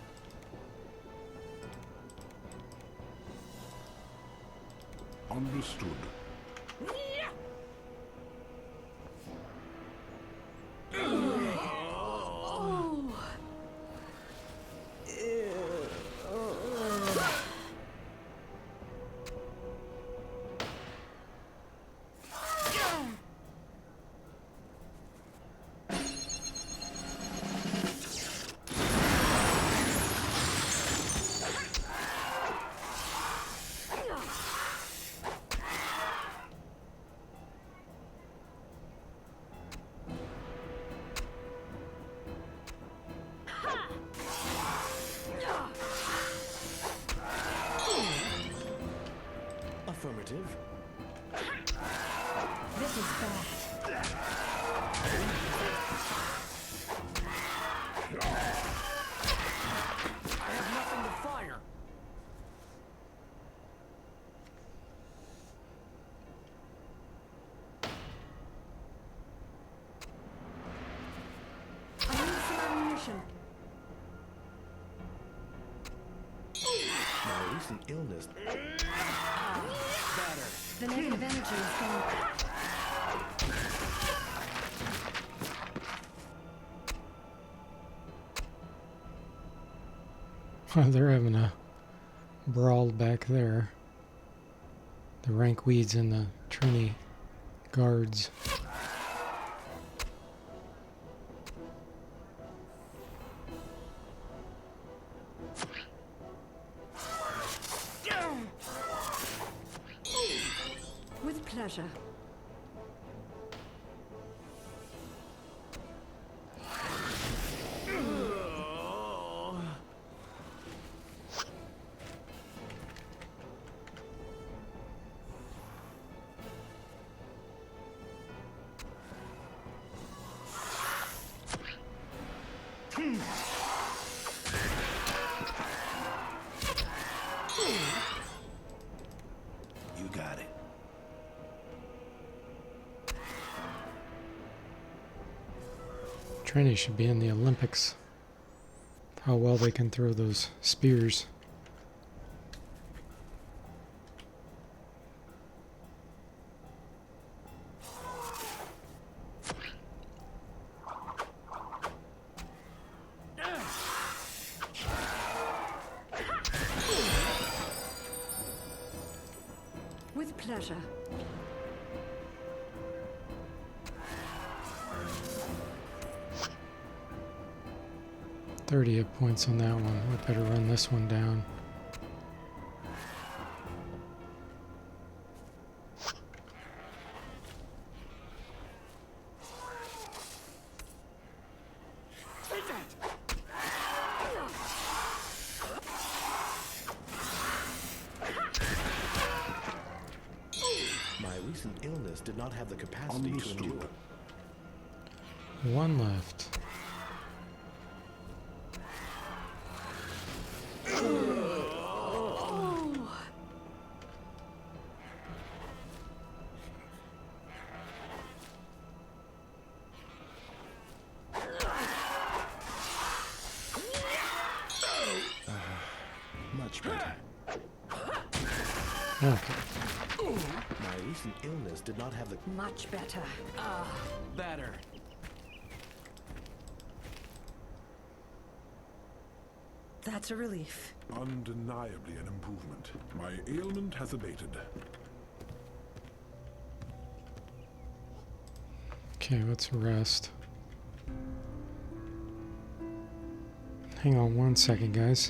Understood. Affirmative. This is bad. I have nothing to fire. I need some ammunition. My recent illness. Better. The negative energy is gone. They're having a brawl back there. The rank weeds and the Trini guards. With pleasure. You got it. Trini should be in the Olympics. How well they can throw those spears. pleasure. 30 hit points on that one. We better run this one down. My recent illness did not have the capacity to Understood. endure. One left. Much better. Okay. My recent illness did not have the... Much better. Better. That's a relief. Undeniably an improvement. My ailment has abated. Okay, let's rest. Hang on one second, guys.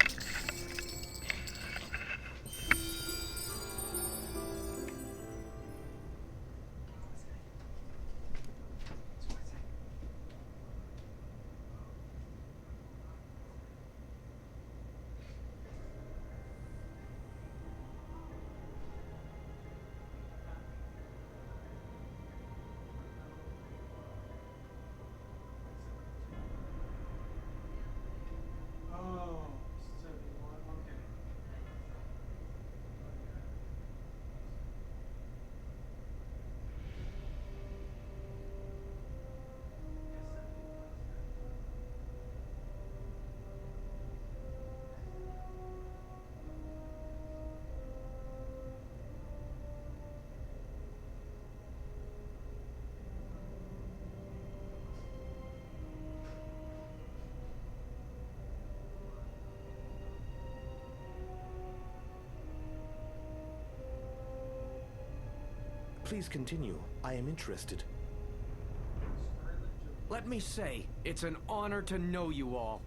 Please continue. I am interested. Let me say, it's an honor to know you all.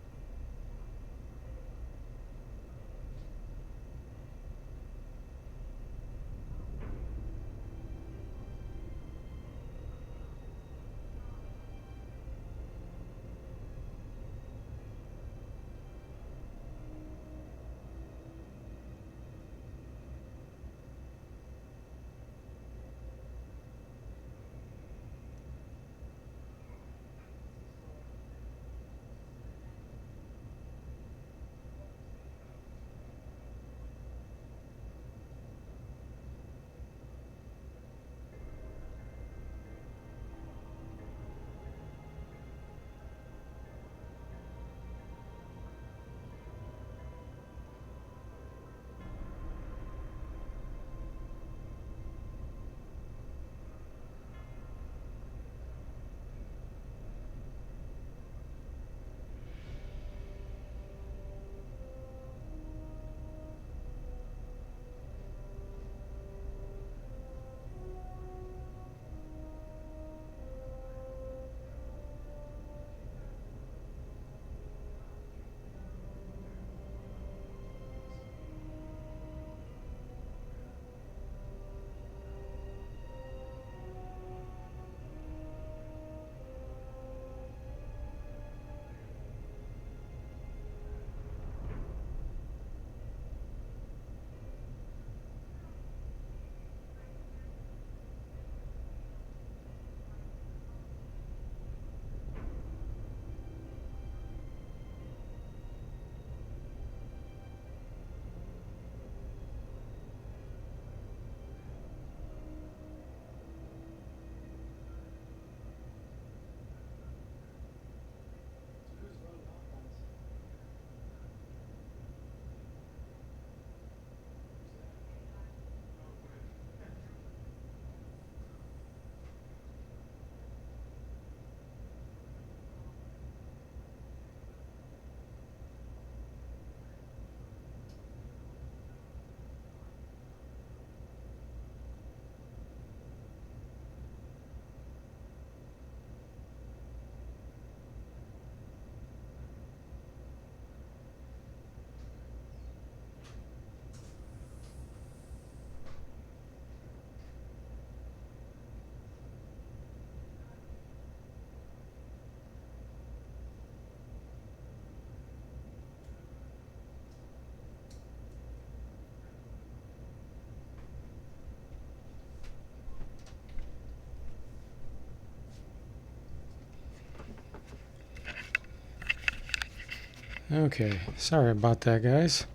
Okay, sorry about that, guys.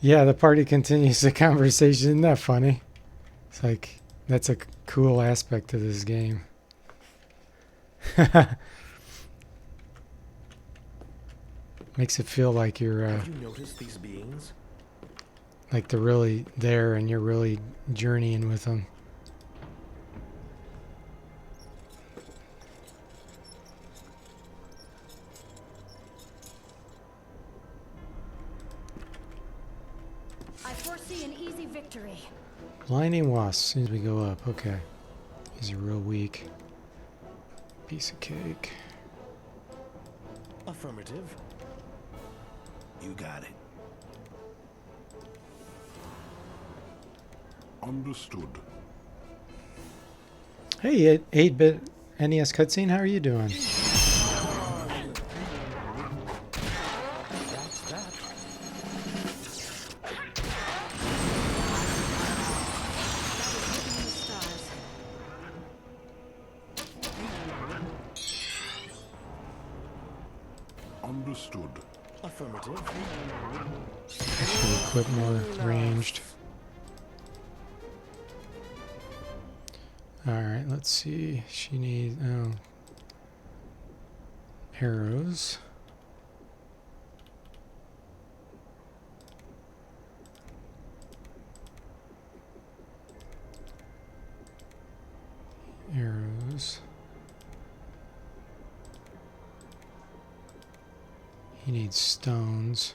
Yeah, the party continues the conversation. Isn't that funny? It's like, that's a cool aspect of this game. Makes it feel like you're, Have you noticed these beings? like they're really there and you're really journeying with them. I foresee an easy victory. Blinding wasps, as soon as we go up. Okay. These are real weak. Piece of cake. Affirmative. You got it. Understood. Hey, 8-bit NES cutscene, how are you doing? That's that. Looking in the stars. Understood. Affirmative. Should equip more ranged. Alright, let's see. She needs arrows. Arrows. He needs stones.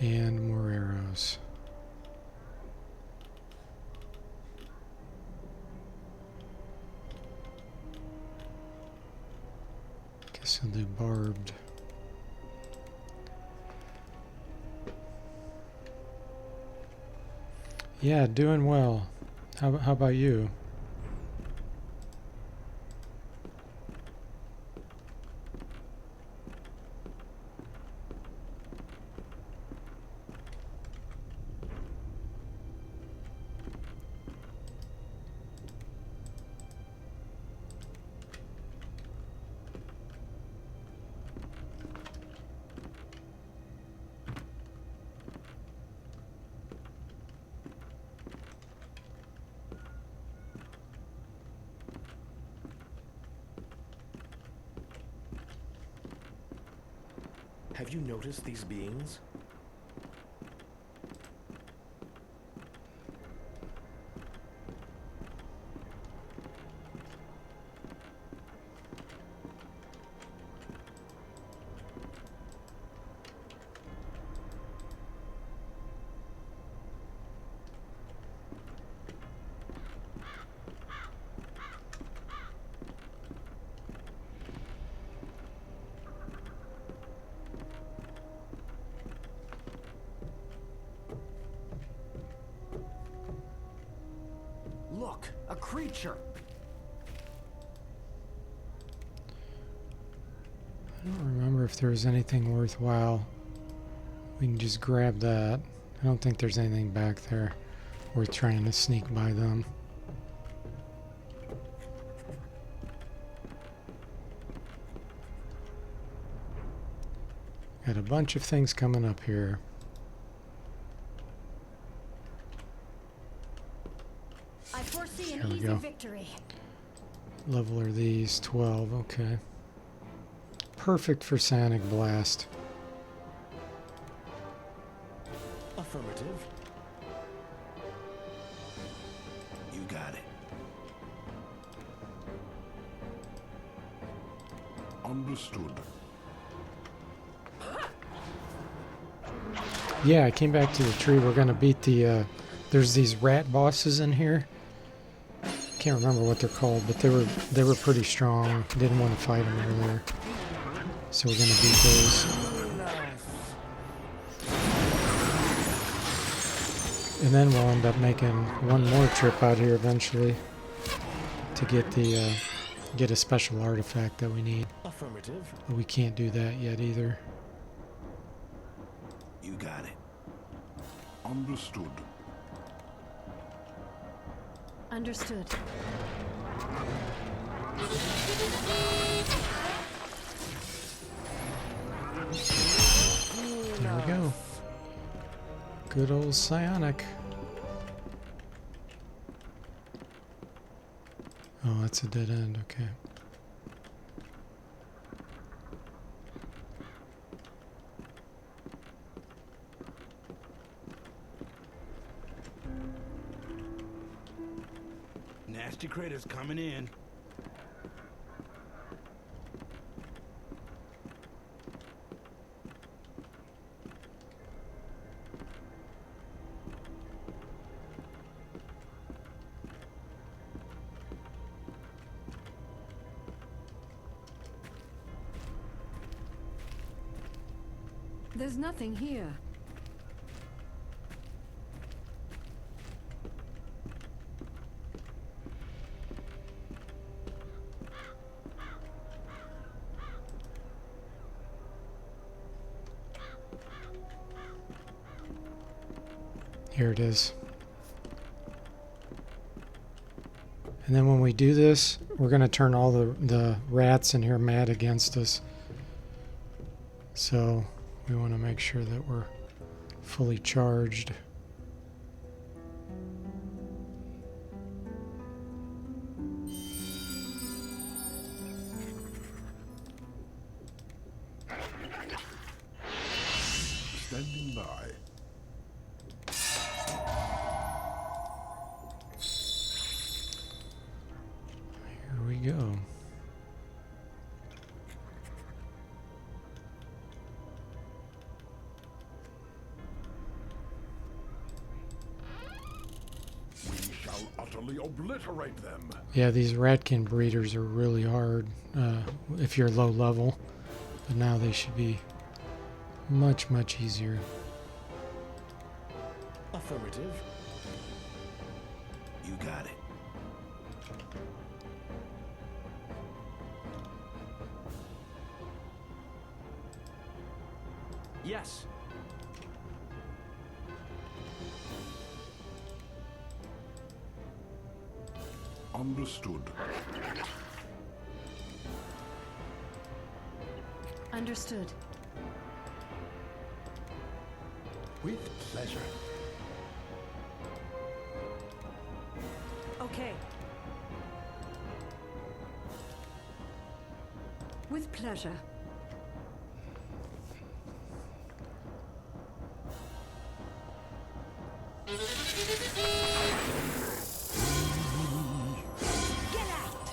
And more arrows. Guess I'll do barbed. Yeah, doing well. How about you? Have you noticed these beings? Look, a creature. I don't remember if there was anything worthwhile. We can just grab that. I don't think there's anything back there worth trying to sneak by them. Got a bunch of things coming up here. I foresee There an we easy go. victory. Level are these? 12, okay. Perfect for Sonic Blast. Affirmative. You got it. Understood. Yeah, I came back to the tree. We're gonna beat the, there's these rat bosses in here. Can't remember what they're called, but they were pretty strong. Didn't want to fight them earlier. So we're gonna beat those. And then we'll end up making one more trip out here eventually to get the get a special artifact that we need. Affirmative. But we can't do that yet either. You got it. Understood. Understood. There we go. Good old Zanac. Oh, that's a dead end, okay. Nasty critters coming in. There's nothing here. Here it is. And then when we do this, we're going to turn all the rats in here mad against us. So we want to make sure that we're fully charged. Standing by. Here we go. We shall utterly obliterate them. Yeah, these ratkin breeders are really hard if you're low level, but now they should be much, much easier. Affirmative. You got it. Yes. Understood. Understood. With pleasure. Okay. With pleasure. Get out!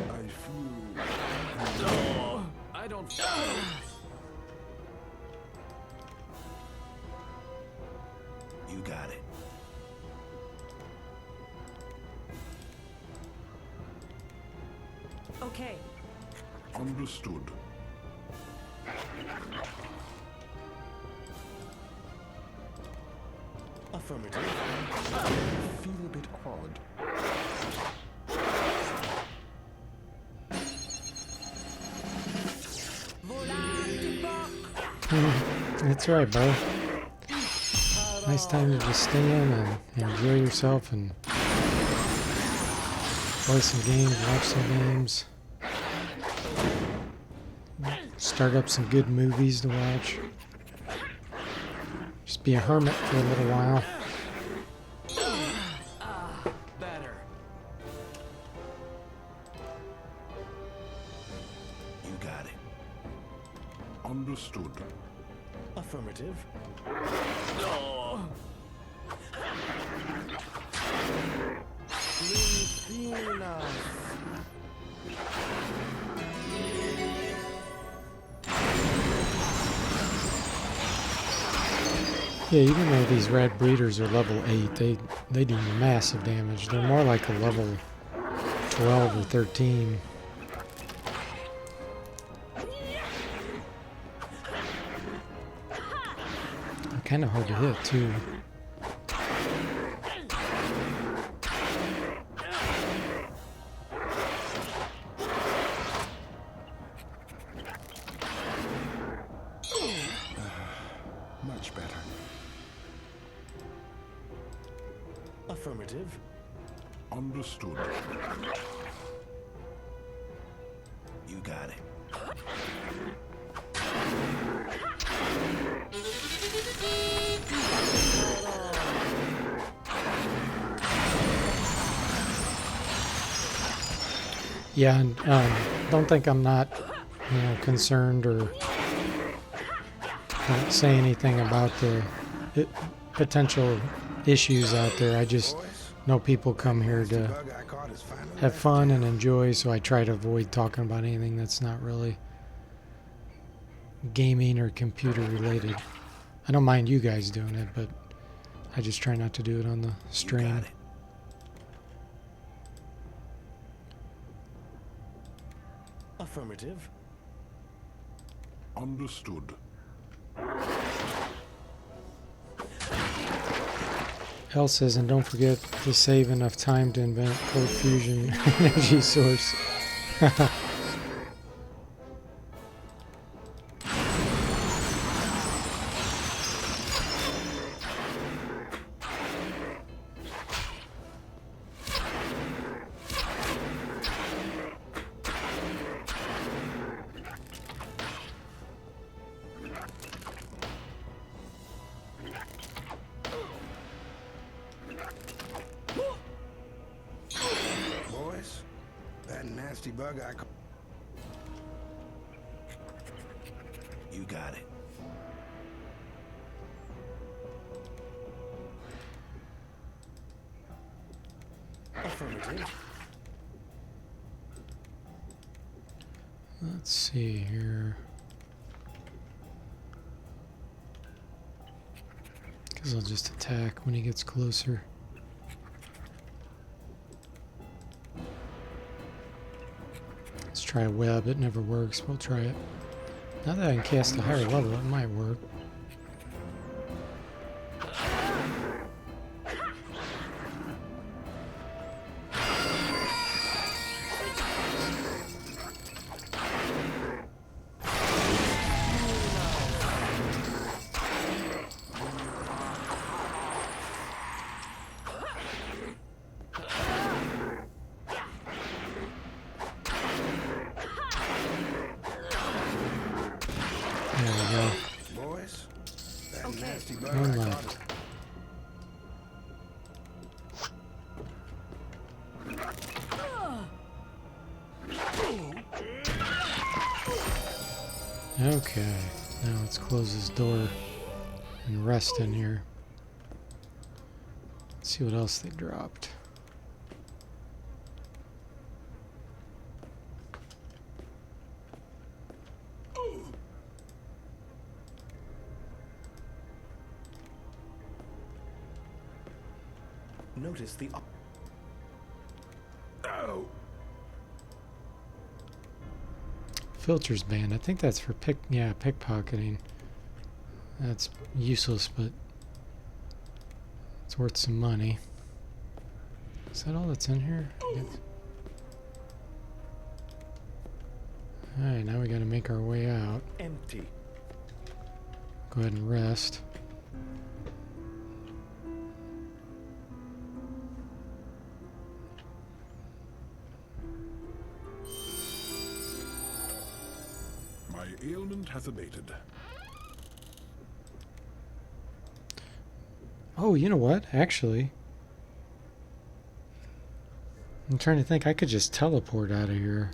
I feel I don't. You got it. Okay. understood. Affirmative. Feel a bit odd. That's right, bro. Nice time to just stay in and enjoy yourself and play some games, watch some games, start up some good movies to watch. Just be a hermit for a little while. Better. You got it. Understood. Affirmative. Christina. Yeah, even though these rat breeders are level 8, they do massive damage. They're more like a level 12 or 13. They're kind of hard to hit, too. Much better. Affirmative. Understood. You got it. Yeah, and don't think I'm not, concerned or don't say anything about the potential issues out there. I just know people come here to Bug I caught is finally have left fun and town. enjoy, so I try to avoid talking about anything that's not really gaming or computer related. I don't mind you guys doing it, but I just try not to do it on the You stream. got it. Affirmative. Understood. Elle says, and don't forget to save enough time to invent cold fusion energy source. Boys, that nasty bug I caught. You got it. Affirmative. Let's see here. Because I'll just attack when he gets closer. Let's try a web. It never works. We'll try it. Now that I can cast a higher level, it might work. There we go. Boys, that nasty bug One I caught left. is Okay, now let's close this door and rest in here. Let's see what else they dropped. Notice the Filters banned. I think that's for pickpocketing. That's useless, but it's worth some money. Is that all that's in here? Alright, now we gotta make our way out. empty. Go ahead and rest. My ailment hath abated. Oh, you know what? Actually, I'm trying to think. I could just teleport out of here.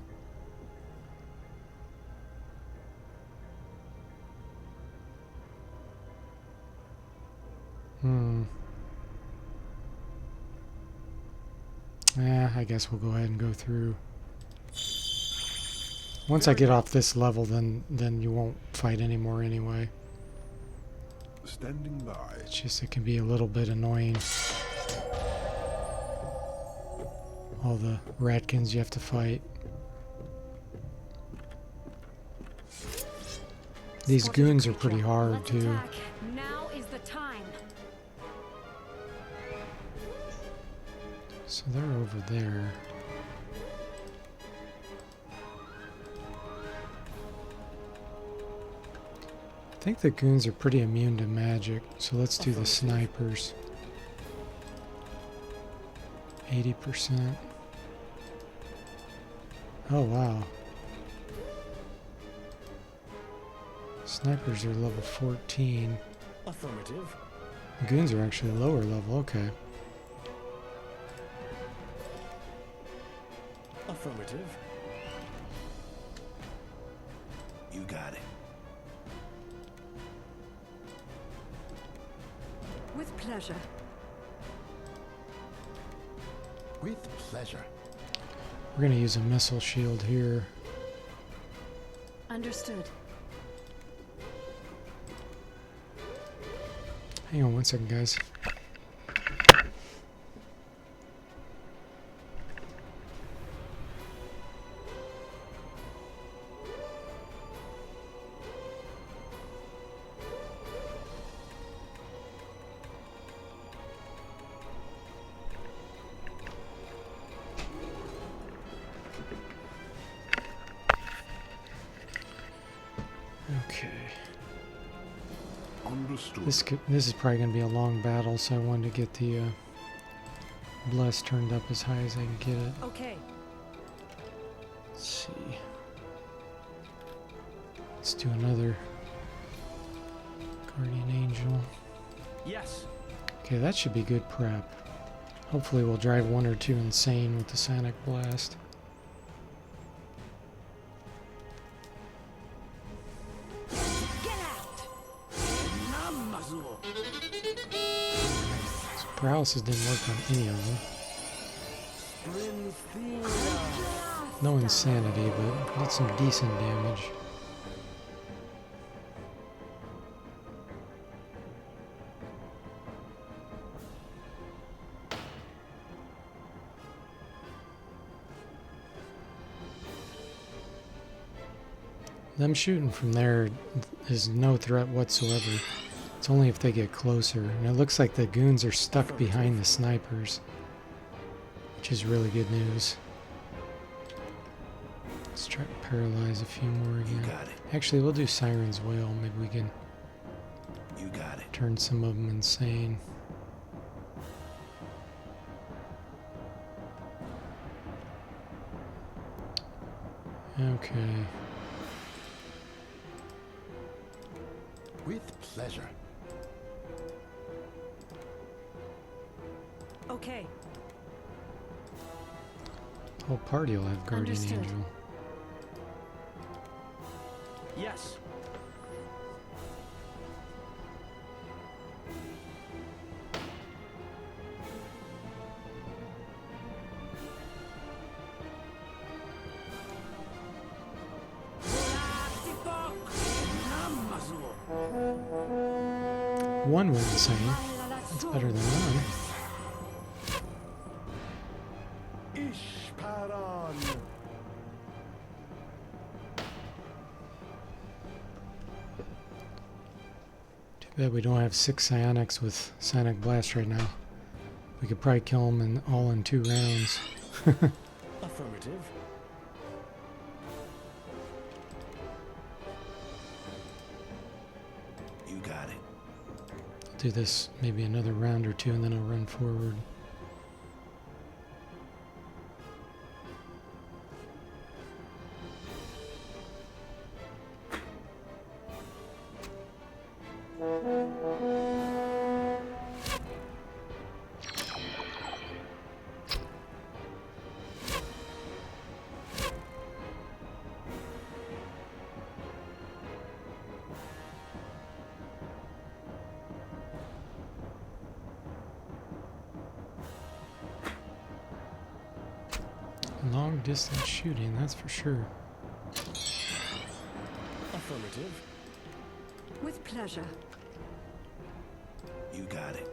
Yeah, I guess we'll go ahead and go through. Once I get off this level, then you won't fight anymore anyway. standing by. It's just it can be a little bit annoying. All the ratkins you have to fight. These Spotted a goons are creature. pretty hard Let's too. attack. Now is the time. So they're over there. I think the goons are pretty immune to magic, so let's do the snipers. 80%. Oh wow. Snipers are level 14. Affirmative. The goons are actually lower level, okay. Affirmative. You got it. With pleasure. With pleasure. We're gonna use a missile shield here. Understood. Hang on one second, guys. Okay. Understood. This is probably going to be a long battle, so I wanted to get the bless turned up as high as I can get it. Okay. Let's see. Let's do another Guardian Angel. Yes. Okay, that should be good prep. Hopefully we'll drive one or two insane with the Zanac blast. Get out! So paralysis didn't work on any of them. No insanity, but did some decent damage. Them shooting from there is no threat whatsoever. It's only if they get closer. And it looks like the goons are stuck behind the snipers, which is really good news. Let's try to paralyze a few more You again. got it. Actually, we'll do Siren's Wail. Maybe we can You got it. turn some of them insane. Okay. With pleasure. Okay. The whole party will have Guardian Understood. Angel. Yes. One went insane. That's better than none. Ishparan. Too bad we don't have 6 psionics with Zanac Blast right now. We could probably kill them all in 2 rounds. Affirmative. You got it. I'll do this maybe another round or 2 and then I'll run forward. Long distance shooting, that's for sure. Affirmative. With pleasure. You got it.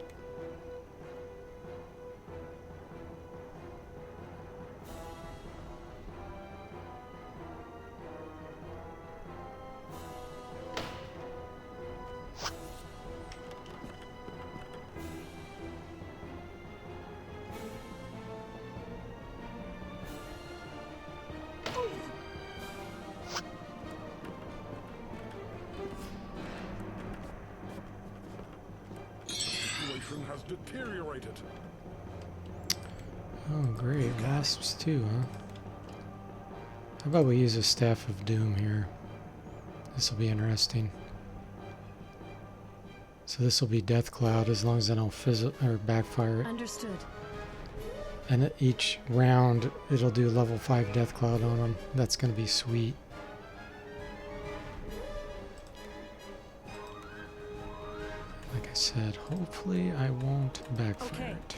Situation has deteriorated. Oh, great. Wasps too, huh? How about we use a Staff of Doom here? This will be interesting. So this will be Death Cloud as long as I don't fizzle or backfire it. Understood. And at each round, it'll do level 5 Death Cloud on them. That's going to be sweet. Like I said, hopefully I won't backfire Okay. it.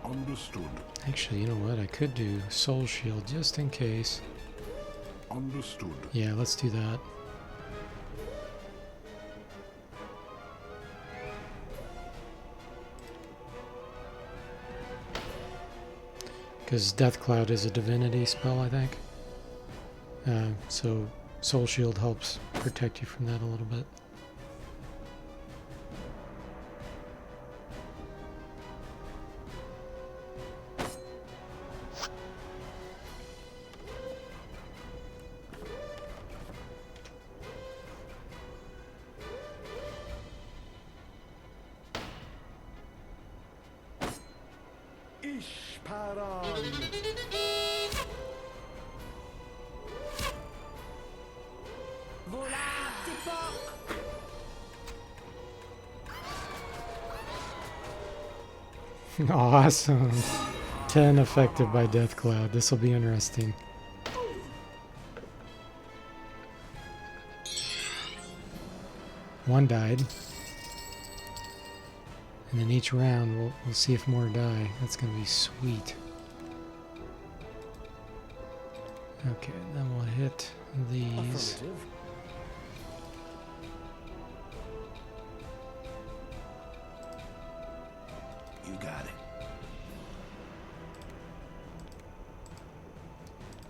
Understood. Actually, you know what? I could do Soul Shield just in case. Understood. Yeah, let's do that. Because Death Cloud is a divinity spell, I think. So Soul Shield helps protect you from that a little bit. Ishparan. Voilà, t'époque. Awesome. 10 affected by Death Cloud. This will be interesting. One died. And then each round we'll see if more die. That's going to be sweet. Okay, then we'll hit these. Affirmative. You got it.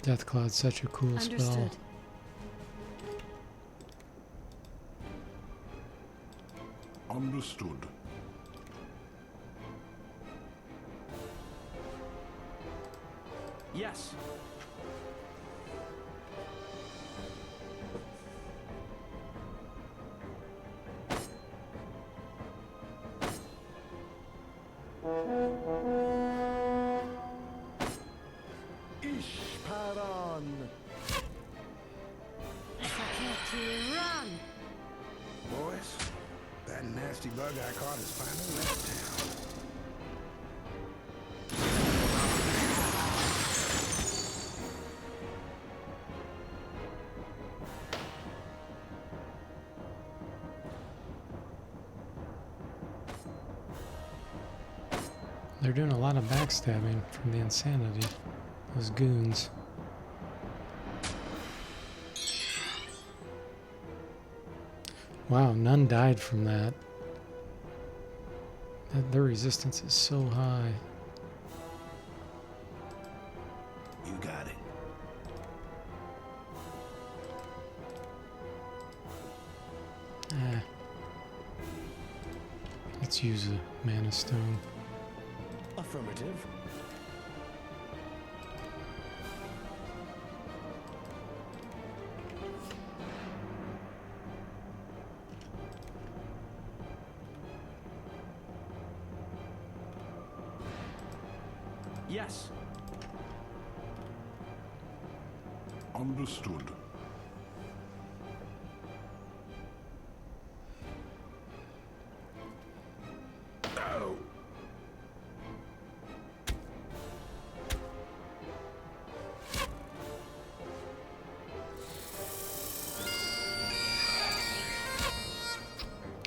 Death Cloud's such a cool spell. Understood. Understood. Yes. Ishparan. Run. Boys, that nasty bug I caught has finally left town. They're doing a lot of backstabbing from the insanity. Those goons. Wow, none died from that. Their resistance is so high. You got it. Ah. Let's use a Mana Stone. Affirmative. Yes. Understood. Oh!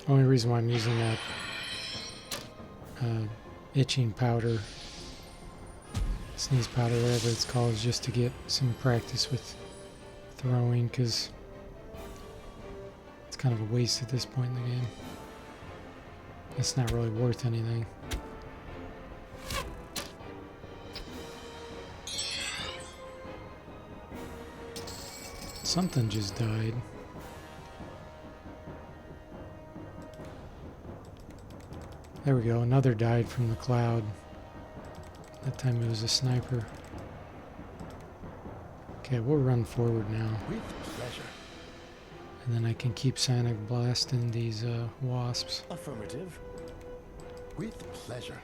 Only reason why I'm using that itching powder, sneeze powder, whatever it's called, is just to get some practice with throwing because it's kind of a waste at this point in the game. It's not really worth anything. Something just died. There we go, another died from the cloud. That time it was a sniper. Okay, we'll run forward now. With pleasure. And then I can keep Zanac blasting these wasps. Affirmative. With pleasure.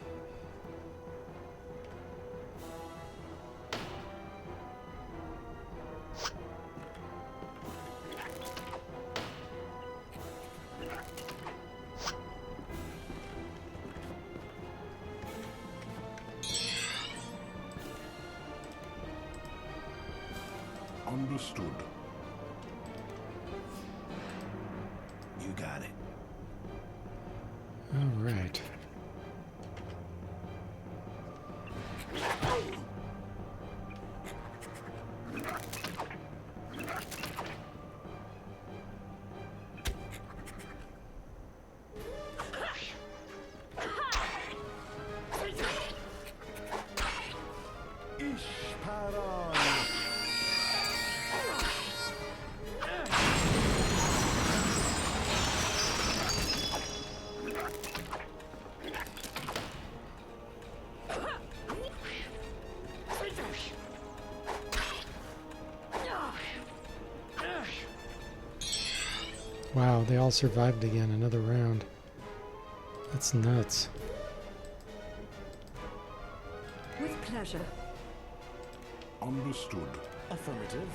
Understood. You got it. All right. Wow, they all survived again, another round. That's nuts. With pleasure. Understood. Affirmative.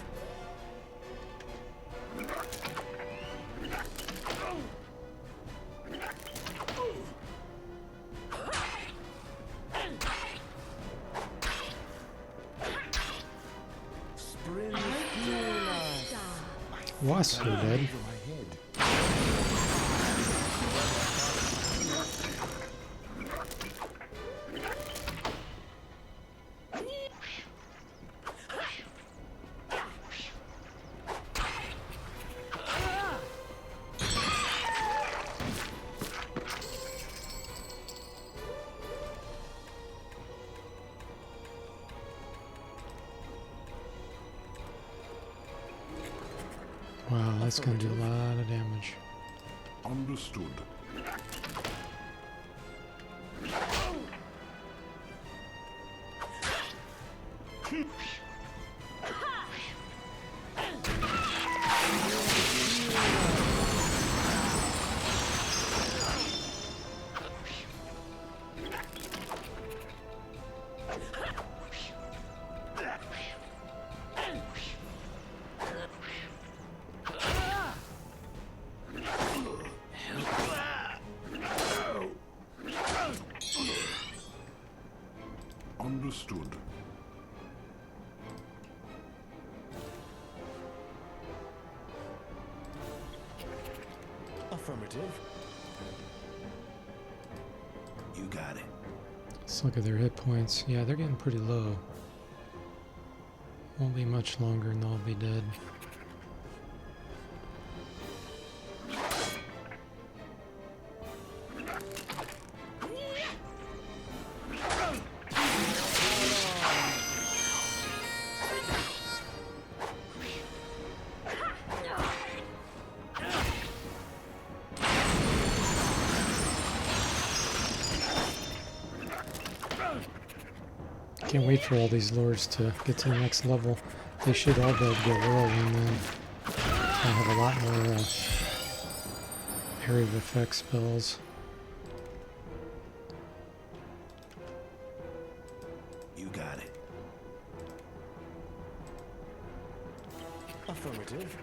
Wasps are dead. Over my head. Wow, that's gonna do a lot of damage. Understood. Understood. Affirmative. You got it. Let's look at their hit points. Yeah, they're getting pretty low. Won't be much longer and they'll be dead. Can't wait for all these lures to get to the next level. They should all be able to get whirlwind then. I'll have a lot more area of effect spells. You got it. Affirmative.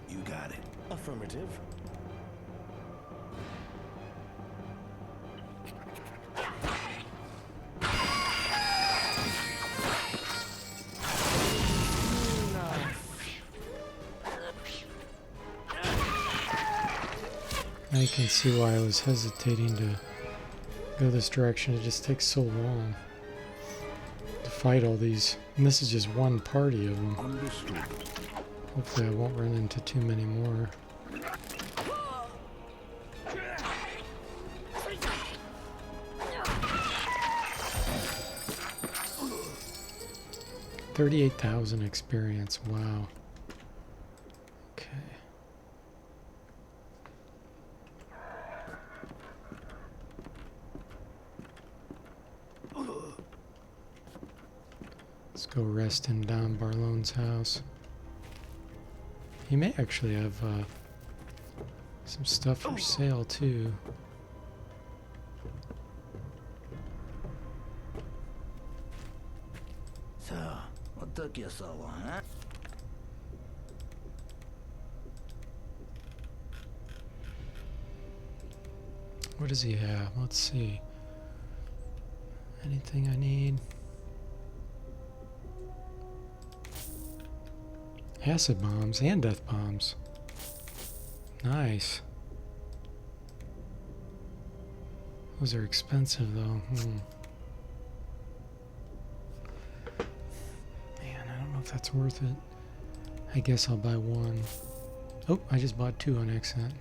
You got it. Affirmative. I can see why I was hesitating to go this direction. It just takes so long to fight all these. And this is just one party of them. Understood. Hopefully I won't run into too many more. $38,000 experience. Wow. Okay. Let's go rest in Don Barlone's house. He may actually have some stuff for sale too. So, what took you so long, huh? What does he have? Let's see. Anything I need? Acid bombs and death bombs. Nice. Those are expensive though. Man, I don't know if that's worth it. I guess I'll buy one. Oh, I just bought two on accident.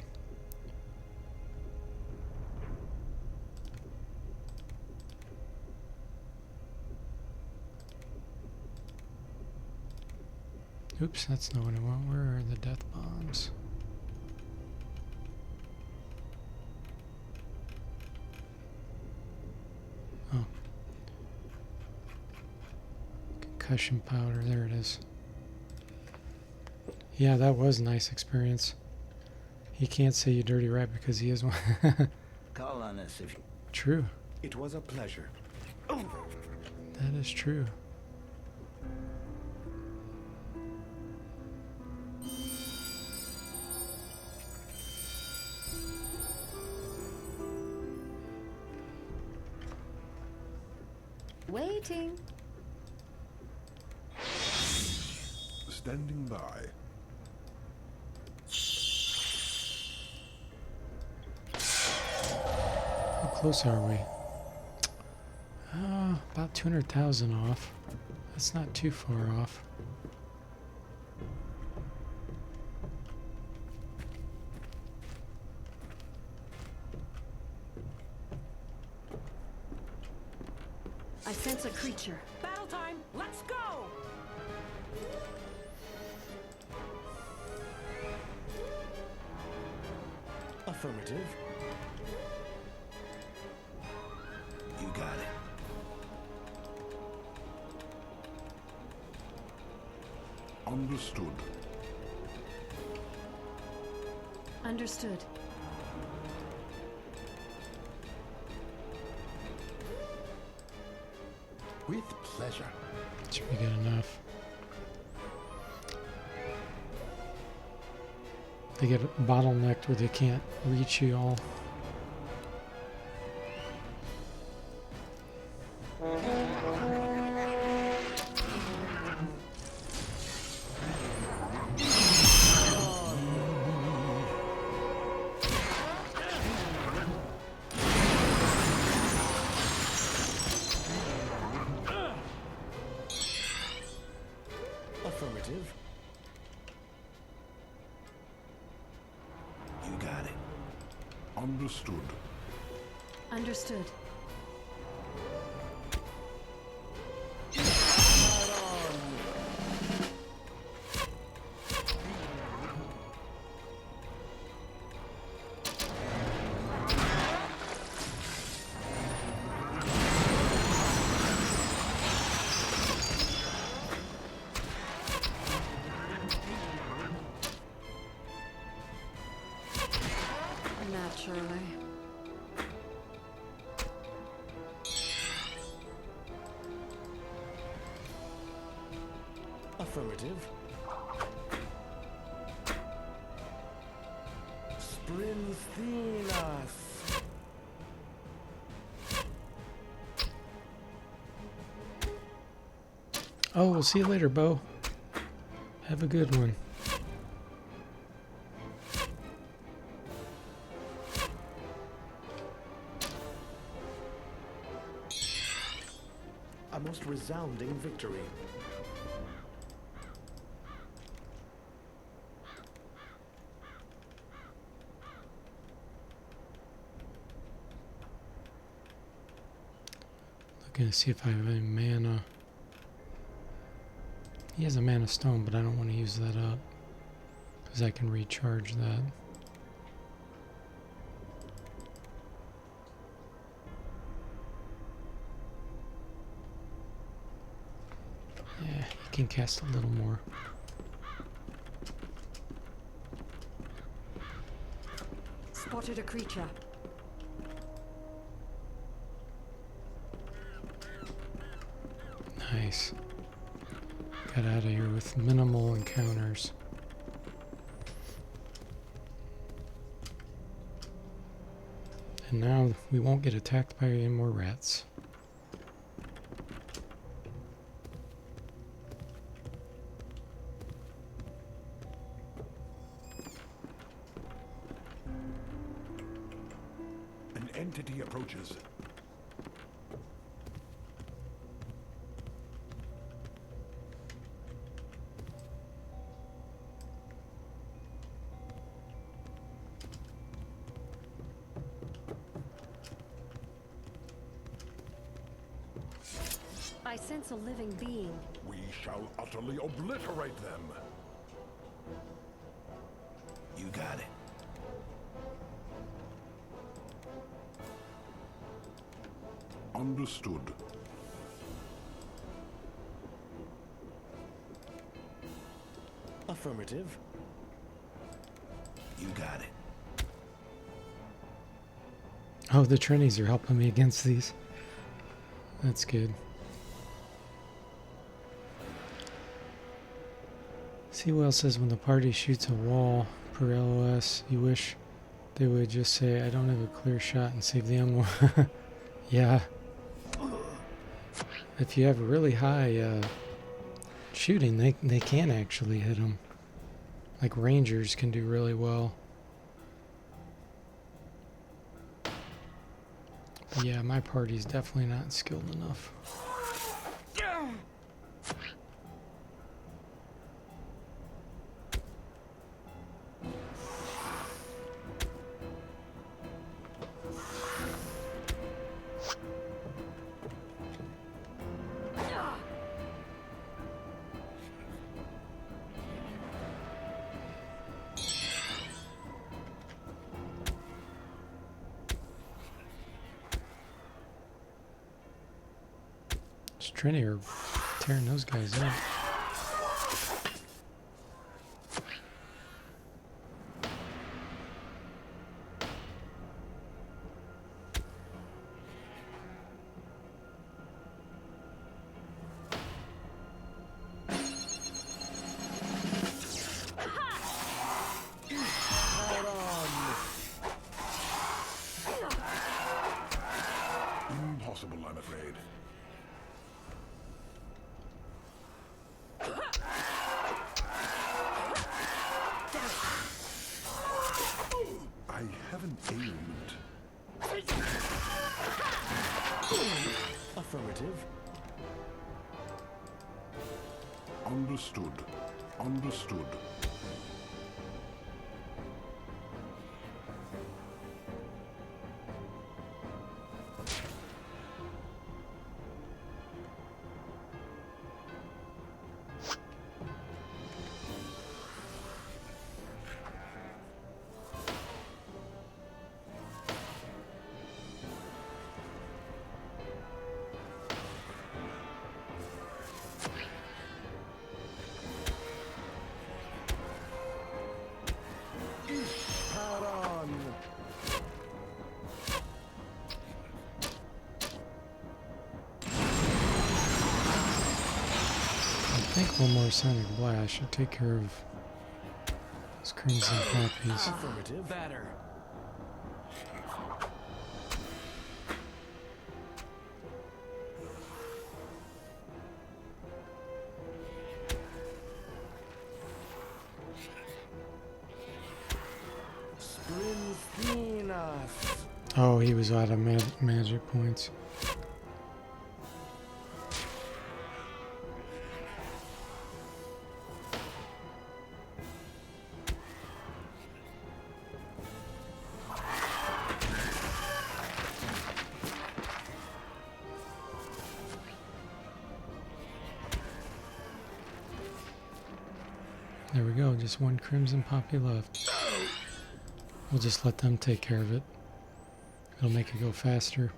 Oops, that's not what I want. Where are the death bombs? Oh. Concussion powder, there it is. Yeah, that was a nice experience. He can't say you dirty rat because he is one. Call on us if you... True. It was a pleasure. That is true. Waiting. Standing by. How close are we? About 200,000 off. That's not too far off. I sense a creature. Battle time! Let's go! Affirmative. You got it. Understood. Understood. With pleasure. Should be good enough. They get bottlenecked where they can't reach you all. Affirmative. You got it. Understood. Understood. Naturally. Affirmative. Springinas. Oh, we'll see you later, Bo. Have a good one. A most resounding victory. Looking to see if I have any mana. He has a mana stone, but I don't want to use that up because I can recharge that. Yeah, he can cast a little more. Spotted a creature. Nice. Got out of here with minimal encounters. And now we won't get attacked by any more rats. An entity approaches. I sense a living being. We shall utterly obliterate them. You got it. Understood. Affirmative. You got it. Oh, the Trinities are helping me against these. That's good. See what else says when the party shoots a wall per LOS, you wish they would just say, I don't have a clear shot and save the ammo. Yeah. If you have really high shooting, they can actually hit them. Like Rangers can do really well. But yeah, my party's definitely not skilled enough. Trini are tearing those guys up. Impossible, I'm afraid. I haven't aimed. Affirmative. Understood. Understood. I think one more Sonic Blast should take care of those crimson poppies. Affirmative. Better. Oh, he was out of magic points. There we go, just one crimson poppy left. We'll just let them take care of it. It'll make it go faster.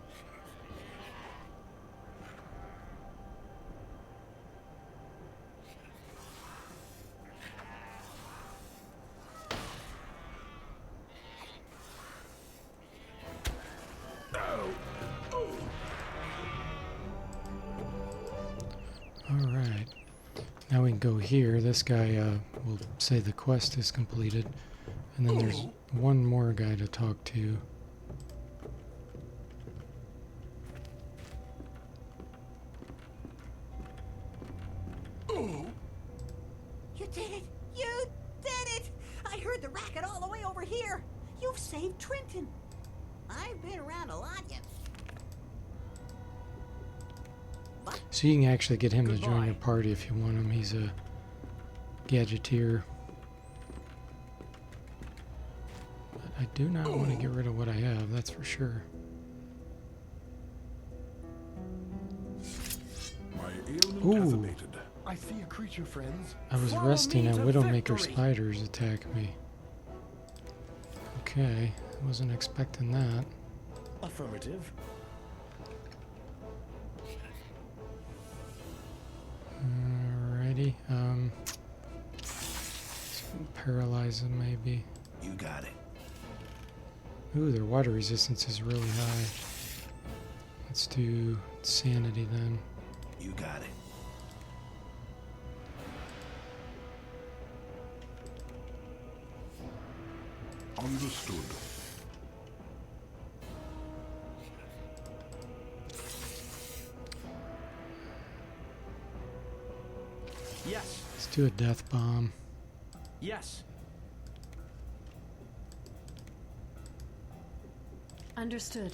Alright. Now we can go here. This guy will say the quest is completed. And then there's one more guy to talk to. You did it! You did it! I heard the racket all the way over here. You've saved Trenton. I've been around a lot yet. So you can actually get him to join Goodbye. your party if you want him. He's a gadgeteer. But I do not want to get rid of what I have, that's for sure. My ailment Ooh. has abated. I see a creature, friends. I was Follow resting me and to Widowmaker victory. spiders attack me. Okay, wasn't expecting that. Affirmative. Alrighty, paralyze them maybe. You got it. Ooh, their water resistance is really high. Let's do sanity then. You got it. Understood. Yes. Let's do a death bomb. Yes. Understood.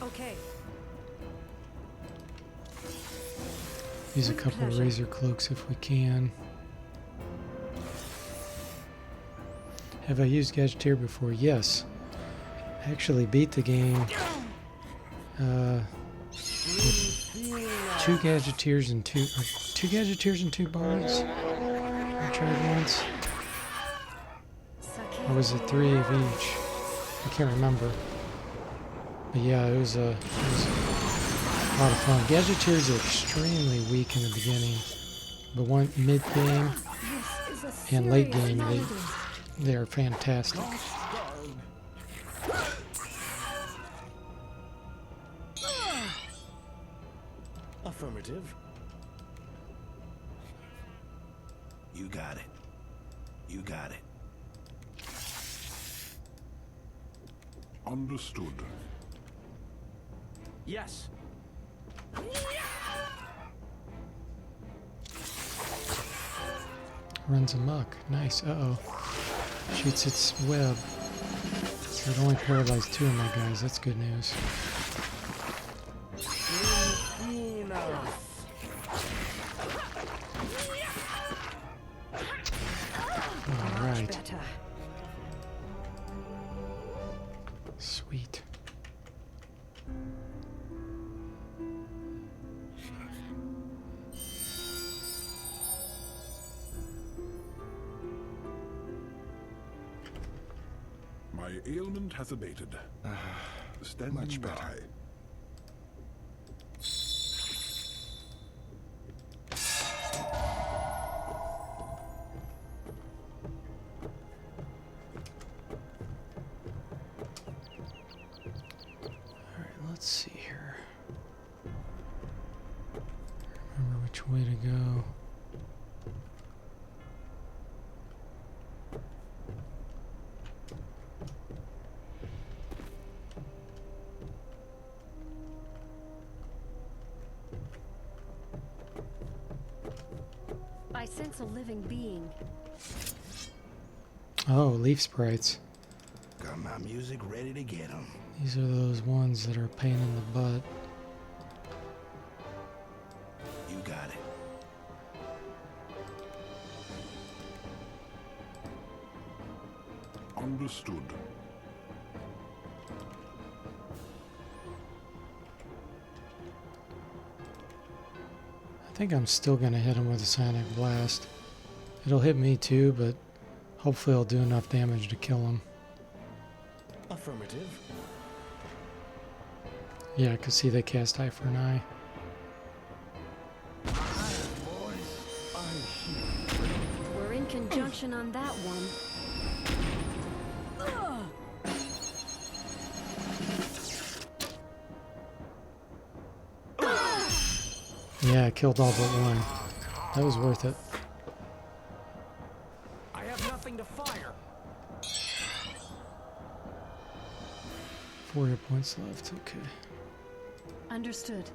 Okay. Use a With couple of pleasure. razor cloaks if we can. Have I used Gadgeteer before? Yes. I actually beat the game with two Gadgeteers and two bards. I tried once. Or was it 3 of each? I can't remember. But yeah, it was a lot of fun. Gadgeteers are extremely weak in the beginning, but one mid-game This is a and late serious game, malady. they are fantastic. Affirmative. You got it. You got it. Understood. Yes. Runs amok. Nice. Uh-oh. Shoots its web. So it only paralyzed 2 of my guys. That's good news. Alright. Better. Sweet. My ailment has abated. Standing much by. better. Alright, let's see here. Remember which way to go. I sense a living being. Oh, leaf sprites. Got my music ready to get 'em. These are those ones that are a pain in the butt. You got it. Understood. think I'm still going to hit him with a Sonic Blast. It'll hit me too, but hopefully it'll do enough damage to kill him. Affirmative. Yeah, I can see they cast Eye for an Eye. We're in conjunction on that one. Yeah, I killed all but one. That was worth it. I have nothing to fire. 4 hit points left, okay. Understood.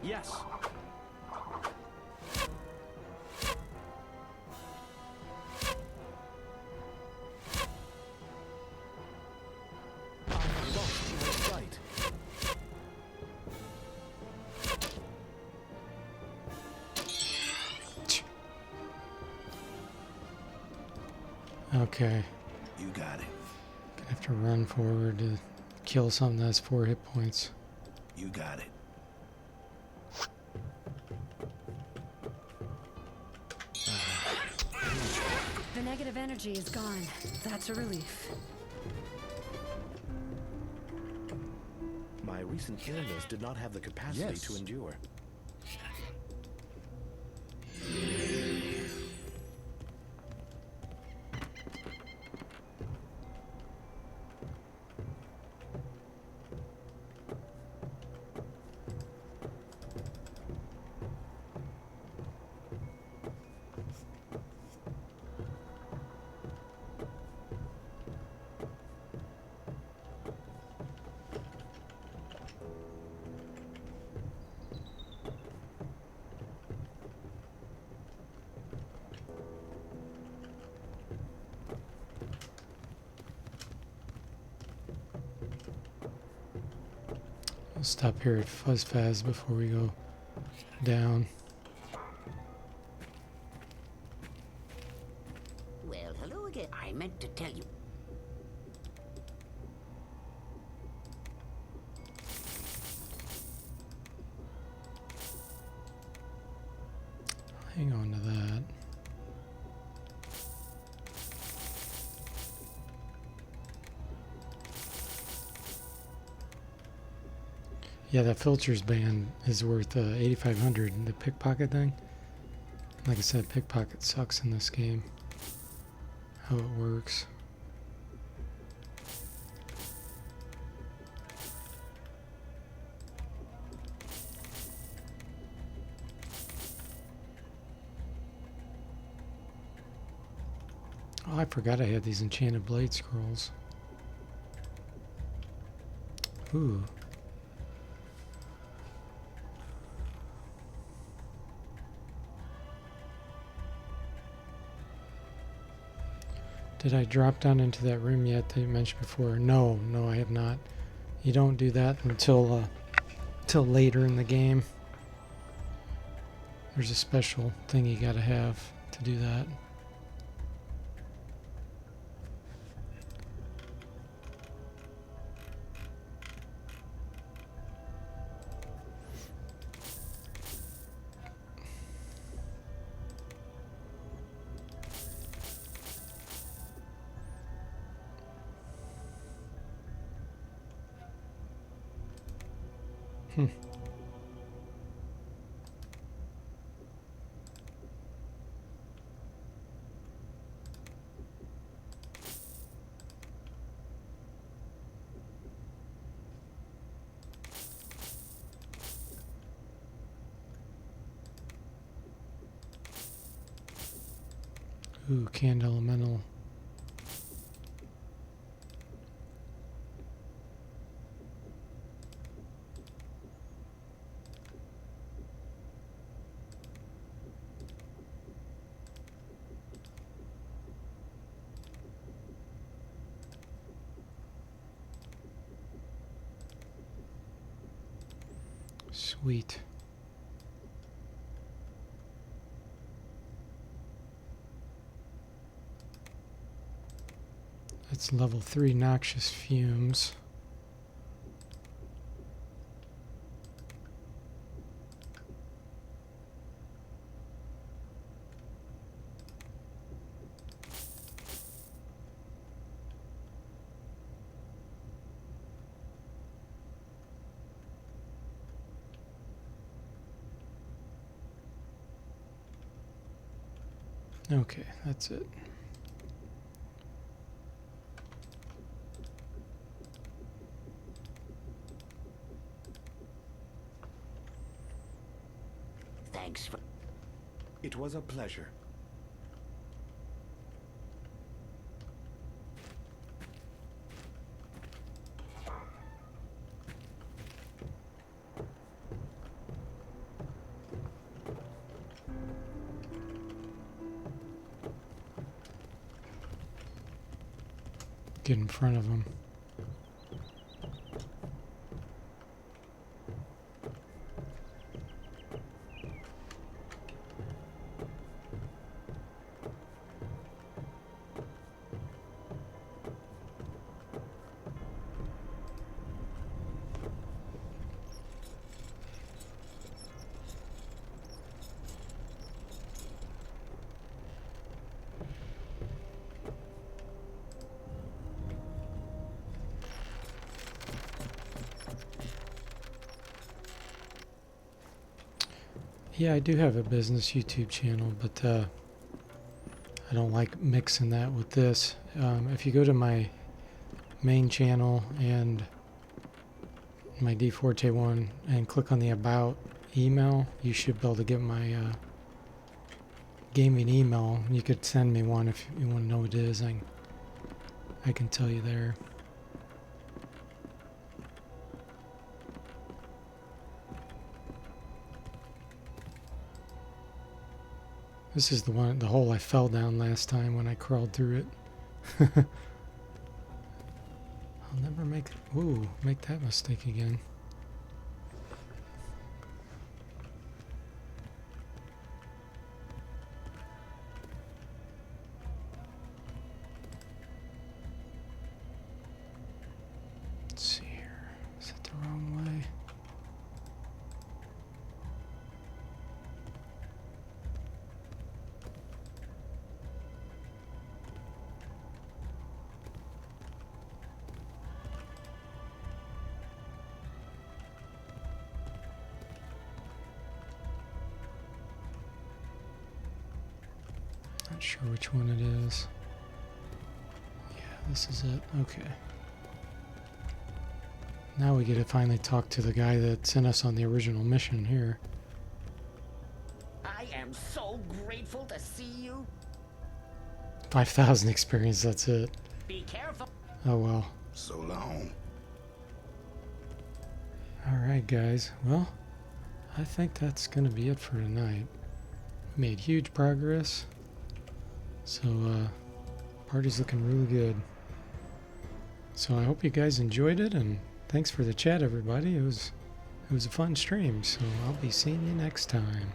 Yes. Right. Okay. You got it. Gonna have to run forward to kill something that has 4 hit points. You got it. The negative energy is gone. That's a relief. My recent illness did not have the capacity Yes. to endure. We'll stop here at Fuzz Faz before we go down. Well, hello again. I meant to tell you. Hang on to that. Yeah, that filters band is worth 8,500. The pickpocket thing. Like I said, pickpocket sucks in this game. How it works. Oh, I forgot I had these enchanted blade scrolls. Ooh. Did I drop down into that room yet that you mentioned before? No, no, I have not. You don't do that until till later in the game. There's a special thing you gotta have to do that. Hmm. Ooh, canned elemental. Sweet. That's level 3 noxious fumes. Okay, that's it. Thanks for... It was a pleasure. Get in front of them. Yeah, I do have a business YouTube channel, but I don't like mixing that with this. If you go to my main channel and my D4J one and click on the About email, you should be able to get my gaming email. You could send me one if you want to know what it is. I can tell you there. This is the hole I fell down last time when I crawled through it. I'll never make that mistake again. Let's see here. Is that the wrong way? Not sure which one it is. Yeah, this is it. Okay. Now we get to finally talk to the guy that sent us on the original mission here. I am so grateful to see you. 5,000 experience, that's it. Be careful. Oh well. So long. Alright guys, well, I think that's going to be it for tonight. We made huge progress. So, party's looking really good. So I hope you guys enjoyed it, and thanks for the chat, everybody. It was a fun stream, so I'll be seeing you next time.